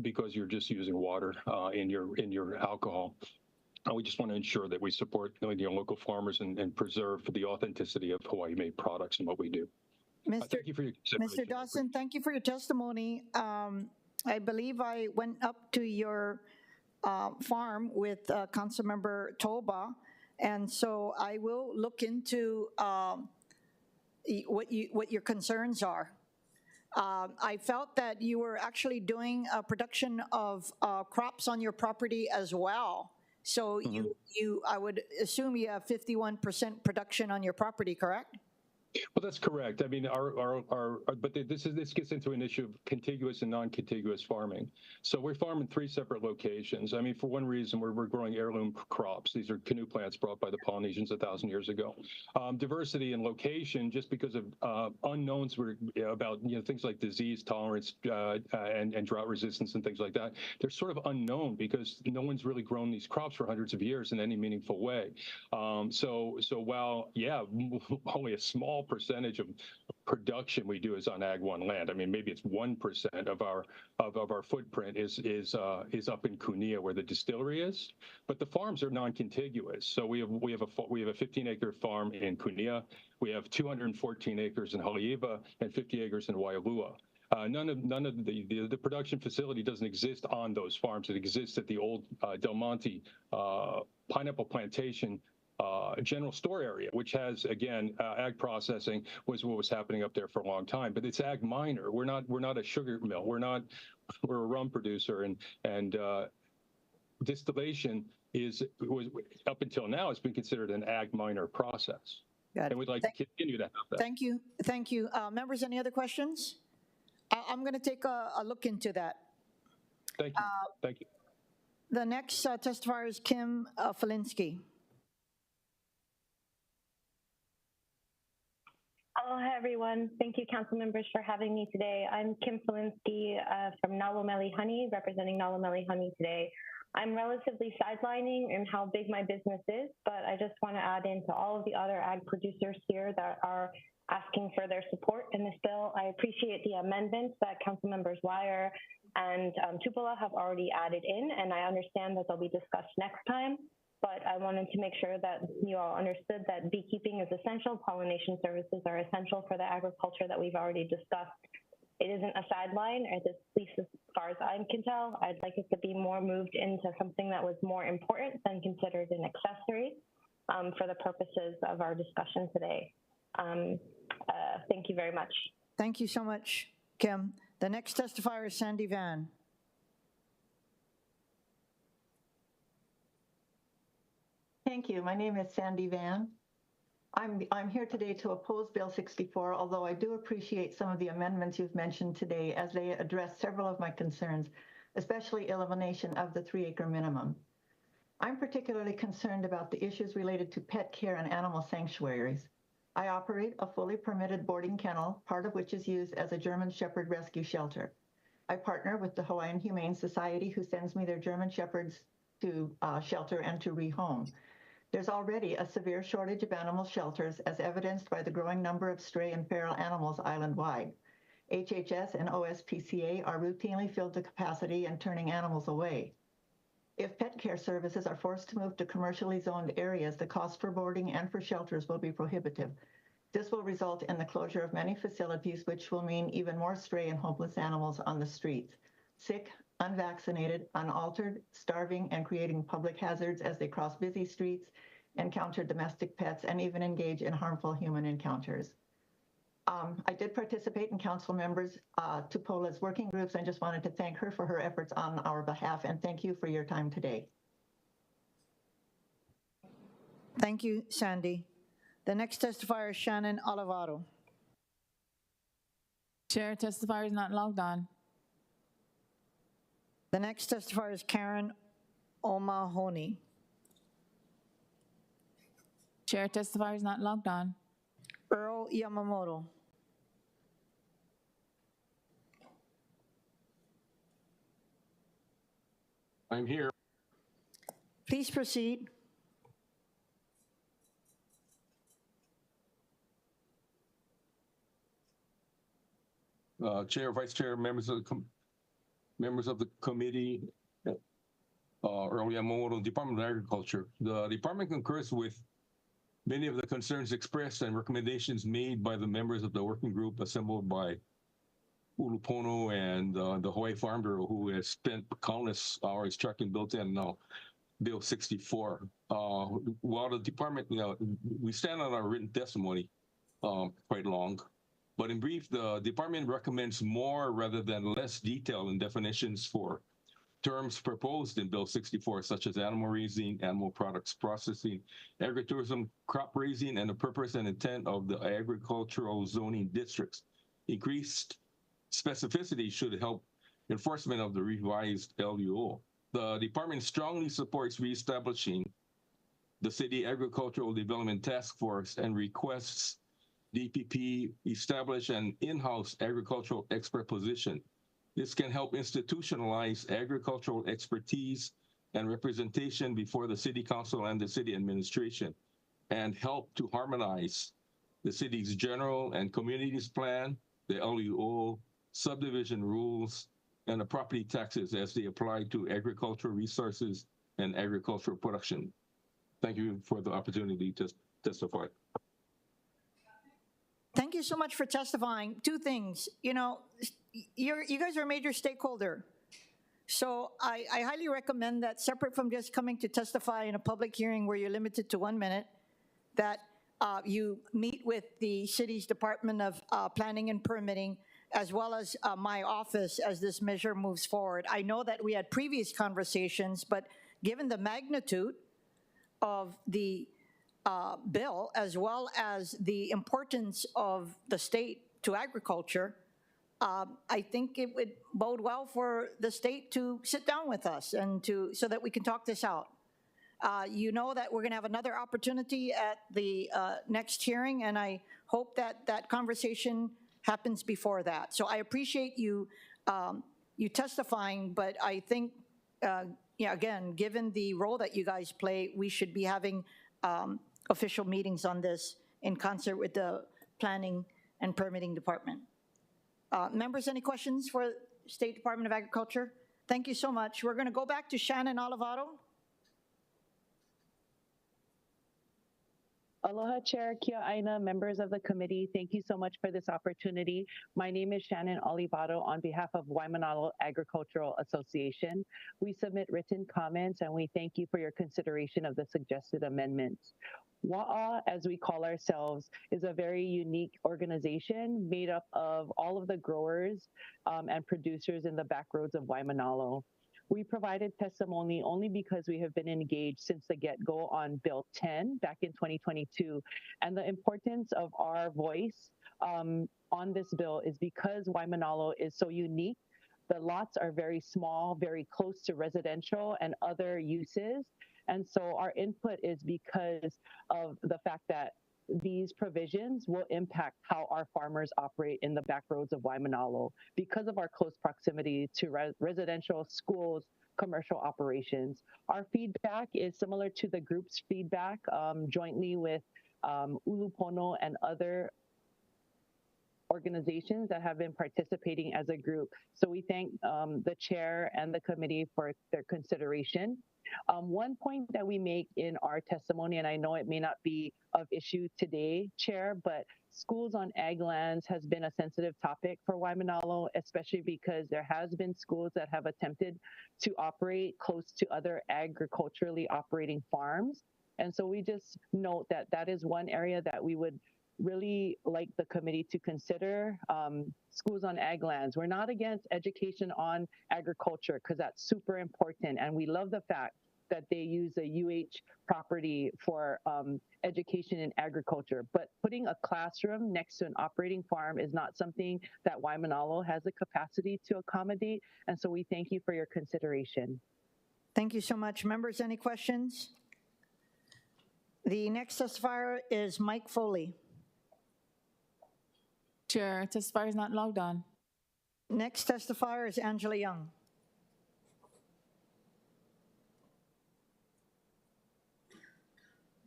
because you're just using water in your alcohol. We just want to ensure that we support local farmers and preserve the authenticity of Hawaii-made products and what we do. Thank you for your consideration. Mr. Dawson, thank you for your testimony. I believe I went up to your farm with Councilmember Toba, and so I will look into what your concerns are. I felt that you were actually doing a production of crops on your property as well. So I would assume you have 51% production on your property, correct? Well, that's correct. I mean, but this gets into an issue of contiguous and non-contiguous farming. So we farm in 3 separate locations. I mean, for one reason, we're growing heirloom crops. These are canoe plants brought by the Polynesians 1,000 years ago. Diversity in location, just because of unknowns about things like disease tolerance and drought resistance and things like that. They're sort of unknown because no one's really grown these crops for hundreds of years in any meaningful way. So while only a small percentage of production we do is on Ag 1 land. I mean, maybe it's 1% of our footprint is up in Kunia where the distillery is, but the farms are non-contiguous. So we have a 15-acre farm in Kunia. We have 214 acres in Haleiwa and 50 acres in Waialua. None of the production facility doesn't exist on those farms. It exists at the old Del Monte pineapple plantation general store area, which has, again, ag processing was what was happening up there for a long time. But it's ag minor. We're not a sugar mill. We're a rum producer, and distillation was up until now has been considered an ag minor process. And we'd like to continue to have that. Thank you. Members, any other questions? I'm going to take a look into that. Thank you. Thank you. The next testifier is Kim Falinsky. Aloha, everyone. Thank you, council members, for having me today. I'm Kim Falinsky from Nalomeli Honey, representing Nalomeli Honey today. I'm relatively sidelining in how big my business is, but I just want to add in to all of the other ag producers here that are asking for their support in this bill. I appreciate the amendments that council members Wire and Tupola have already added in, and I understand that they'll be discussed next time. But I wanted to make sure that you all understood that beekeeping is essential. Pollination services are essential for the agriculture that we've already discussed. It isn't a sideline, at least as far as I can tell. I'd like it to be more moved into something that was more important than considered an accessory for the purposes of our discussion today. Thank you very much. Thank you so much, Kim. The next testifier is Sandy Van. Thank you. My name is Sandy Van. I'm here today to oppose Bill 64, although I do appreciate some of the amendments you've mentioned today as they address several of my concerns, especially elimination of the 3-acre minimum. I'm particularly concerned about the issues related to pet care and animal sanctuaries. I operate a fully permitted boarding kennel, part of which is used as a German Shepherd rescue shelter. I partner with the Hawaiian Humane Society, who sends me their German Shepherds to shelter and to rehome. There's already a severe shortage of animal shelters, as evidenced by the growing number of stray and feral animals island-wide. HHS and OSPCA are routinely filled to capacity and turning animals away. If pet care services are forced to move to commercially zoned areas, the cost for boarding and for shelters will be prohibitive. This will result in the closure of many facilities, which will mean even more stray and homeless animals on the streets, sick, unvaccinated, unaltered, starving, and creating public hazards as they cross busy streets, encounter domestic pets, and even engage in harmful human encounters. I did participate in council members Tupola's working groups and just wanted to thank her for her efforts on our behalf, and thank you for your time today. Thank you, Sandy. The next testifier is Shannon Olivaro. Chair, testifier is not logged on. The next testifier is Karen O'Mahony. Chair, testifier is not logged on. Earl Yamamoto. I'm here. Please proceed. Chair, Vice Chair, members of the committee, early Yamamoto, Department of Agriculture. The department concurs with many of the concerns expressed and recommendations made by the members of the working group assembled by Ulupono and the Hawaii Farm Bureau, who has spent countless hours tracking Bill 10, now Bill 64. While the department, we stand on our written testimony quite long, but in brief, the department recommends more rather than less detail and definitions for terms proposed in Bill 64, such as animal raising, animal products processing, agritourism, crop raising, and the purpose and intent of the agricultural zoning districts. Increased specificity should help enforcement of the revised LUO. The department strongly supports reestablishing the City Agricultural Development Task Force and requests DPP establish an in-house agricultural expert position. This can help institutionalize agricultural expertise and representation before the City Council and the City Administration, and help to harmonize the city's general and communities plan, the LUO, subdivision rules, and the property taxes as they apply to agricultural resources and agricultural production. Thank you for the opportunity to testify. Thank you so much for testifying. Two things. You guys are a major stakeholder. So I highly recommend that, separate from just coming to testify in a public hearing where you're limited to 1 minute, that you meet with the city's Department of Planning and Permitting, as well as my office as this measure moves forward. I know that we had previous conversations, but given the magnitude of the bill, as well as the importance of the state to agriculture, I think it would bode well for the state to sit down with us and so that we can talk this out. You know that we're going to have another opportunity at the next hearing, and I hope that that conversation happens before that. So I appreciate you testifying, but I think, again, given the role that you guys play, we should be having official meetings on this in concert with the Planning and Permitting Department. Members, any questions for State Department of Agriculture? Thank you so much. We're going to go back to Shannon Olivado. Aloha Chair Kiaʻāina, members of the committee, thank you so much for this opportunity. My name is Shannon Olivado on behalf of Waimanalo Agricultural Association. We submit written comments and we thank you for your consideration of the suggested amendments. WA'a, as we call ourselves, is a very unique organization made up of all of the growers and producers in the back roads of Waimanalo. We provided testimony only because we have been engaged since the get-go on Bill 10 back in 2022. And the importance of our voice on this bill is because Waimanalo is so unique. The lots are very small, very close to residential and other uses. And so our input is because of the fact that these provisions will impact how our farmers operate in the back roads of Waimanalo because of our close proximity to residential, schools, commercial operations. Our feedback is similar to the group's feedback jointly with Ulupono and other organizations that have been participating as a group. So we thank the chair and the committee for their consideration. One point that we make in our testimony, and I know it may not be of issue today, Chair, but schools on ag lands has been a sensitive topic for Waimanalo, especially because there has been schools that have attempted to operate close to other agriculturally operating farms. And so we just note that that is one area that we would really like the committee to consider. Schools on ag lands. We're not against education on agriculture because that's super important. And we love the fact that they use a UH property for education in agriculture. But putting a classroom next to an operating farm is not something that Waimanalo has the capacity to accommodate. And so we thank you for your consideration. Thank you so much. Members, any questions? The next testifier is Mike Foley. Chair, testifier is not logged on. Next testifier is Angela Young.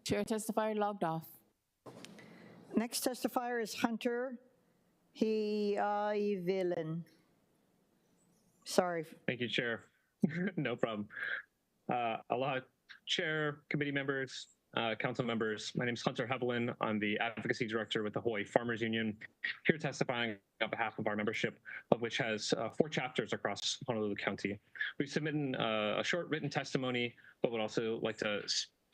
Chair, testifier logged off. Next testifier is Hunter Kiaʻāina. Sorry. Thank you, Chair. No problem. Aloha, Chair, committee members, council members. My name is Hunter Hevelin. I'm the Advocacy Director with the Hawaii Farmers Union, here testifying on behalf of our membership, of which has 4 chapters across Honolulu County. We've submitted a short written testimony, but would also like to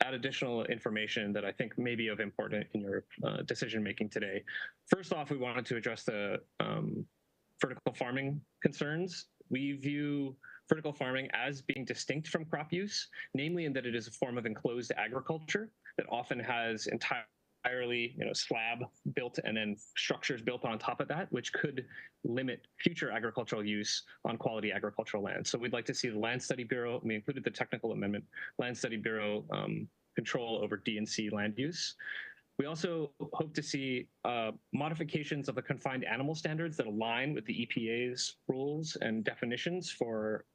add additional information that I think may be of importance in your decision-making today. First off, we wanted to address the vertical farming concerns. We view vertical farming as being distinct from crop use, namely in that it is a form of enclosed agriculture that often has entirely slab built and then structures built on top of that, which could limit future agricultural use on quality agricultural land. So we'd like to see the Land Study Bureau, we included the technical amendment, Land Study Bureau control over D&C land use. We also hope to see modifications of the confined animal standards that align with the EPA's rules and definitions for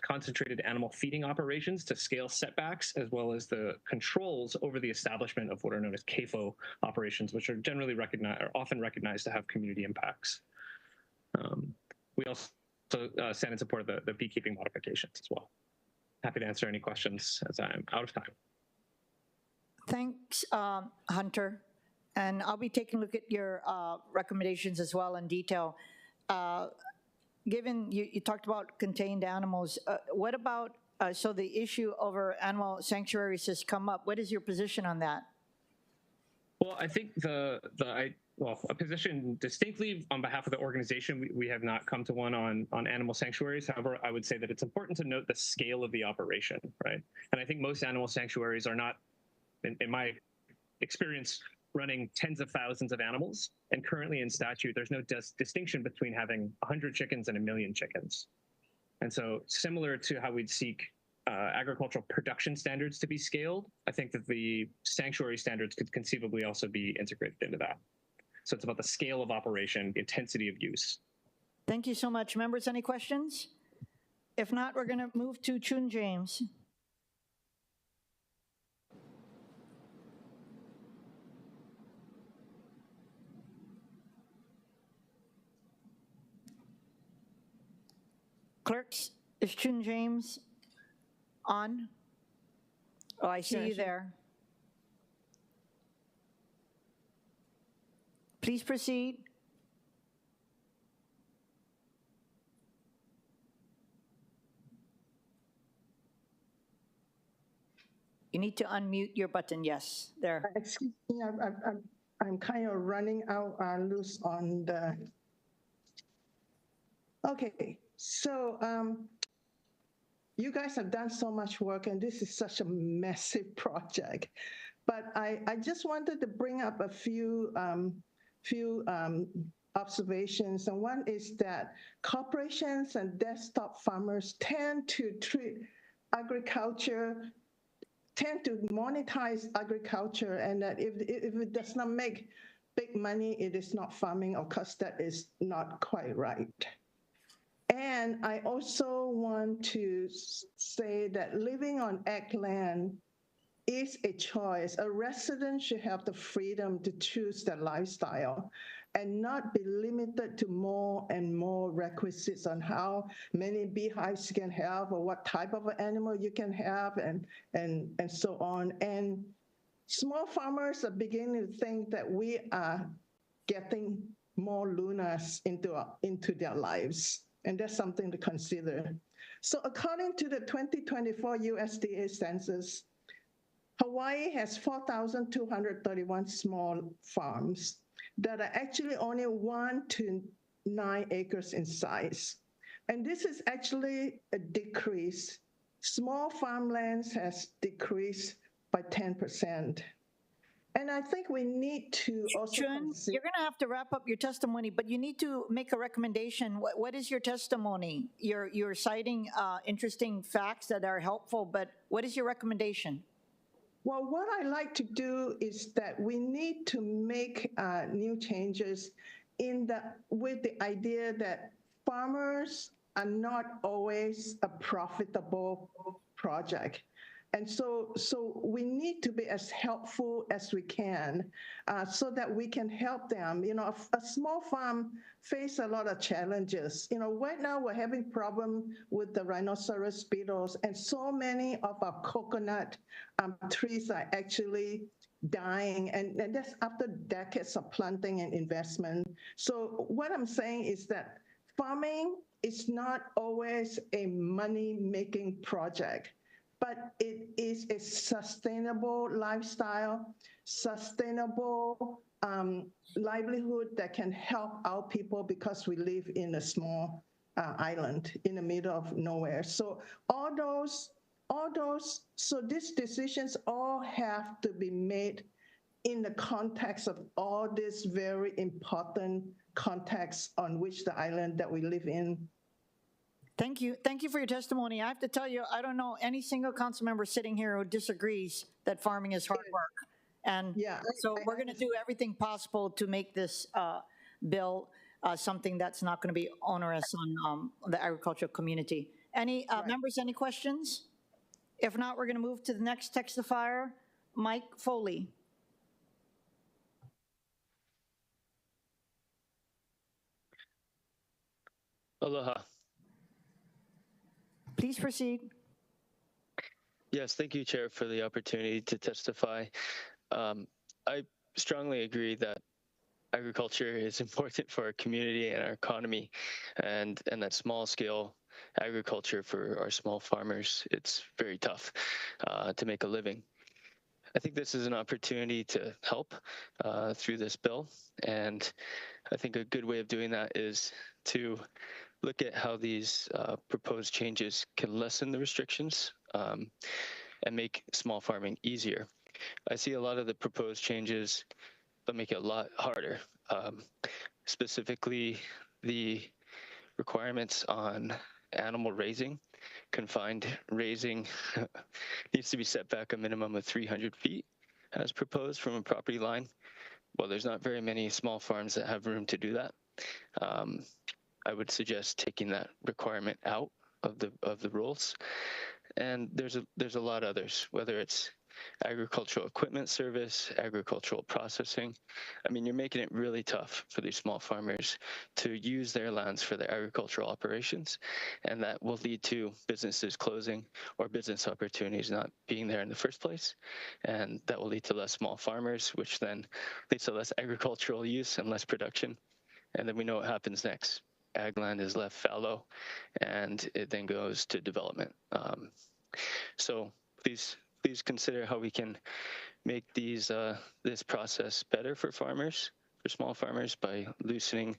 concentrated animal feeding operations to scale setbacks, as well as the controls over the establishment of what are known as CAFO operations, which are generally often recognized to have community impacts. We also stand in support of the beekeeping modifications as well. Happy to answer any questions as I'm out of time. Thanks, Hunter. And I'll be taking a look at your recommendations as well in detail. Given you talked about contained animals, what about, so the issue over animal sanctuaries has come up. What is your position on that? Well, I think a position distinctly on behalf of the organization, we have not come to one on animal sanctuaries. However, I would say that it's important to note the scale of the operation, right? And I think most animal sanctuaries are not, in my experience, running tens of thousands of animals. And currently in statute, there's no distinction between having 100 chickens and 1 million chickens. And so similar to how we'd seek agricultural production standards to be scaled, I think that the sanctuary standards could conceivably also be integrated into that. So it's about the scale of operation, the intensity of use. Thank you so much. Members, any questions? If not, we're going to move to Chun James. Clerks, is Chun James on? Oh, I see you there. Please proceed. You need to unmute your button. Yes, there. Excuse me, I'm kind of running out loose on the. Okay, so you guys have done so much work, and this is such a massive project. But I just wanted to bring up a few observations, and one is that corporations and desktop farmers tend to treat agriculture, tend to monetize agriculture, and that if it does not make big money, it is not farming. Of course, that is not quite right. And I also want to say that living on ag land is a choice. A resident should have the freedom to choose their lifestyle and not be limited to more and more requisites on how many beehives you can have or what type of an animal you can have and so on. And small farmers are beginning to think that we are getting more lunas into their lives. And that's something to consider. So according to the 2024 USDA census, Hawaii has 4,231 small farms that are actually only 1 to 9 acres in size. And this is actually a decrease. Small farmlands has decreased by 10%. And I think we need to also Chun, you're going to have to wrap up your testimony, but you need to make a recommendation. What is your testimony? You're citing interesting facts that are helpful, but what is your recommendation? Well, what I like to do is that we need to make new changes with the idea that farmers are not always a profitable project. And so we need to be as helpful as we can so that we can help them. You know, a small farm face a lot of challenges. You know, right now we're having problem with the rhinoceros beetles, and so many of our coconut trees are actually dying, and that's after decades of planting and investment. So what I'm saying is that farming is not always a money-making project, but it is a sustainable lifestyle, sustainable livelihood that can help our people because we live in a small island in the middle of nowhere. So so these decisions all have to be made in the context of all these very important contexts on which the island that we live in. Thank you. Thank you for your testimony. I have to tell you, I don't know any single council member sitting here who disagrees that farming is hard work. And so we're going to do everything possible to make this bill something that's not going to be onerous on the agricultural community. Any members, any questions? If not, we're going to move to the next testifier, Mike Foley. Aloha. Please proceed. Yes, thank you, Chair, for the opportunity to testify. I strongly agree that agriculture is important for our community and our economy, and that small-scale agriculture for our small farmers, it's very tough to make a living. I think this is an opportunity to help through this bill, and I think a good way of doing that is to look at how these proposed changes can lessen the restrictions and make small farming easier. I see a lot of the proposed changes that make it a lot harder, specifically the requirements on animal raising. Confined raising needs to be set back a minimum of 300 feet as proposed from a property line. Well, there's not very many small farms that have room to do that. I would suggest taking that requirement out of the rules. And there's a lot of others, whether it's agricultural equipment service, agricultural processing. I mean, you're making it really tough for these small farmers to use their lands for their agricultural operations, and that will lead to businesses closing or business opportunities not being there in the first place, and that will lead to less small farmers, which then leads to less agricultural use and less production. And then we know what happens next. Ag land is left fallow, and it then goes to development. So please consider how we can make this process better for farmers, for small farmers, by loosening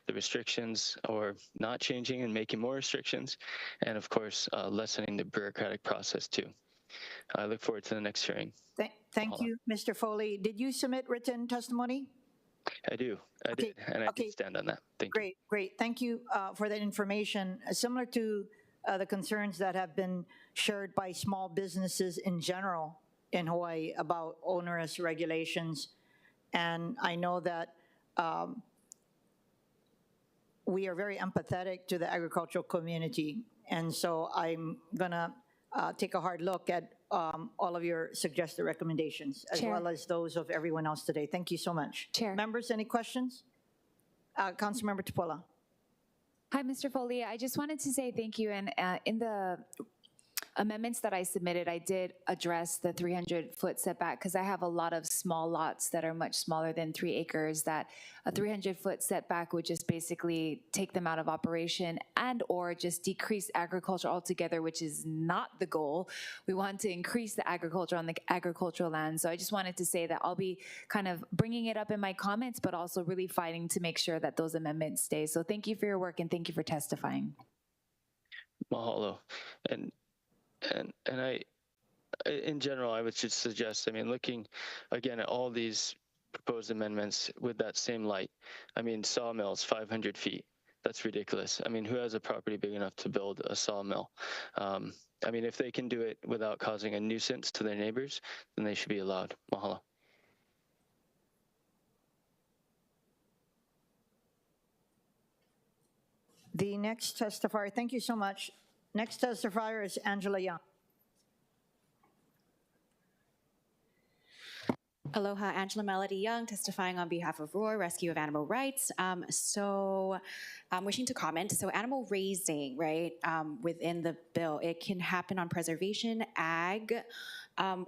the restrictions or not changing and making more restrictions, and of course, lessening the bureaucratic process too. I look forward to the next hearing. Thank you, Mr. Foley. Did you submit written testimony? I do. I did, and I did stand on that. Thank you. Great. Thank you for that information. Similar to the concerns that have been shared by small businesses in general in Hawaii about onerous regulations. And I know that we are very empathetic to the agricultural community. And so I'm going to take a hard look at all of your suggested recommendations, as well as those of everyone else today. Thank you so much. Members, any questions? Councilmember Tupola. Hi, Mr. Foley. I just wanted to say thank you. And in the amendments that I submitted, I did address the 300-foot setback because I have a lot of small lots that are much smaller than 3 acres that a 300-foot setback would just basically take them out of operation and or just decrease agriculture altogether, which is not the goal. We want to increase the agriculture on the agricultural land. So I just wanted to say that I'll be kind of bringing it up in my comments, but also really fighting to make sure that those amendments stay. So thank you for your work and thank you for testifying. Mahalo. And I, in general, I would just suggest, I mean, looking again at all these proposed amendments with that same light. I mean, sawmills, 500 feet. That's ridiculous. I mean, who has a property big enough to build a sawmill? I mean, if they can do it without causing a nuisance to their neighbors, then they should be allowed. Mahalo. The next testifier, thank you so much. Next testifier is Angela Young. Aloha, Angela Melody Young, testifying on behalf of ROH, Rescue of Animal Rights. I'm wishing to comment. So animal raising, right, within the bill, it can happen on preservation, ag,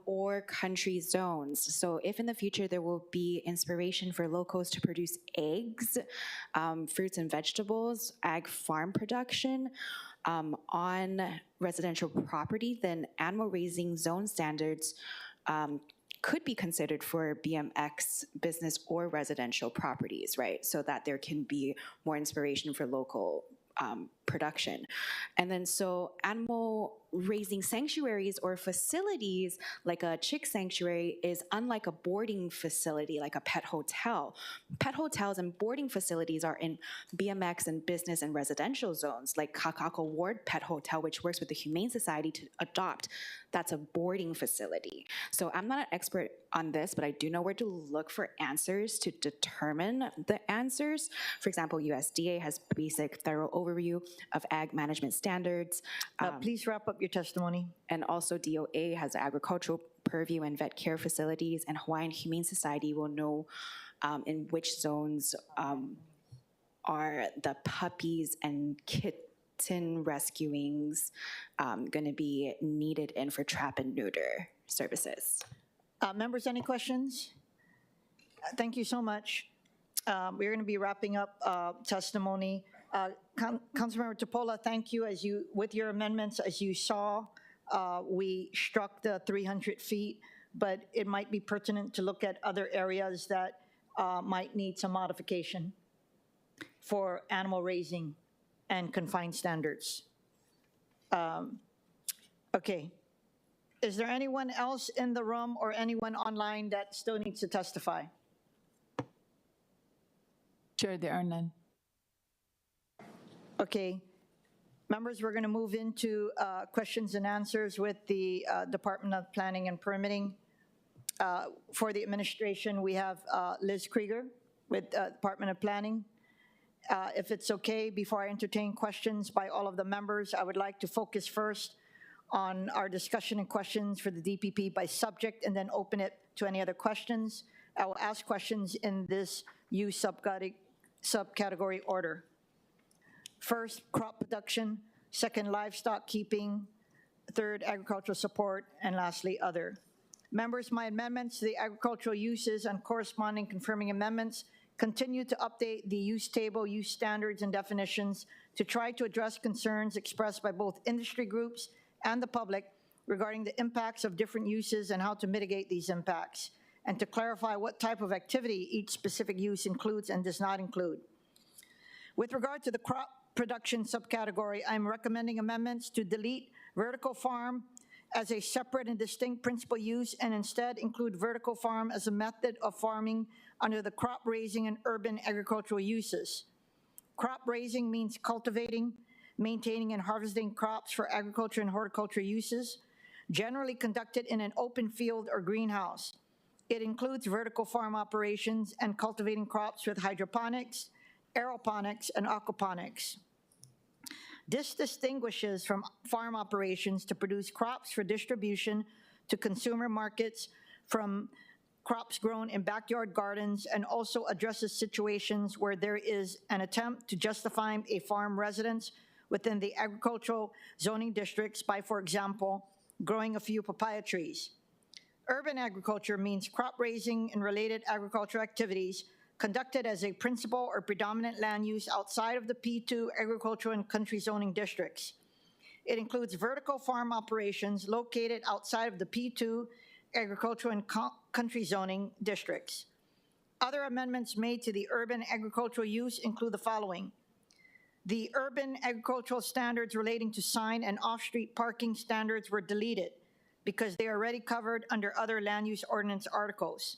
or country zones. So if in the future there will be inspiration for locals to produce eggs, fruits and vegetables, ag farm production, on residential property, then animal raising zone standards could be considered for BMX business or residential properties, right? So that there can be more inspiration for local production. And then so animal raising sanctuaries or facilities like a chick sanctuary is unlike a boarding facility like a pet hotel. Pet hotels and boarding facilities are in BMX and business and residential zones like Kakako Ward Pet Hotel, which works with the Humane Society to adopt. That's a boarding facility. So I'm not an expert on this, but I do know where to look for answers to determine the answers. For example, USDA has basic thorough overview of ag management standards. Please wrap up your testimony. And also DOA has agricultural purview and vet care facilities, and Hawaiian Humane Society will know in which zones are the puppies and kitten rescuings going to be needed in for trap and neuter services. Members, any questions? Thank you so much. We're going to be wrapping up testimony. Councilmember Tupola, thank you. With your amendments, as you saw, we struck the 300 feet, but it might be pertinent to look at other areas that might need some modification for animal raising and confined standards. Okay. Is there anyone else in the room or anyone online that still needs to testify? Chair, there are none. Okay. Members, we're going to move into questions and answers with the Department of Planning and Permitting. For the administration, we have Liz Krieger with Department of Planning. If it's okay, before I entertain questions by all of the members, I would like to focus first on our discussion and questions for the DPP by subject and then open it to any other questions. I will ask questions in this use subcategory order. First, crop production. Second, livestock keeping. Third, agricultural support. And lastly, other. Members, my amendments to the agricultural uses and corresponding confirming amendments continue to update the use table, use standards, and definitions to try to address concerns expressed by both industry groups and the public regarding the impacts of different uses and how to mitigate these impacts, and to clarify what type of activity each specific use includes and does not include. With regard to the crop production subcategory, I'm recommending amendments to delete vertical farm as a separate and distinct principal use and instead include vertical farm as a method of farming under the crop raising and urban agricultural uses. Crop raising means cultivating, maintaining and harvesting crops for agriculture and horticulture uses, generally conducted in an open field or greenhouse. It includes vertical farm operations and cultivating crops with hydroponics, aeroponics, and aquaponics. This distinguishes from farm operations to produce crops for distribution to consumer markets from crops grown in backyard gardens, and also addresses situations where there is an attempt to justify a farm residence within the agricultural zoning districts by, for example, growing a few papaya trees. Urban agriculture means crop raising and related agricultural activities conducted as a principal or predominant land use outside of the P2 agricultural and country zoning districts. It includes vertical farm operations located outside of the P2 agricultural and country zoning districts. Other amendments made to the urban agricultural use include the following. The urban agricultural standards relating to sign and off-street parking standards were deleted because they are already covered under other land use ordinance articles.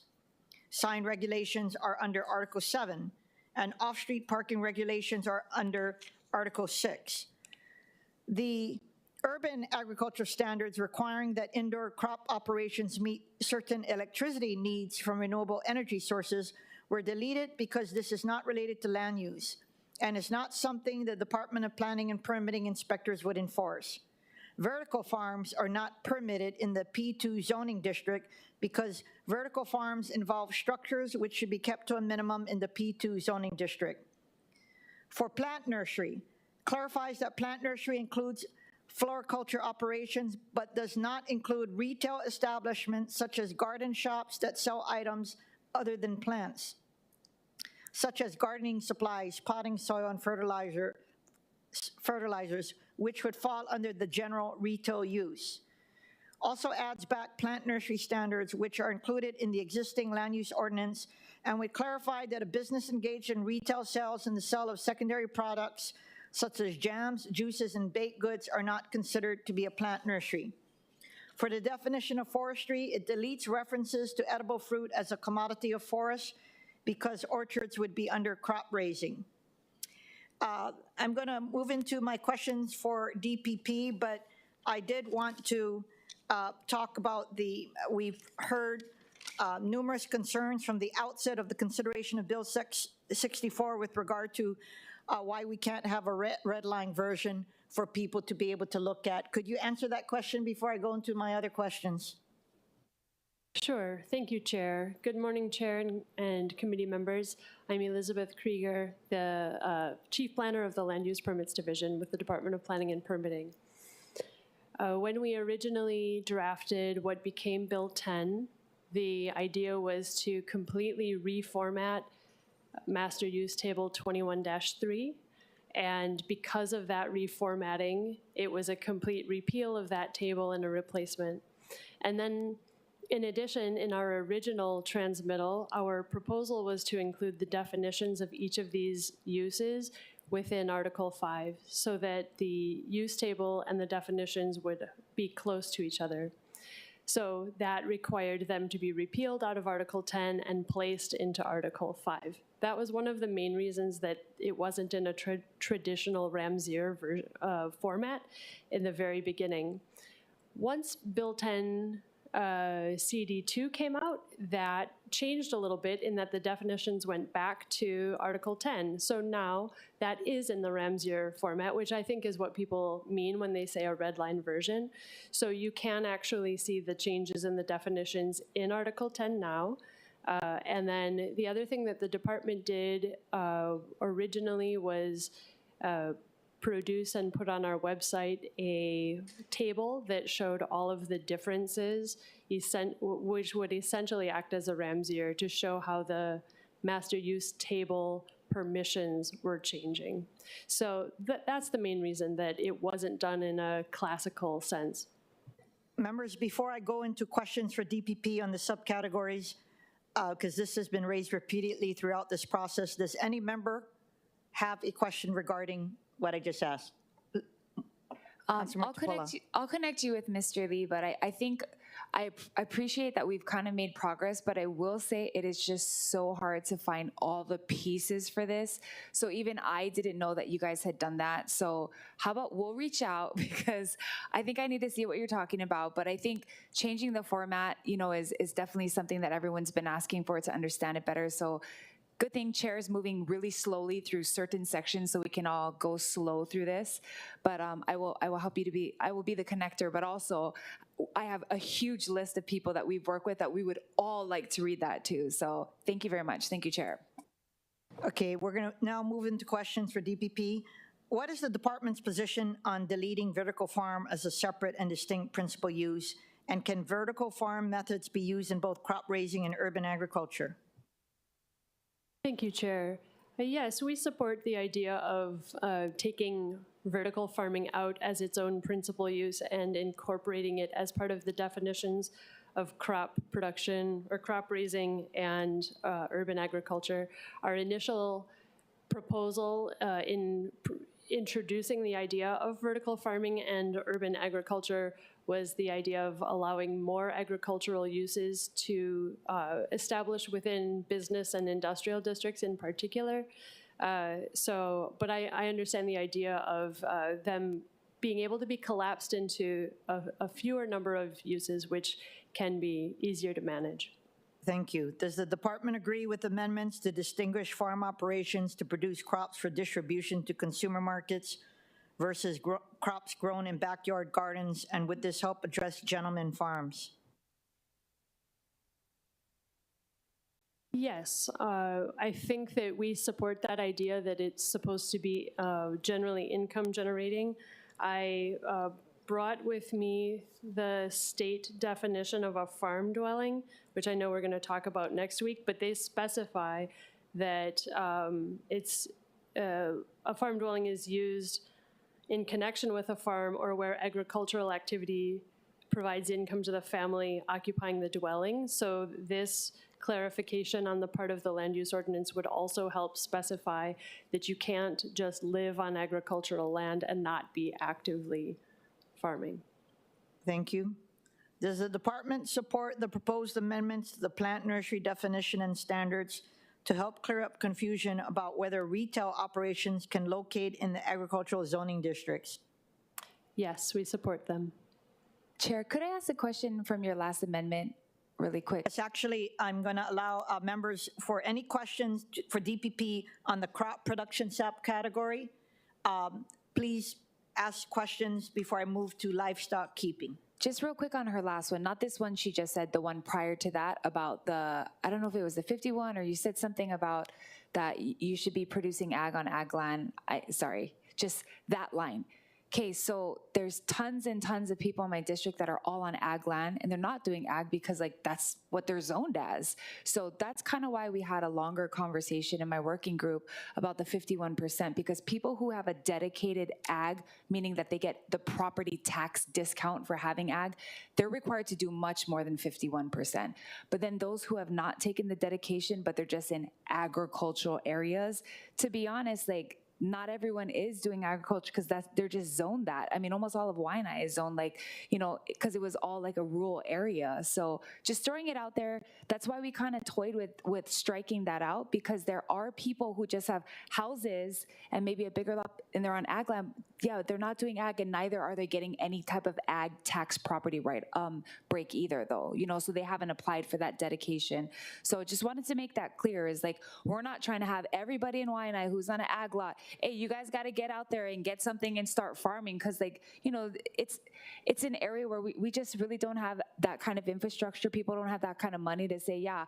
Sign regulations are under Article 7, and off-street parking regulations are under Article 6. The urban agriculture standards requiring that indoor crop operations meet certain electricity needs from renewable energy sources were deleted because this is not related to land use and is not something the Department of Planning and Permitting inspectors would enforce. Vertical farms are not permitted in the P2 zoning district because vertical farms involve structures which should be kept to a minimum in the P2 zoning district. For plant nursery, clarifies that plant nursery includes floriculture operations, but does not include retail establishments such as garden shops that sell items other than plants, such as gardening supplies, potting soil, and fertilizers, which would fall under the general retail use. Also adds back plant nursery standards, which are included in the existing land use ordinance, and we clarified that a business engaged in retail sales and the sale of secondary products such as jams, juices, and baked goods are not considered to be a plant nursery. For the definition of forestry, it deletes references to edible fruit as a commodity of forest because orchards would be under crop raising. I'm going to move into my questions for DPP, but I did want to talk about we've heard numerous concerns from the outset of the consideration of Bill 64 with regard to why we can't have a red line version for people to be able to look at. Could you answer that question before I go into my other questions? Sure. Thank you, Chair. Good morning, Chair and committee members. I'm Elizabeth Krieger, the Chief Planner of the Land Use Permits Division with the Department of Planning and Permitting. When we originally drafted what became Bill 10, the idea was to completely reformat Master Use Table 21-3, and because of that reformatting, it was a complete repeal of that table and a replacement. And then, in addition, in our original transmittal, our proposal was to include the definitions of each of these uses within Article 5 so that the use table and the definitions would be close to each other. So that required them to be repealed out of Article 10 and placed into Article 5. That was one of the main reasons that it wasn't in a traditional Ramsier format in the very beginning. Once Bill 10 CD2 came out, that changed a little bit in that the definitions went back to Article 10. So now that is in the Ramsier format, which I think is what people mean when they say a red line version. So you can actually see the changes in the definitions in Article 10 now. And then the other thing that the department did originally was produce and put on our website a table that showed all of the differences, which would essentially act as a Ramsier to show how the master use table permissions were changing. So that's the main reason that it wasn't done in a classical sense. Members, before I go into questions for DPP on the subcategories, because this has been raised repeatedly throughout this process, does any member have a question regarding what I just asked? I'll connect you with Mr. Lee, but I think I appreciate that we've kind of made progress, but I will say it is just so hard to find all the pieces for this. So even I didn't know that you guys had done that. So how about we'll reach out, because I think I need to see what you're talking about. But I think changing the format, is definitely something that everyone's been asking for to understand it better. So good thing Chair is moving really slowly through certain sections so we can all go slow through this. But I will help you I will be the connector, but also I have a huge list of people that we've worked with that we would all like to read that too. So thank you very much. Thank you, Chair. Okay, we're going to now move into questions for DPP. What is the department's position on deleting vertical farm as a separate and distinct principal use? And can vertical farm methods be used in both crop raising and urban agriculture? Thank you, Chair. Yes, we support the idea of taking vertical farming out as its own principal use and incorporating it as part of the definitions of crop production or crop raising and urban agriculture. Our initial proposal in introducing the idea of vertical farming and urban agriculture was the idea of allowing more agricultural uses to establish within business and industrial districts in particular. But I understand the idea of them being able to be collapsed into a fewer number of uses, which can be easier to manage. Thank you. Does the department agree with amendments to distinguish farm operations to produce crops for distribution to consumer markets versus crops grown in backyard gardens, and would this help address gentleman farms? Yes, I think that we support that idea that it's supposed to be generally income generating. I brought with me the state definition of a farm dwelling, which I know we're going to talk about next week, but they specify that a farm dwelling is used in connection with a farm or where agricultural activity provides income to the family occupying the dwelling. So this clarification on the part of the land use ordinance would also help specify that you can't just live on agricultural land and not be actively farming. Thank you. Does the department support the proposed amendments to the plant nursery definition and standards to help clear up confusion about whether retail operations can locate in the agricultural zoning districts? Yes, we support them. Chair, could I ask a question from your last amendment really quick? Yes, actually, I'm going to allow members for any questions for DPP on the crop production subcategory. Please ask questions before I move to livestock keeping. Just real quick on her last one, not this one she just said, the one prior to that about the, I don't know if it was the 51 or you said something about that you should be producing ag on ag land. Sorry, just that line. Okay, so there's tons and tons of people in my district that are all on ag land and they're not doing ag because like that's what they're zoned as. So that's kind of why we had a longer conversation in my working group about the 51%, because people who have a dedicated ag, meaning that they get the property tax discount for having ag, they're required to do much more than 51%. But then those who have not taken the dedication, but they're just in agricultural areas, to be honest, like, not everyone is doing agriculture because they're just zoned that. I mean, almost all of Waianae is zoned like, you know, because it was all like a rural area. So just throwing it out there, that's why we kind of toyed with striking that out, because there are people who just have houses and maybe a bigger lot and they're on ag land. Yeah, they're not doing ag and neither are they getting any type of ag tax property right break either though, you know, so they haven't applied for that dedication. So just wanted to make that clear is like, we're not trying to have everybody in Waianae who's on an ag lot, hey, you guys got to get out there and get something and start farming because, like, you know, it's an area where we just really don't have that kind of infrastructure. People don't have that kind of money to say, yeah,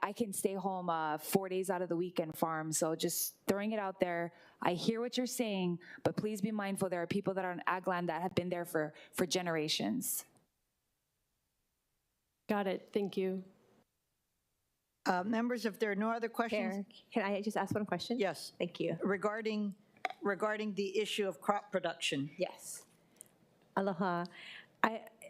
I can stay home 4 days out of the week and farm. So just throwing it out there. I hear what you're saying, but please be mindful there are people that are on ag land that have been there for generations. Got it. Thank you. Members, if there are no other questions. Chair, can I just ask one question? Yes. Thank you. Regarding the issue of crop production. Yes. Aloha.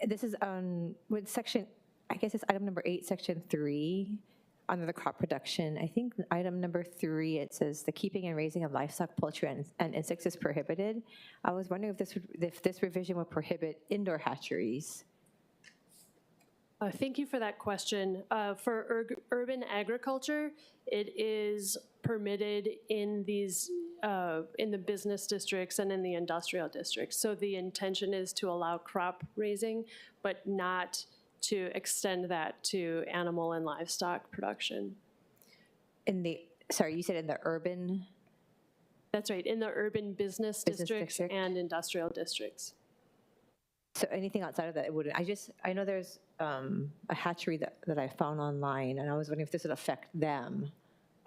This is on with section, I guess it's item number 8, section 3, under the crop production. I think item number 3, it says the keeping and raising of livestock, poultry, and insects is prohibited. I was wondering if this revision would prohibit indoor hatcheries. Thank you for that question. For urban agriculture, it is permitted in these in the business districts and in the industrial districts. So the intention is to allow crop raising, but not to extend that to animal and livestock production. Sorry, you said in the urban? That's right, in the urban business districts and industrial districts. So anything outside of that, it wouldn't. I know there's a hatchery that I found online, and I was wondering if this would affect them.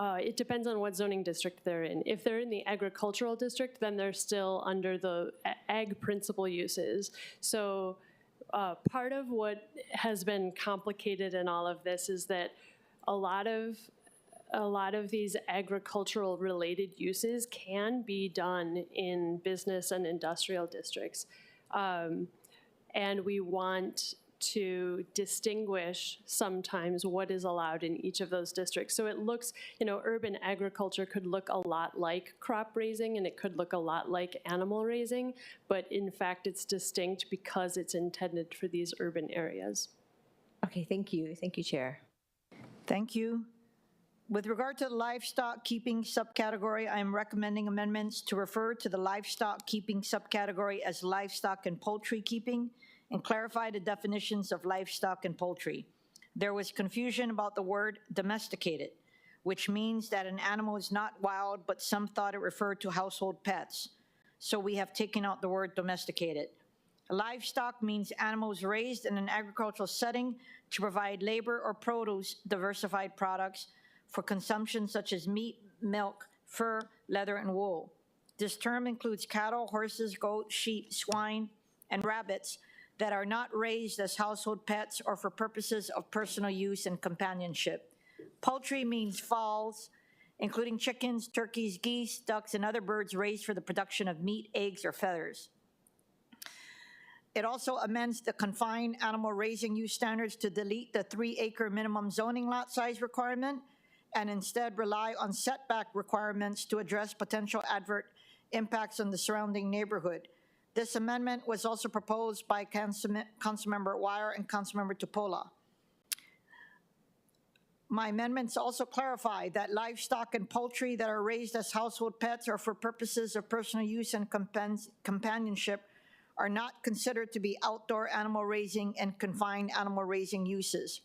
It depends on what zoning district they're in. If they're in the agricultural district, then they're still under the ag principal uses. So part of what has been complicated in all of this is that a lot of these agricultural related uses can be done in business and industrial districts. And we want to distinguish sometimes what is allowed in each of those districts. So it looks, you know, urban agriculture could look a lot like crop raising and it could look a lot like animal raising, but in fact it's distinct because it's intended for these urban areas. Okay, thank you. Thank you, Chair. Thank you. With regard to the livestock keeping subcategory, I am recommending amendments to refer to the livestock keeping subcategory as livestock and poultry keeping and clarify the definitions of livestock and poultry. There was confusion about the word domesticated, which means that an animal is not wild, but some thought it referred to household pets. so we have taken out the word domesticated. Livestock means animals raised in an agricultural setting to provide labor or produce diversified products for consumption such as meat, milk, fur, leather, and wool. This term includes cattle, horses, goats, sheep, swine, and rabbits that are not raised as household pets or for purposes of personal use and companionship. Poultry means fowls, including chickens, turkeys, geese, ducks, and other birds raised for the production of meat, eggs, or feathers. It also amends the confined animal raising use standards to delete the 3-acre minimum zoning lot size requirement and instead rely on setback requirements to address potential adverse impacts on the surrounding neighborhood. This amendment was also proposed by Councilmember Wire and Councilmember Tupola. My amendments also clarify that livestock and poultry that are raised as household pets or for purposes of personal use and companionship are not considered to be outdoor animal raising and confined animal raising uses.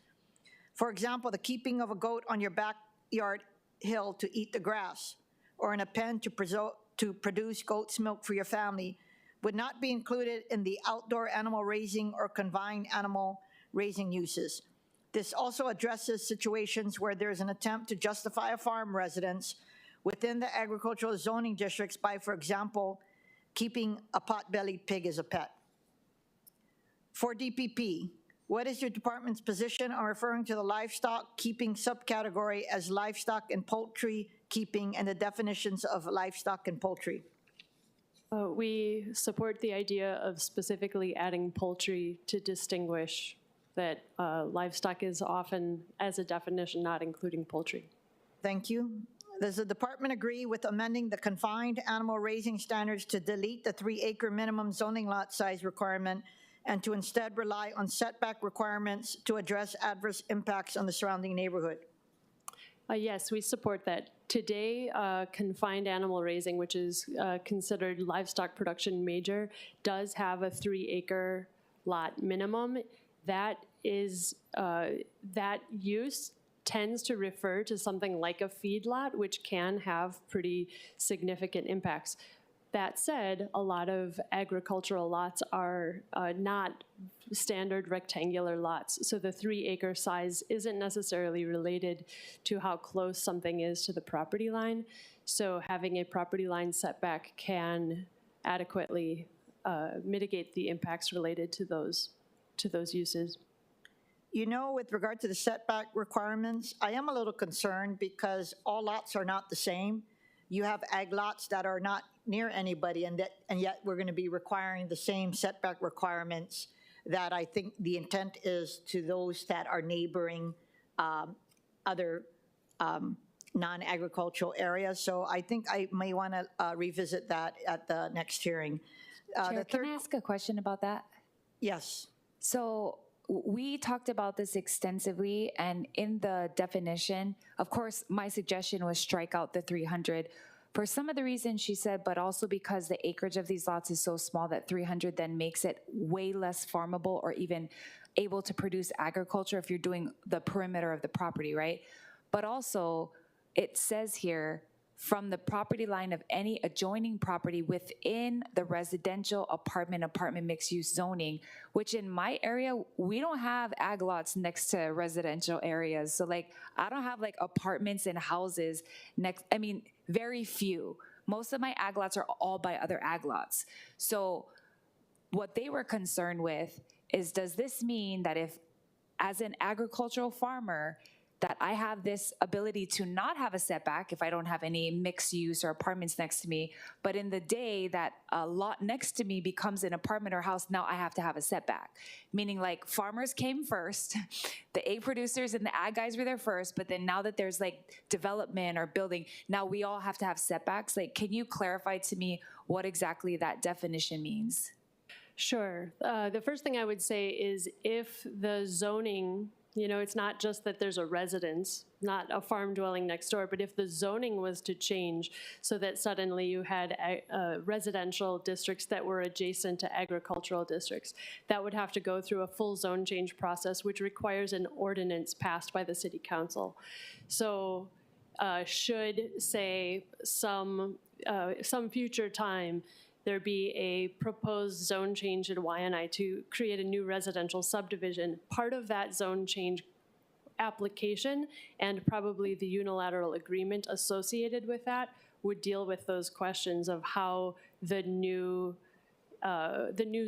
For example, the keeping of a goat on your backyard hill to eat the grass, or in a pen to produce goat's milk for your family, would not be included in the outdoor animal raising or confined animal raising uses. This also addresses situations where there is an attempt to justify a farm residence within the agricultural zoning districts by, for example, keeping a pot-bellied pig as a pet. For DPP, what is your department's position on referring to the livestock keeping subcategory as livestock and poultry keeping and the definitions of livestock and poultry? We support the idea of specifically adding poultry to distinguish that livestock is often, as a definition, not including poultry. Thank you. Does the department agree with amending the confined animal raising standards to delete the 3-acre minimum zoning lot size requirement and to instead rely on setback requirements to address adverse impacts on the surrounding neighborhood? Yes, we support that. Today, confined animal raising, which is considered livestock production major, does have a 3-acre lot minimum. That is, that use tends to refer to something like a feedlot, which can have pretty significant impacts. That said, a lot of agricultural lots are not standard rectangular lots, so the 3-acre size isn't necessarily related to how close something is to the property line. So having a property line setback can adequately mitigate the impacts related to those uses. You know, with regard to the setback requirements, I am a little concerned because all lots are not the same. You have ag lots that are not near anybody, and yet we're going to be requiring the same setback requirements that I think the intent is to those that are neighboring other non-agricultural areas. So I think I may want to revisit that at the next hearing. Chair, can I ask a question about that? Yes. So we talked about this extensively, and in the definition, of course, my suggestion was strike out the 300 for some of the reasons she said, but also because the acreage of these lots is so small that 300 then makes it way less farmable or even able to produce agriculture if you're doing the perimeter of the property, right? But also, it says here, from the property line of any adjoining property within the residential apartment mixed-use zoning, which in my area, we don't have ag lots next to residential areas. So like, I don't have like apartments and houses next, I mean, very few. Most of my ag lots are all by other ag lots. So what they were concerned with is, does this mean that if, as an agricultural farmer, that I have this ability to not have a setback if I don't have any mixed use or apartments next to me, but in the day that a lot next to me becomes an apartment or house, now I have to have a setback. Meaning like farmers came first, the egg producers and the ag guys were there first, but then now that there's like development or building, now we all have to have setbacks. Like, can you clarify to me what exactly that definition means? Sure. The first thing I would say is if the zoning, you know, it's not just that there's a residence, not a farm dwelling next door, but if the zoning was to change so that suddenly you had residential districts that were adjacent to agricultural districts, that would have to go through a full zone change process, which requires an ordinance passed by the city council. So should, say, some future time there be a proposed zone change at Waianae to create a new residential subdivision. Part of that zone change application and probably the unilateral agreement associated with that would deal with those questions of how the new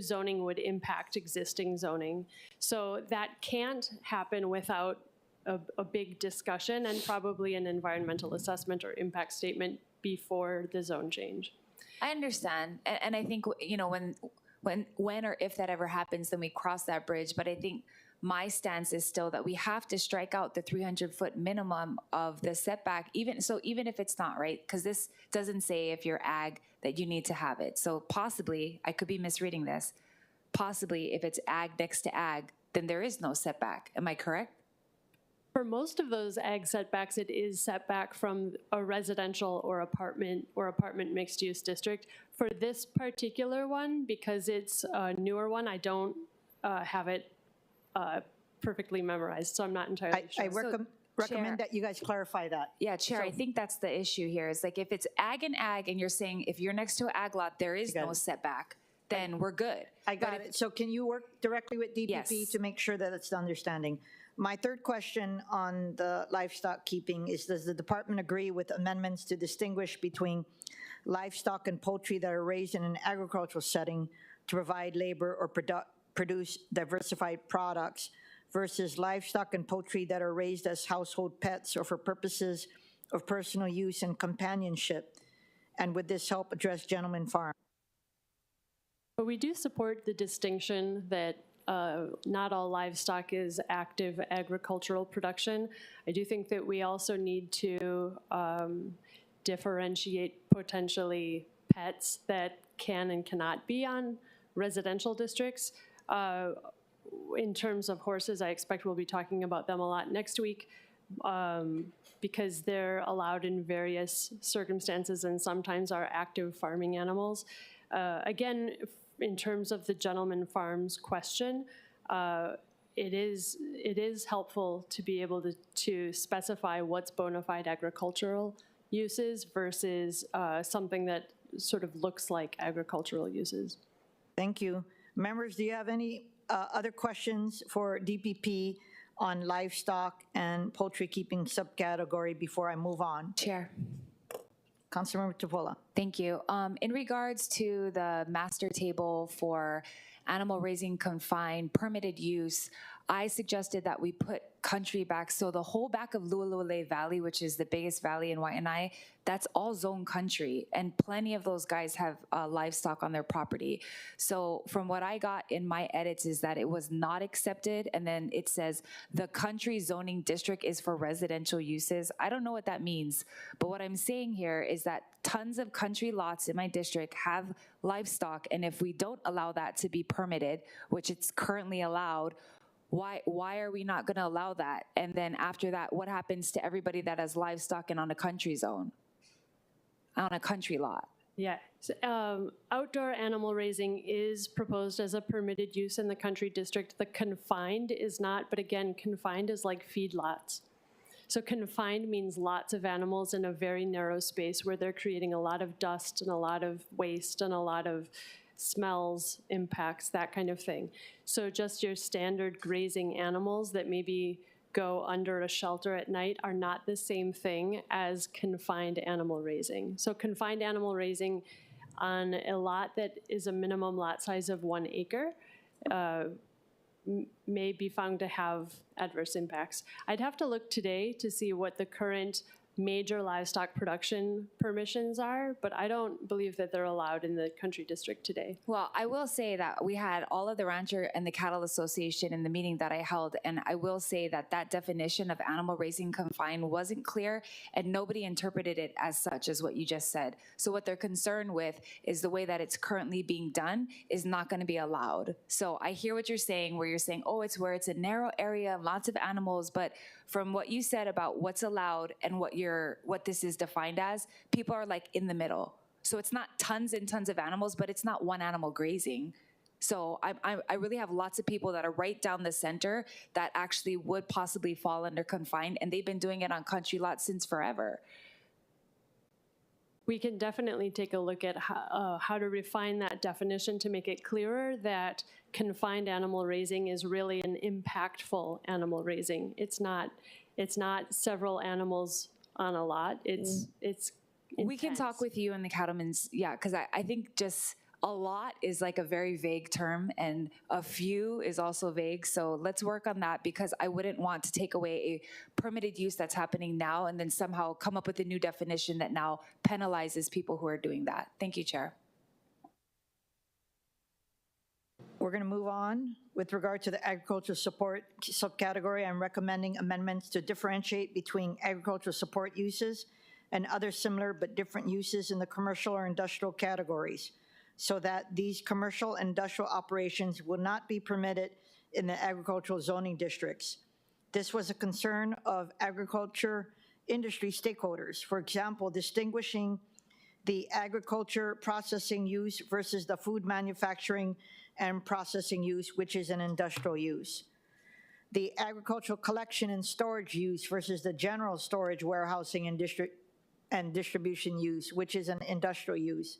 zoning would impact existing zoning. So that can't happen without a big discussion and probably an environmental assessment or impact statement before the zone change. I understand, and I think, you know, when or if that ever happens, then we cross that bridge. But I think my stance is still that we have to strike out the 300-foot minimum of the setback, even if it's not, right? Because this doesn't say if you're ag that you need to have it. So possibly, I could be misreading this, possibly if it's ag next to ag, then there is no setback. Am I correct? For most of those ag setbacks, it is setback from a residential or apartment mixed use district. For this particular one, because it's a newer one, I don't have it perfectly memorized, so I'm not entirely sure. I recommend that you guys clarify that. Yeah, Chair, I think that's the issue here. Is like if it's ag and ag, and you're saying if you're next to an ag lot, there is no setback, then we're good. I got it. So can you work directly with DPP to make sure that it's the understanding? My third question on the livestock keeping is, does the department agree with amendments to distinguish between livestock and poultry that are raised in an agricultural setting to provide labor or produce diversified products versus livestock and poultry that are raised as household pets or for purposes of personal use and companionship? And would this help address gentleman farm? But we do support the distinction that not all livestock is active agricultural production. I do think that we also need to differentiate potentially pets that can and cannot be on residential districts. In terms of horses, I expect we'll be talking about them a lot next week because they're allowed in various circumstances and sometimes are active farming animals. Again, in terms of the gentleman farms question, it is helpful to be able to specify what's bona fide agricultural uses versus something that sort of looks like agricultural uses. Thank you. Members, do you have any other questions for DPP on livestock and poultry keeping subcategory before I move on? Chair. Councilmember Tupola. Thank you. In regards to the master table for animal raising confined permitted use, I suggested that we put country back. So the whole back of Lualua Valley, which is the biggest valley in Waianae, that's all zone country. And plenty of those guys have livestock on their property. So from what I got in my edits is that it was not accepted. And then it says the country zoning district is for residential uses. I don't know what that means. But what I'm saying here is that tons of country lots in my district have livestock. And if we don't allow that to be permitted, which it's currently allowed, why are we not going to allow that? And then after that, what happens to everybody that has livestock and on a country zone, on a country lot? Yeah, outdoor animal raising is proposed as a permitted use in the country district. The confined is not, but again, confined is like feedlots. So confined means lots of animals in a very narrow space where they're creating a lot of dust and a lot of waste and a lot of smells, impacts, that kind of thing. So just your standard grazing animals that maybe go under a shelter at night are not the same thing as confined animal raising. So confined animal raising on a lot that is a minimum lot size of 1 acre may be found to have adverse impacts. I'd have to look today to see what the current major livestock production permissions are, but I don't believe that they're allowed in the country district today. Well, I will say that we had all of the rancher and the cattle association in the meeting that I held, and I will say that that definition of animal raising confined wasn't clear, and nobody interpreted it as such as what you just said. So what they're concerned with is the way that it's currently being done is not going to be allowed. So I hear what you're saying, where you're saying, oh, it's where it's a narrow area, lots of animals, but from what you said about what's allowed and what this is defined as, people are like in the middle. So it's not tons and tons of animals, but it's not one animal grazing. So I really have lots of people that are right down the center that actually would possibly fall under confined, and they've been doing it on country lots since forever. we can definitely take a look at how to refine that definition to make it clearer that confined animal raising is really an impactful animal raising. It's not several animals on a lot. It's We can talk with you and the cattlemen's, yeah, because I think just a lot is like a very vague term, and a few is also vague. So let's work on that, because I wouldn't want to take away a permitted use that's happening now and then somehow come up with a new definition that now penalizes people who are doing that. Thank you, Chair. We're going to move on. With regard to the agricultural support subcategory, I'm recommending amendments to differentiate between agricultural support uses and other similar but different uses in the commercial or industrial categories, so that these commercial and industrial operations will not be permitted in the agricultural zoning districts. This was a concern of agriculture industry stakeholders. For example, distinguishing the agriculture processing use versus the food manufacturing and processing use, which is an industrial use. The agricultural collection and storage use versus the general storage, warehousing, and distribution use, which is an industrial use.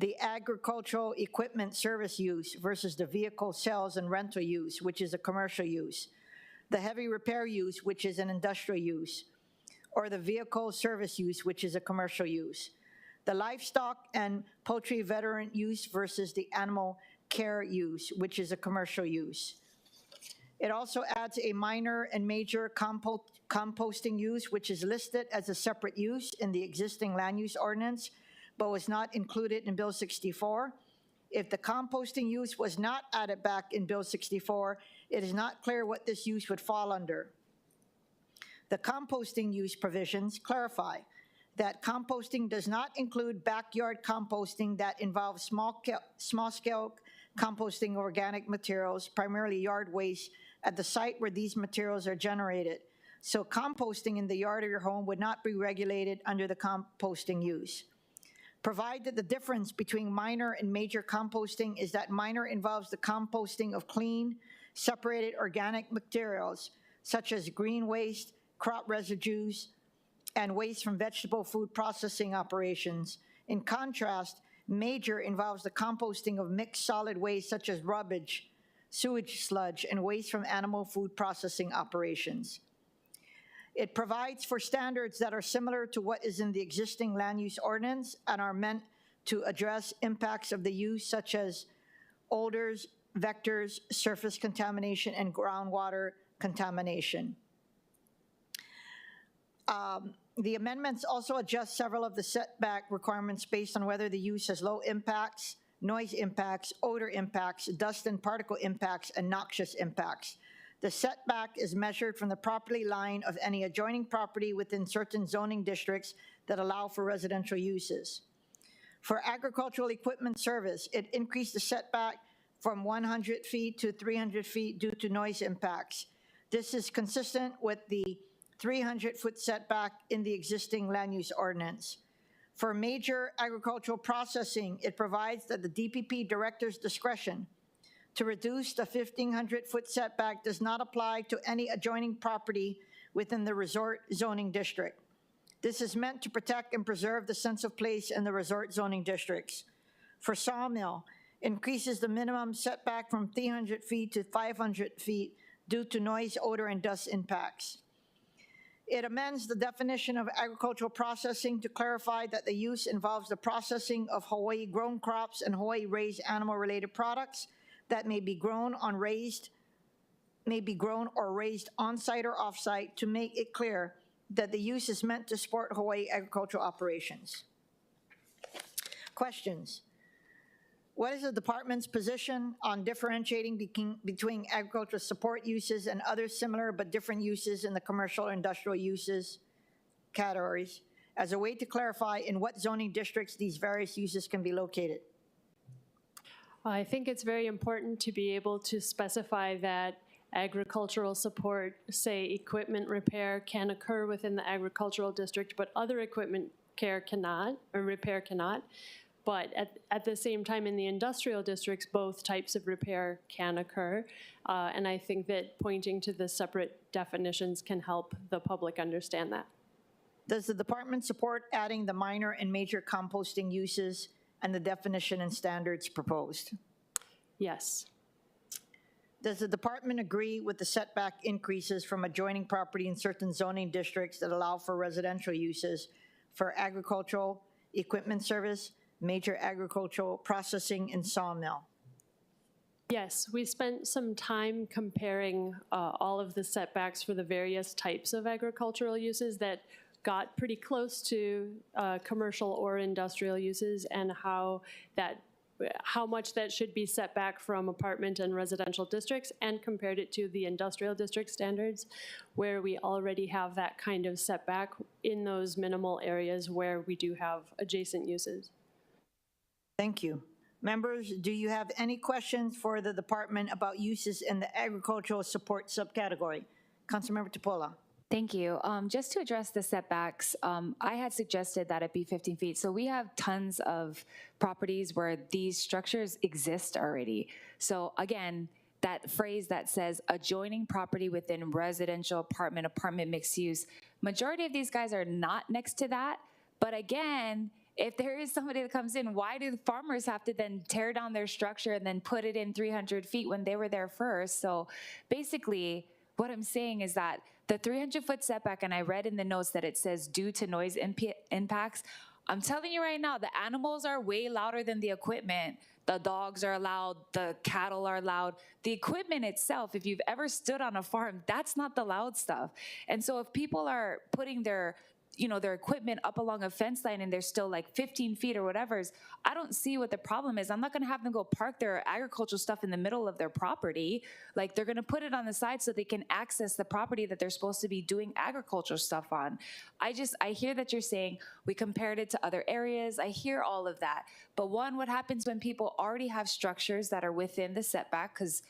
The agricultural equipment service use versus the vehicle sales and rental use, which is a commercial use. The heavy repair use, which is an industrial use, or the vehicle service use, which is a commercial use. The livestock and poultry veteran use versus the animal care use, which is a commercial use. It also adds a minor and major composting use, which is listed as a separate use in the existing land use ordinance, but was not included in Bill 64. If the composting use was not added back in Bill 64, it is not clear what this use would fall under. The composting use provisions clarify that composting does not include backyard composting that involves small-scale composting of organic materials, primarily yard waste, at the site where these materials are generated. So composting in the yard of your home would not be regulated under the composting use. Provide that the difference between minor and major composting is that minor involves the composting of clean, separated organic materials, such as green waste, crop residues, and waste from vegetable food processing operations. In contrast, major involves the composting of mixed solid waste, such as rubbish, sewage sludge, and waste from animal food processing operations. It provides for standards that are similar to what is in the existing land use ordinance and are meant to address impacts of the use, such as odors, vectors, surface contamination, and groundwater contamination. The amendments also adjust several of the setback requirements based on whether the use has low impacts, noise impacts, odor impacts, dust and particle impacts, and noxious impacts. The setback is measured from the property line of any adjoining property within certain zoning districts that allow for residential uses. For agricultural equipment service, it increased the setback from 100 feet to 300 feet due to noise impacts. This is consistent with the 300-foot setback in the existing land use ordinance. For major agricultural processing, it provides that the DPP director's discretion to reduce the 1,500-foot setback does not apply to any adjoining property within the resort zoning district. This is meant to protect and preserve the sense of place in the resort zoning districts. For sawmill, increases the minimum setback from 300 feet to 500 feet due to noise, odor, and dust impacts. It amends the definition of agricultural processing to clarify that the use involves the processing of Hawaii-grown crops and Hawaii-raised animal-related products that may be grown or raised on-site or off-site, to make it clear that the use is meant to support Hawaii agricultural operations. Questions? What is the department's position on differentiating between agricultural support uses and other similar but different uses in the commercial or industrial uses categories as a way to clarify in what zoning districts these various uses can be located? I think it's very important to be able to specify that agricultural support, say equipment repair, can occur within the agricultural district, but other equipment care cannot, or repair cannot. But at the same time, in the industrial districts, both types of repair can occur. And I think that pointing to the separate definitions can help the public understand that. Does the department support adding the minor and major composting uses and the definition and standards proposed? Yes. Does the department agree with the setback increases from adjoining property in certain zoning districts that allow for residential uses for agricultural equipment service, major agricultural processing, and sawmill? Yes, we spent some time comparing all of the setbacks for the various types of agricultural uses that got pretty close to commercial or industrial uses, and how much that should be set back from apartment and residential districts, and compared it to the industrial district standards, where we already have that kind of setback in those minimal areas where we do have adjacent uses. Thank you. Members, do you have any questions for the department about uses in the agricultural support subcategory? Councilmember Tupola. Thank you. Just to address the setbacks, I had suggested that it be 15 feet. So we have tons of properties where these structures exist already. So again, that phrase that says adjoining property within residential apartment mixed use, majority of these guys are not next to that. But again, if there is somebody that comes in, why do the farmers have to then tear down their structure and then put it in 300 feet when they were there first? So basically, what I'm saying is that the 300-foot setback, and I read in the notes that it says due to noise impacts, I'm telling you right now, the animals are way louder than the equipment. The dogs are loud, the cattle are loud. The equipment itself, if you've ever stood on a farm, that's not the loud stuff. And so if people are putting their equipment up along a fence line and they're still like 15 feet or whatever, I don't see what the problem is. I'm not gonna have them go park their agricultural stuff in the middle of their property. Like, they're gonna put it on the side so they can access the property that they're supposed to be doing agricultural stuff on. I hear that you're saying we compared it to other areas. I hear all of that. But one, what happens when people already have structures that are within the setback, because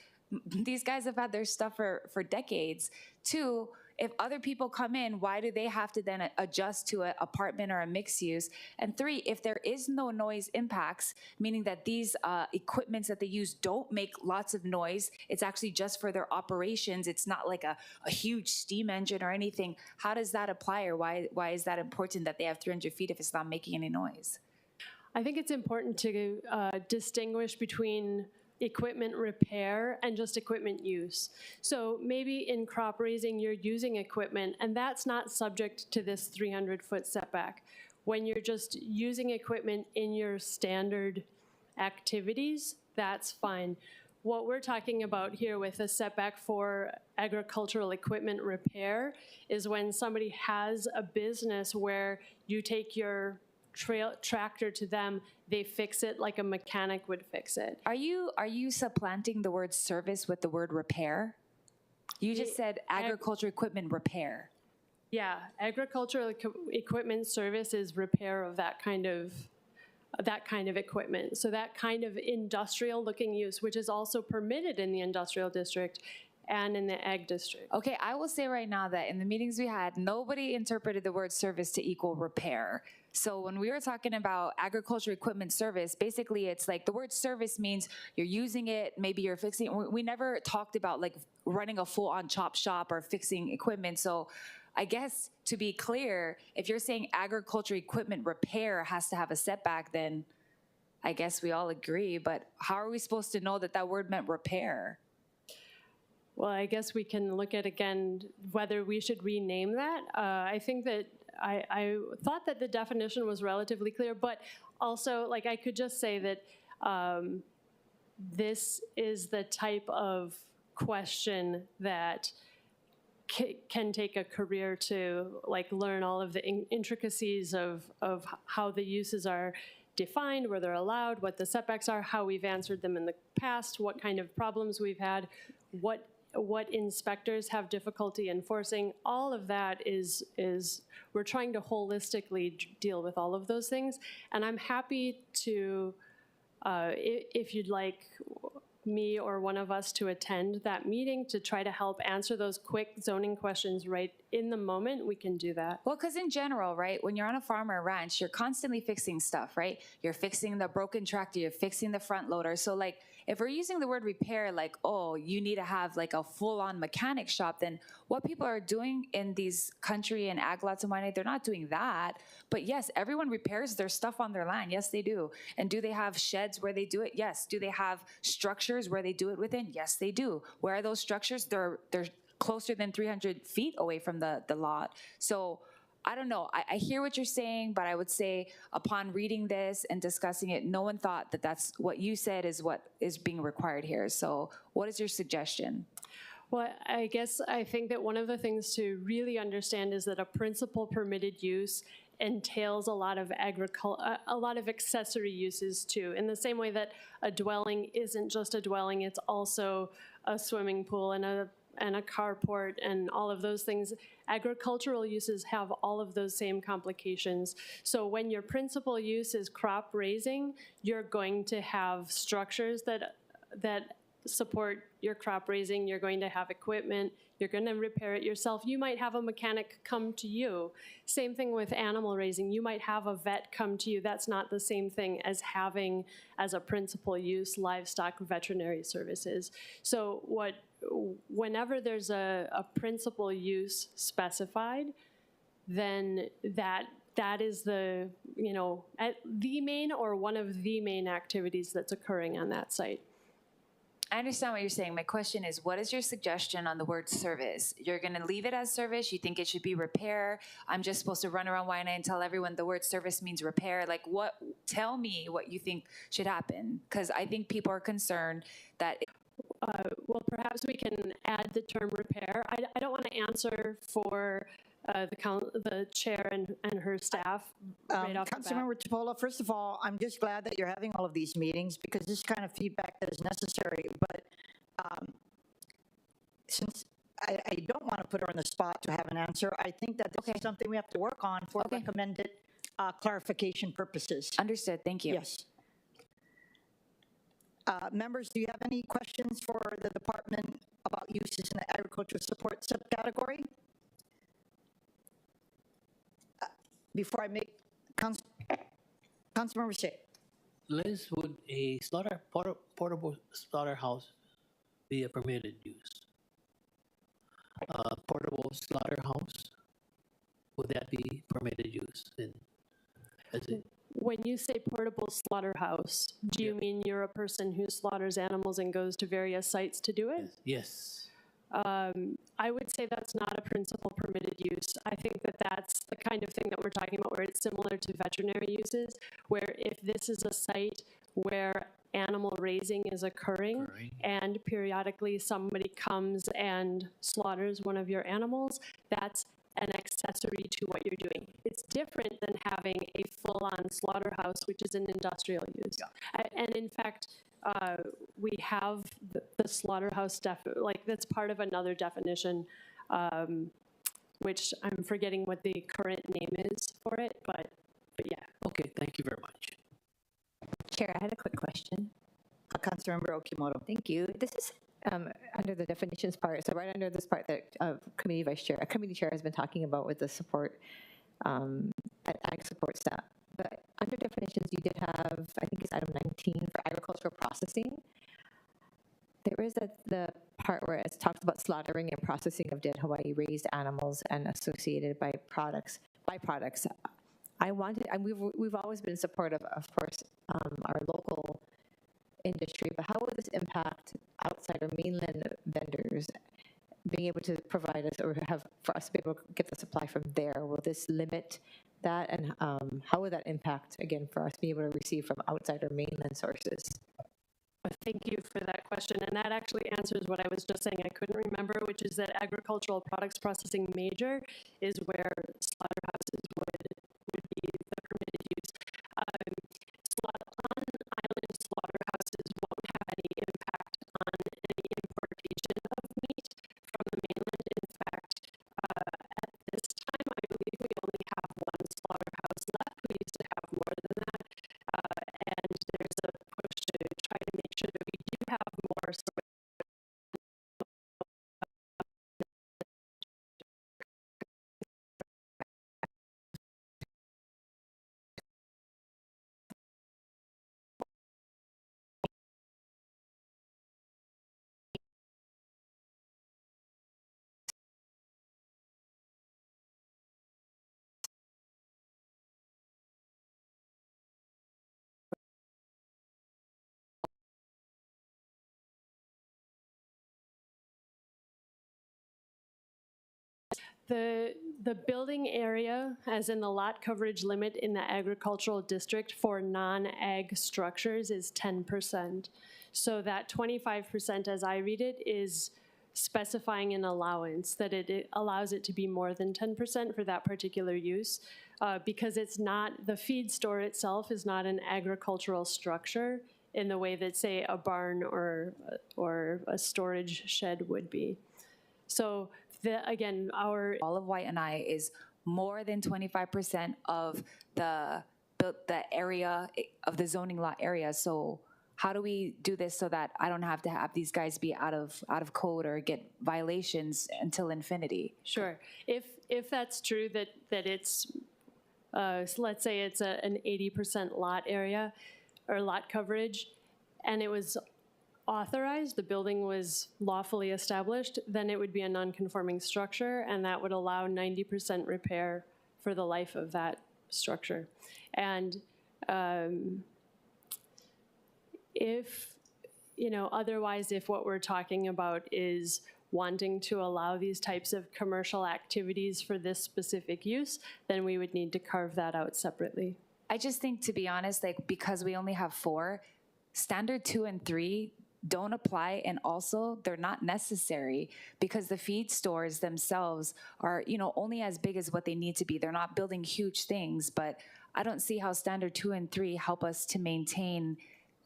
these guys have had their stuff for decades. Two, if other people come in, why do they have to then adjust to an apartment or a mixed use? And three, if there is no noise impacts, meaning that these equipments that they use don't make lots of noise, it's actually just for their operations, it's not like a huge steam engine or anything, how does that apply, or why is that important that they have 300 feet if it's not making any noise? I think it's important to distinguish between equipment repair and just equipment use. So maybe in crop raising, you're using equipment, and that's not subject to this 300-foot setback. When you're just using equipment in your standard activities, that's fine. What we're talking about here with a setback for agricultural equipment repair is when somebody has a business where you take your tractor to them, they fix it like a mechanic would fix it. Are you supplanting the word service with the word repair? You just said agricultural equipment repair. Yeah, agricultural equipment service is repair of that kind of equipment. So that kind of industrial looking use, which is also permitted in the industrial district and in the ag district. Okay, I will say right now that in the meetings we had, nobody interpreted the word service to equal repair. So when we were talking about agriculture equipment service, basically it's like the word service means you're using it, maybe you're fixing it. We never talked about like running a full-on chop shop or fixing equipment. So I guess to be clear, if you're saying agriculture equipment repair has to have a setback, then I guess we all agree. But how are we supposed to know that that word meant repair? Well, I guess we can look at again whether we should rename that. I think that I thought that the definition was relatively clear, but also like I could just say that this is the type of question that can take a career to like learn all of the intricacies of how the uses are defined, where they're allowed, what the setbacks are, how we've answered them in the past, what kind of problems we've had, what inspectors have difficulty enforcing. All of that is we're trying to holistically deal with all of those things. And I'm happy to, if you'd like me or one of us to attend that meeting to try to help answer those quick zoning questions right in the moment, we can do that. Well, because in general, right, when you're on a farm or a ranch, you're constantly fixing stuff, right? You're fixing the broken tractor, you're fixing the front loader. So like, if we're using the word repair like, oh, you need to have like a full-on mechanic shop, then what people are doing in these country and ag lots in Waianae, they're not doing that. But yes, everyone repairs their stuff on their land. Yes, they do. And do they have sheds where they do it? Yes. Do they have structures where they do it within? Yes, they do. Where are those structures? They're closer than 300 feet away from the lot. So I don't know. I hear what you're saying, but I would say upon reading this and discussing it, no one thought that that's what you said is what is being required here. So what is your suggestion? Well, I guess I think that one of the things to really understand is that a principal permitted use entails a lot of accessory uses too. In the same way that a dwelling isn't just a dwelling, it's also a swimming pool and a carport and all of those things. Agricultural uses have all of those same complications. So when your principal use is crop raising, you're going to have structures that support your crop raising. You're going to have equipment. You're going to repair it yourself. You might have a mechanic come to you. Same thing with animal raising. You might have a vet come to you. That's not the same thing as having as a principal use livestock veterinary services. So whenever there's a principal use specified, then that is the main or one of the main activities that's occurring on that site. I understand what you're saying. My question is, what is your suggestion on the word service? You're going to leave it as service? You think it should be repair? I'm just supposed to run around Waianae and tell everyone the word service means repair? Like what? Tell me what you think should happen, because I think people are concerned that well, perhaps we can add the term repair. I don't want to answer for the chair and her staff right off the bat. Councilmember Tupola, first of all, I'm just glad that you're having all of these meetings because this kind of feedback that is necessary. But since I don't want to put her on the spot to have an answer, I think that this is something we have to work on for recommended clarification purposes. Understood. Thank you. Yes. Members, do you have any questions for the department about uses in the agricultural support subcategory? Before I make, Councilmember Say. Liz, would a portable slaughterhouse be a permitted use? Portable slaughterhouse, would that be permitted use? When you say portable slaughterhouse, do you mean you're a person who slaughters animals and goes to various sites to do it? Yes. I would say that's not a principal permitted use. I think that that's the kind of thing that we're talking about where it's similar to veterinary uses, where if this is a site where animal raising is occurring and periodically somebody comes and slaughters one of your animals, that's an accessory to what you're doing. It's different than having a full-on slaughterhouse, which is an industrial use. Yeah. And in fact, we have the slaughterhouse, that's part of another definition, which I'm forgetting what the current name is for it, but yeah. Okay, thank you very much. Chair, I had a quick question. Councilmember Okimoto. Thank you. This is under the definitions part, so right under this part that committee chair has been talking about with the support, ag support staff. But under definitions, you did have, I think it's item 19 for agricultural processing. There is the part where it talks about slaughtering and processing of dead Hawaii raised animals and associated byproducts. We've always been supportive, of course, our local industry, but how will this impact outside or mainland vendors being able to provide us or for us to be able to get the supply from there? Will this limit that, and how will that impact, again, for us to be able to receive from outside or mainland sources? Thank you for that question, and that actually answers what I was just saying I couldn't remember, which is that agricultural products processing major is where slaughterhouses would be the permitted use. On-island slaughterhouses won't have any impact on any importation of meat from the mainland. In fact, at this time, I believe we only have one slaughterhouse left. We used to have more than that, and there's a push to try to make sure that we do have more. The building area, as in the lot coverage limit in the agricultural district for non-ag structures, is 10%. So that 25%, as I read it, is specifying an allowance, that it allows it to be more than 10% for that particular use, because it's not, the feed store itself is not an agricultural structure in the way that, say, a barn or a storage shed would be. So again, our all of Waiʻanae is more than 25% of the area of the zoning lot area. So how do we do this so that I don't have to have these guys be out of code or get violations until infinity? Sure. If that's true that it's let's say it's an 80% lot area or lot coverage, and it was authorized, the building was lawfully established, then it would be a non-conforming structure, and that would allow 90% repair for the life of that structure. And if, otherwise, if what we're talking about is wanting to allow these types of commercial activities for this specific use, then we would need to carve that out separately. I just think, to be honest, because we only have 4, standard 2 and 3 don't apply, and also they're not necessary because the feed stores themselves are, only as big as what they need to be. They're not building huge things, but I don't see how standard 2 and 3 help us to maintain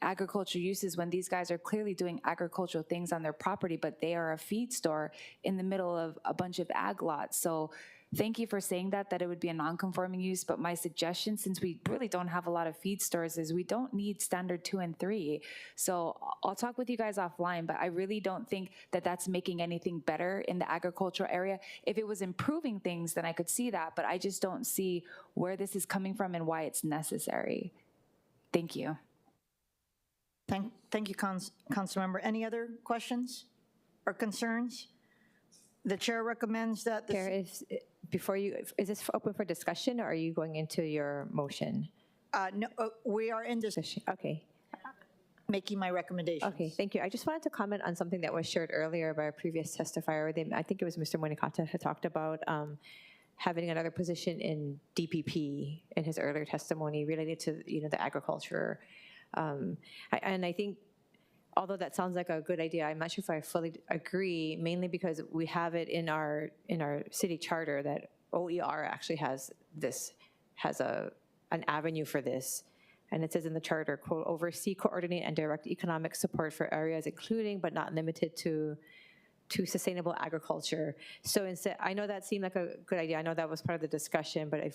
agricultural uses when these guys are clearly doing agricultural things on their property, but they are a feed store in the middle of a bunch of ag lots. So thank you for saying that it would be a non-conforming use, but my suggestion, since we really don't have a lot of feed stores, is we don't need standard 2 and 3. So I'll talk with you guys offline, but I really don't think that that's making anything better in the agricultural area. If it was improving things, then I could see that, but I just don't see where this is coming from and why it's necessary. Thank you. Thank you, Councilmember. Any other questions or concerns? The chair recommends that this... Chair, is this open for discussion, or are you going into your motion? No, we are in discussion. Okay. Making my recommendations. Okay, thank you. I just wanted to comment on something that was shared earlier by a previous testifier. I think it was Mr. Monikata had talked about having another position in DPP in his earlier testimony related to the agriculture. And I think, although that sounds like a good idea, I'm not sure if I fully agree, mainly because we have it in our city charter that OER actually has an avenue for this. And it says in the charter, quote, oversee, coordinate, and direct economic support for areas including but not limited to sustainable agriculture. So instead, I know that seemed like a good idea. I know that was part of the discussion, but I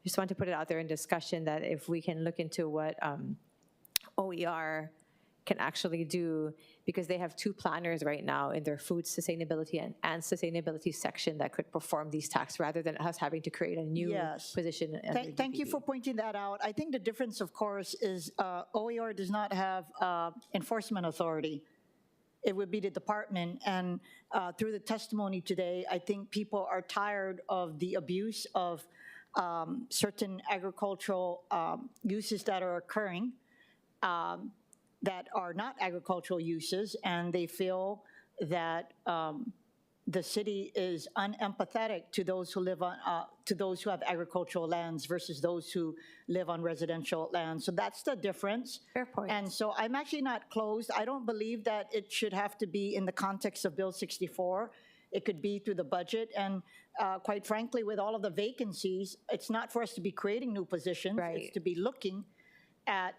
just want to put it out there in discussion that if we can look into what OER can actually do, because they have 2 planners right now in their food sustainability and sustainability section that could perform these tasks rather than us having to create a new position. Thank you for pointing that out. I think the difference, of course, is OER does not have enforcement authority. It would be the department, and through the testimony today, I think people are tired of the abuse of certain agricultural uses that are occurring that are not agricultural uses, and they feel that the city is unempathetic to those who live on, to those who have agricultural lands versus those who live on residential land. So that's the difference. Fair point. And so I'm actually not closed. I don't believe that it should have to be in the context of Bill 64. It could be through the budget. And quite frankly, with all of the vacancies, it's not for us to be creating new positions. Right. It's to be looking at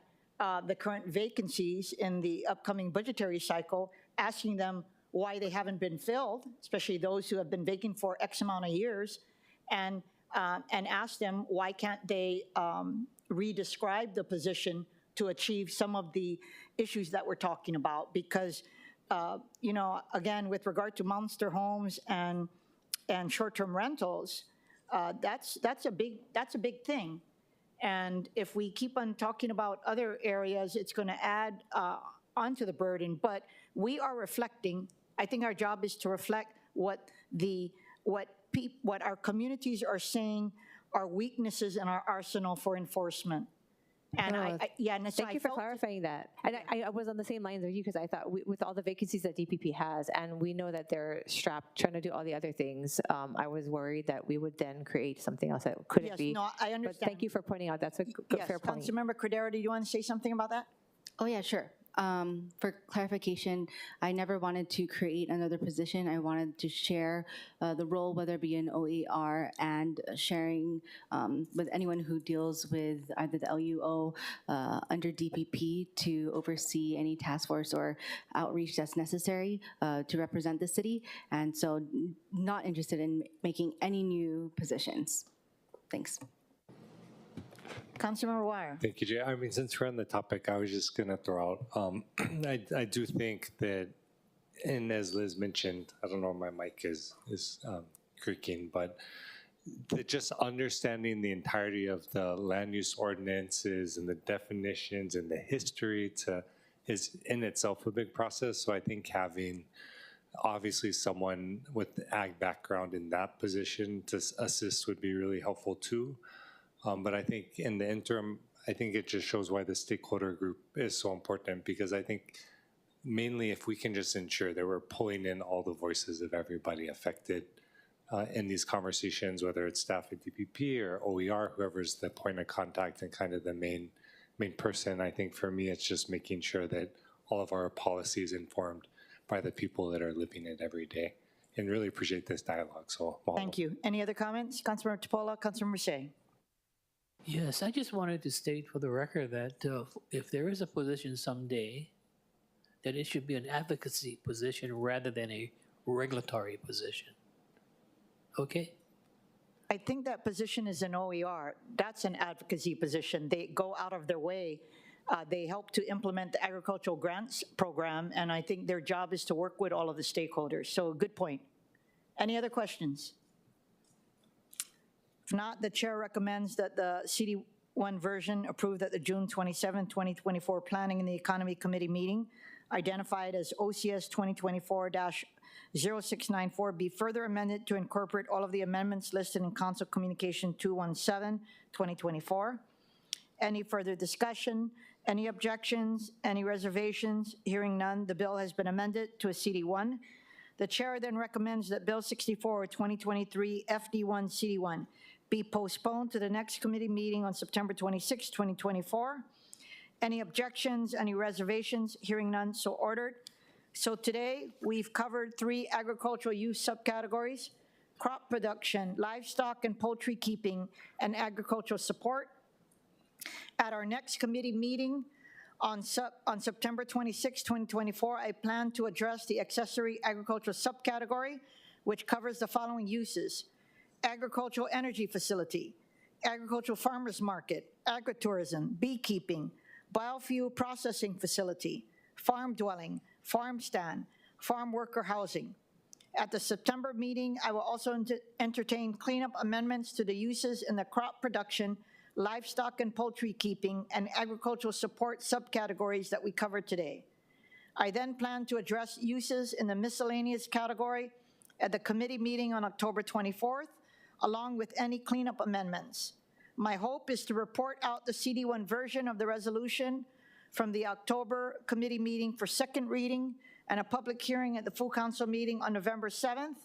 the current vacancies in the upcoming budgetary cycle, asking them why they haven't been filled, especially those who have been vacant for X amount of years, and ask them why can't they re-describe the position to achieve some of the issues that we're talking about. Because, again, with regard to monster homes and short-term rentals, that's a big thing. And if we keep on talking about other areas, it's going to add onto the burden. But we are reflecting. I think our job is to reflect what our communities are saying are weaknesses in our arsenal for enforcement. And so thank you for clarifying that. And I was on the same lines as you because I thought with all the vacancies that DPP has, and we know that they're strapped trying to do all the other things, I was worried that we would then create something else that couldn't be. No, I understand. But thank you for pointing out. That's a fair point. Councilmember Cordero, do you want to say something about that? Oh, yeah, sure. For clarification, I never wanted to create another position. I wanted to share the role, whether it be in OER and sharing with anyone who deals with either the LUO under DPP to oversee any task force or outreach that's necessary to represent the city. And so not interested in making any new positions. Thanks. Councilmember Wire. Thank you, Jay. I mean, since we're on the topic, I was just going to throw out, I do think that, and as Liz mentioned, I don't know if my mic is creaking, but just understanding the entirety of the land use ordinances and the definitions and the history is in itself a big process. So I think having obviously someone with the ag background in that position to assist would be really helpful too. But I think in the interim, I think it just shows why the stakeholder group is so important, because I think mainly if we can just ensure that we're pulling in all the voices of everybody affected in these conversations, whether it's staff at DPP or OER, whoever's the point of contact and kind of the main person. I think for me, it's just making sure that all of our policy is informed by the people that are living it every day, and really appreciate this dialogue. So thank you. Any other comments? Councilmember Tupola, Councilmember Shea. Yes, I just wanted to state for the record that if there is a position someday, that it should be an advocacy position rather than a regulatory position. Okay? I think that position is an OER. That's an advocacy position. They go out of their way. They help to implement the agricultural grants program, and I think their job is to work with all of the stakeholders. So good point. Any other questions? If not, the chair recommends that the CD1 version approved at the June 27, 2024 Planning and the Economy Committee meeting, identified as OCS 2024-0694, be further amended to incorporate all of the amendments listed in Council Communication 217-2024. Any further discussion? Any objections? Any reservations? Hearing none, the bill has been amended to a CD1. The chair then recommends that Bill 64, 2023 FD1 CD1 be postponed to the next committee meeting on September 26, 2024. Any objections, any reservations? Hearing none, so ordered. So today, we've covered 3 agricultural use subcategories: crop production, livestock and poultry keeping, and agricultural support. At our next committee meeting on September 26, 2024, I plan to address the accessory agricultural subcategory, which covers the following uses: agricultural energy facility, agricultural farmers market, agritourism, beekeeping, biofuel processing facility, farm dwelling, farm stand, farm worker housing. At the September meeting, I will also entertain cleanup amendments to the uses in the crop production, livestock and poultry keeping, and agricultural support subcategories that we covered today. I then plan to address uses in the miscellaneous category at the committee meeting on October 24th, along with any cleanup amendments. My hope is to report out the CD1 version of the resolution from the October committee meeting for second reading and a public hearing at the full council meeting on November 7th.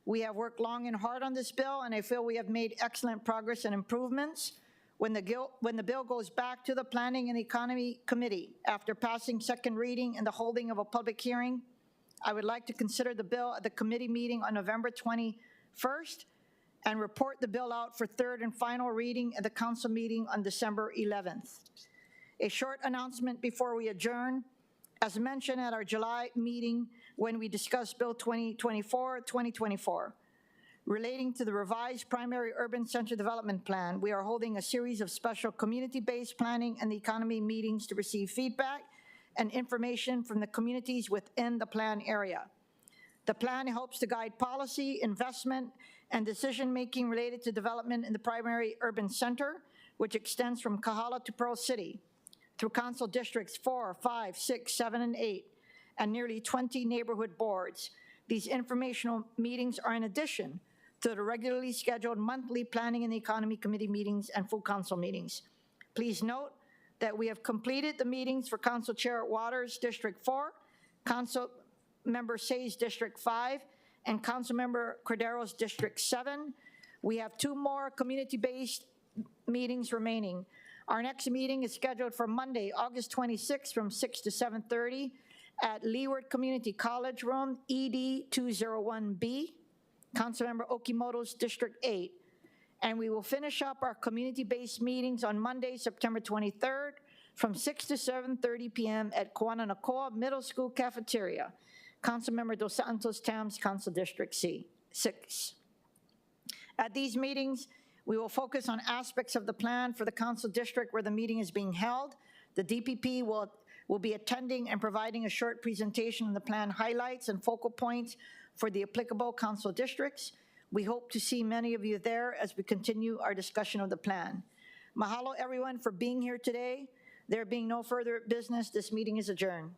We have worked long and hard on this bill, and I feel we have made excellent progress and improvements. When the bill goes back to the Planning and Economy Committee after passing second reading and the holding of a public hearing, I would like to consider the bill at the committee meeting on November 21st and report the bill out for third and final reading at the council meeting on December 11th. A short announcement before we adjourn. As mentioned at our July meeting when we discussed Bill 2024, relating to the revised primary urban center development plan, we are holding a series of special community-based planning and the economy meetings to receive feedback and information from the communities within the plan area. The plan helps to guide policy, investment, and decision-making related to development in the primary urban center, which extends from Kahala to Pearl City, through council districts 4, 5, 6, 7, and 8, and nearly 20 neighborhood boards. These informational meetings are in addition to the regularly scheduled monthly Planning and the Economy Committee meetings and full council meetings. Please note that we have completed the meetings for Council Chair Waters, District 4, Council Member Say's District 5, and Councilmember Cordero's District 7. We have 2 more community-based meetings remaining. Our next meeting is scheduled for Monday, August 26th from 6 to 7:30 at Leeward Community College Room, ED 201B, Councilmember Okimoto's District 8. And we will finish up our community-based meetings on Monday, September 23rd from 6 to 7:30 p.m. at Kiaʻāina Middle School Cafeteria, Councilmember Dos Santos Tam's Council District 6. At these meetings, we will focus on aspects of the plan for the council district where the meeting is being held. The DPP will be attending and providing a short presentation on the plan highlights and focal points for the applicable council districts. We hope to see many of you there as we continue our discussion of the plan. Mahalo everyone for being here today. There being no further business, this meeting is adjourned.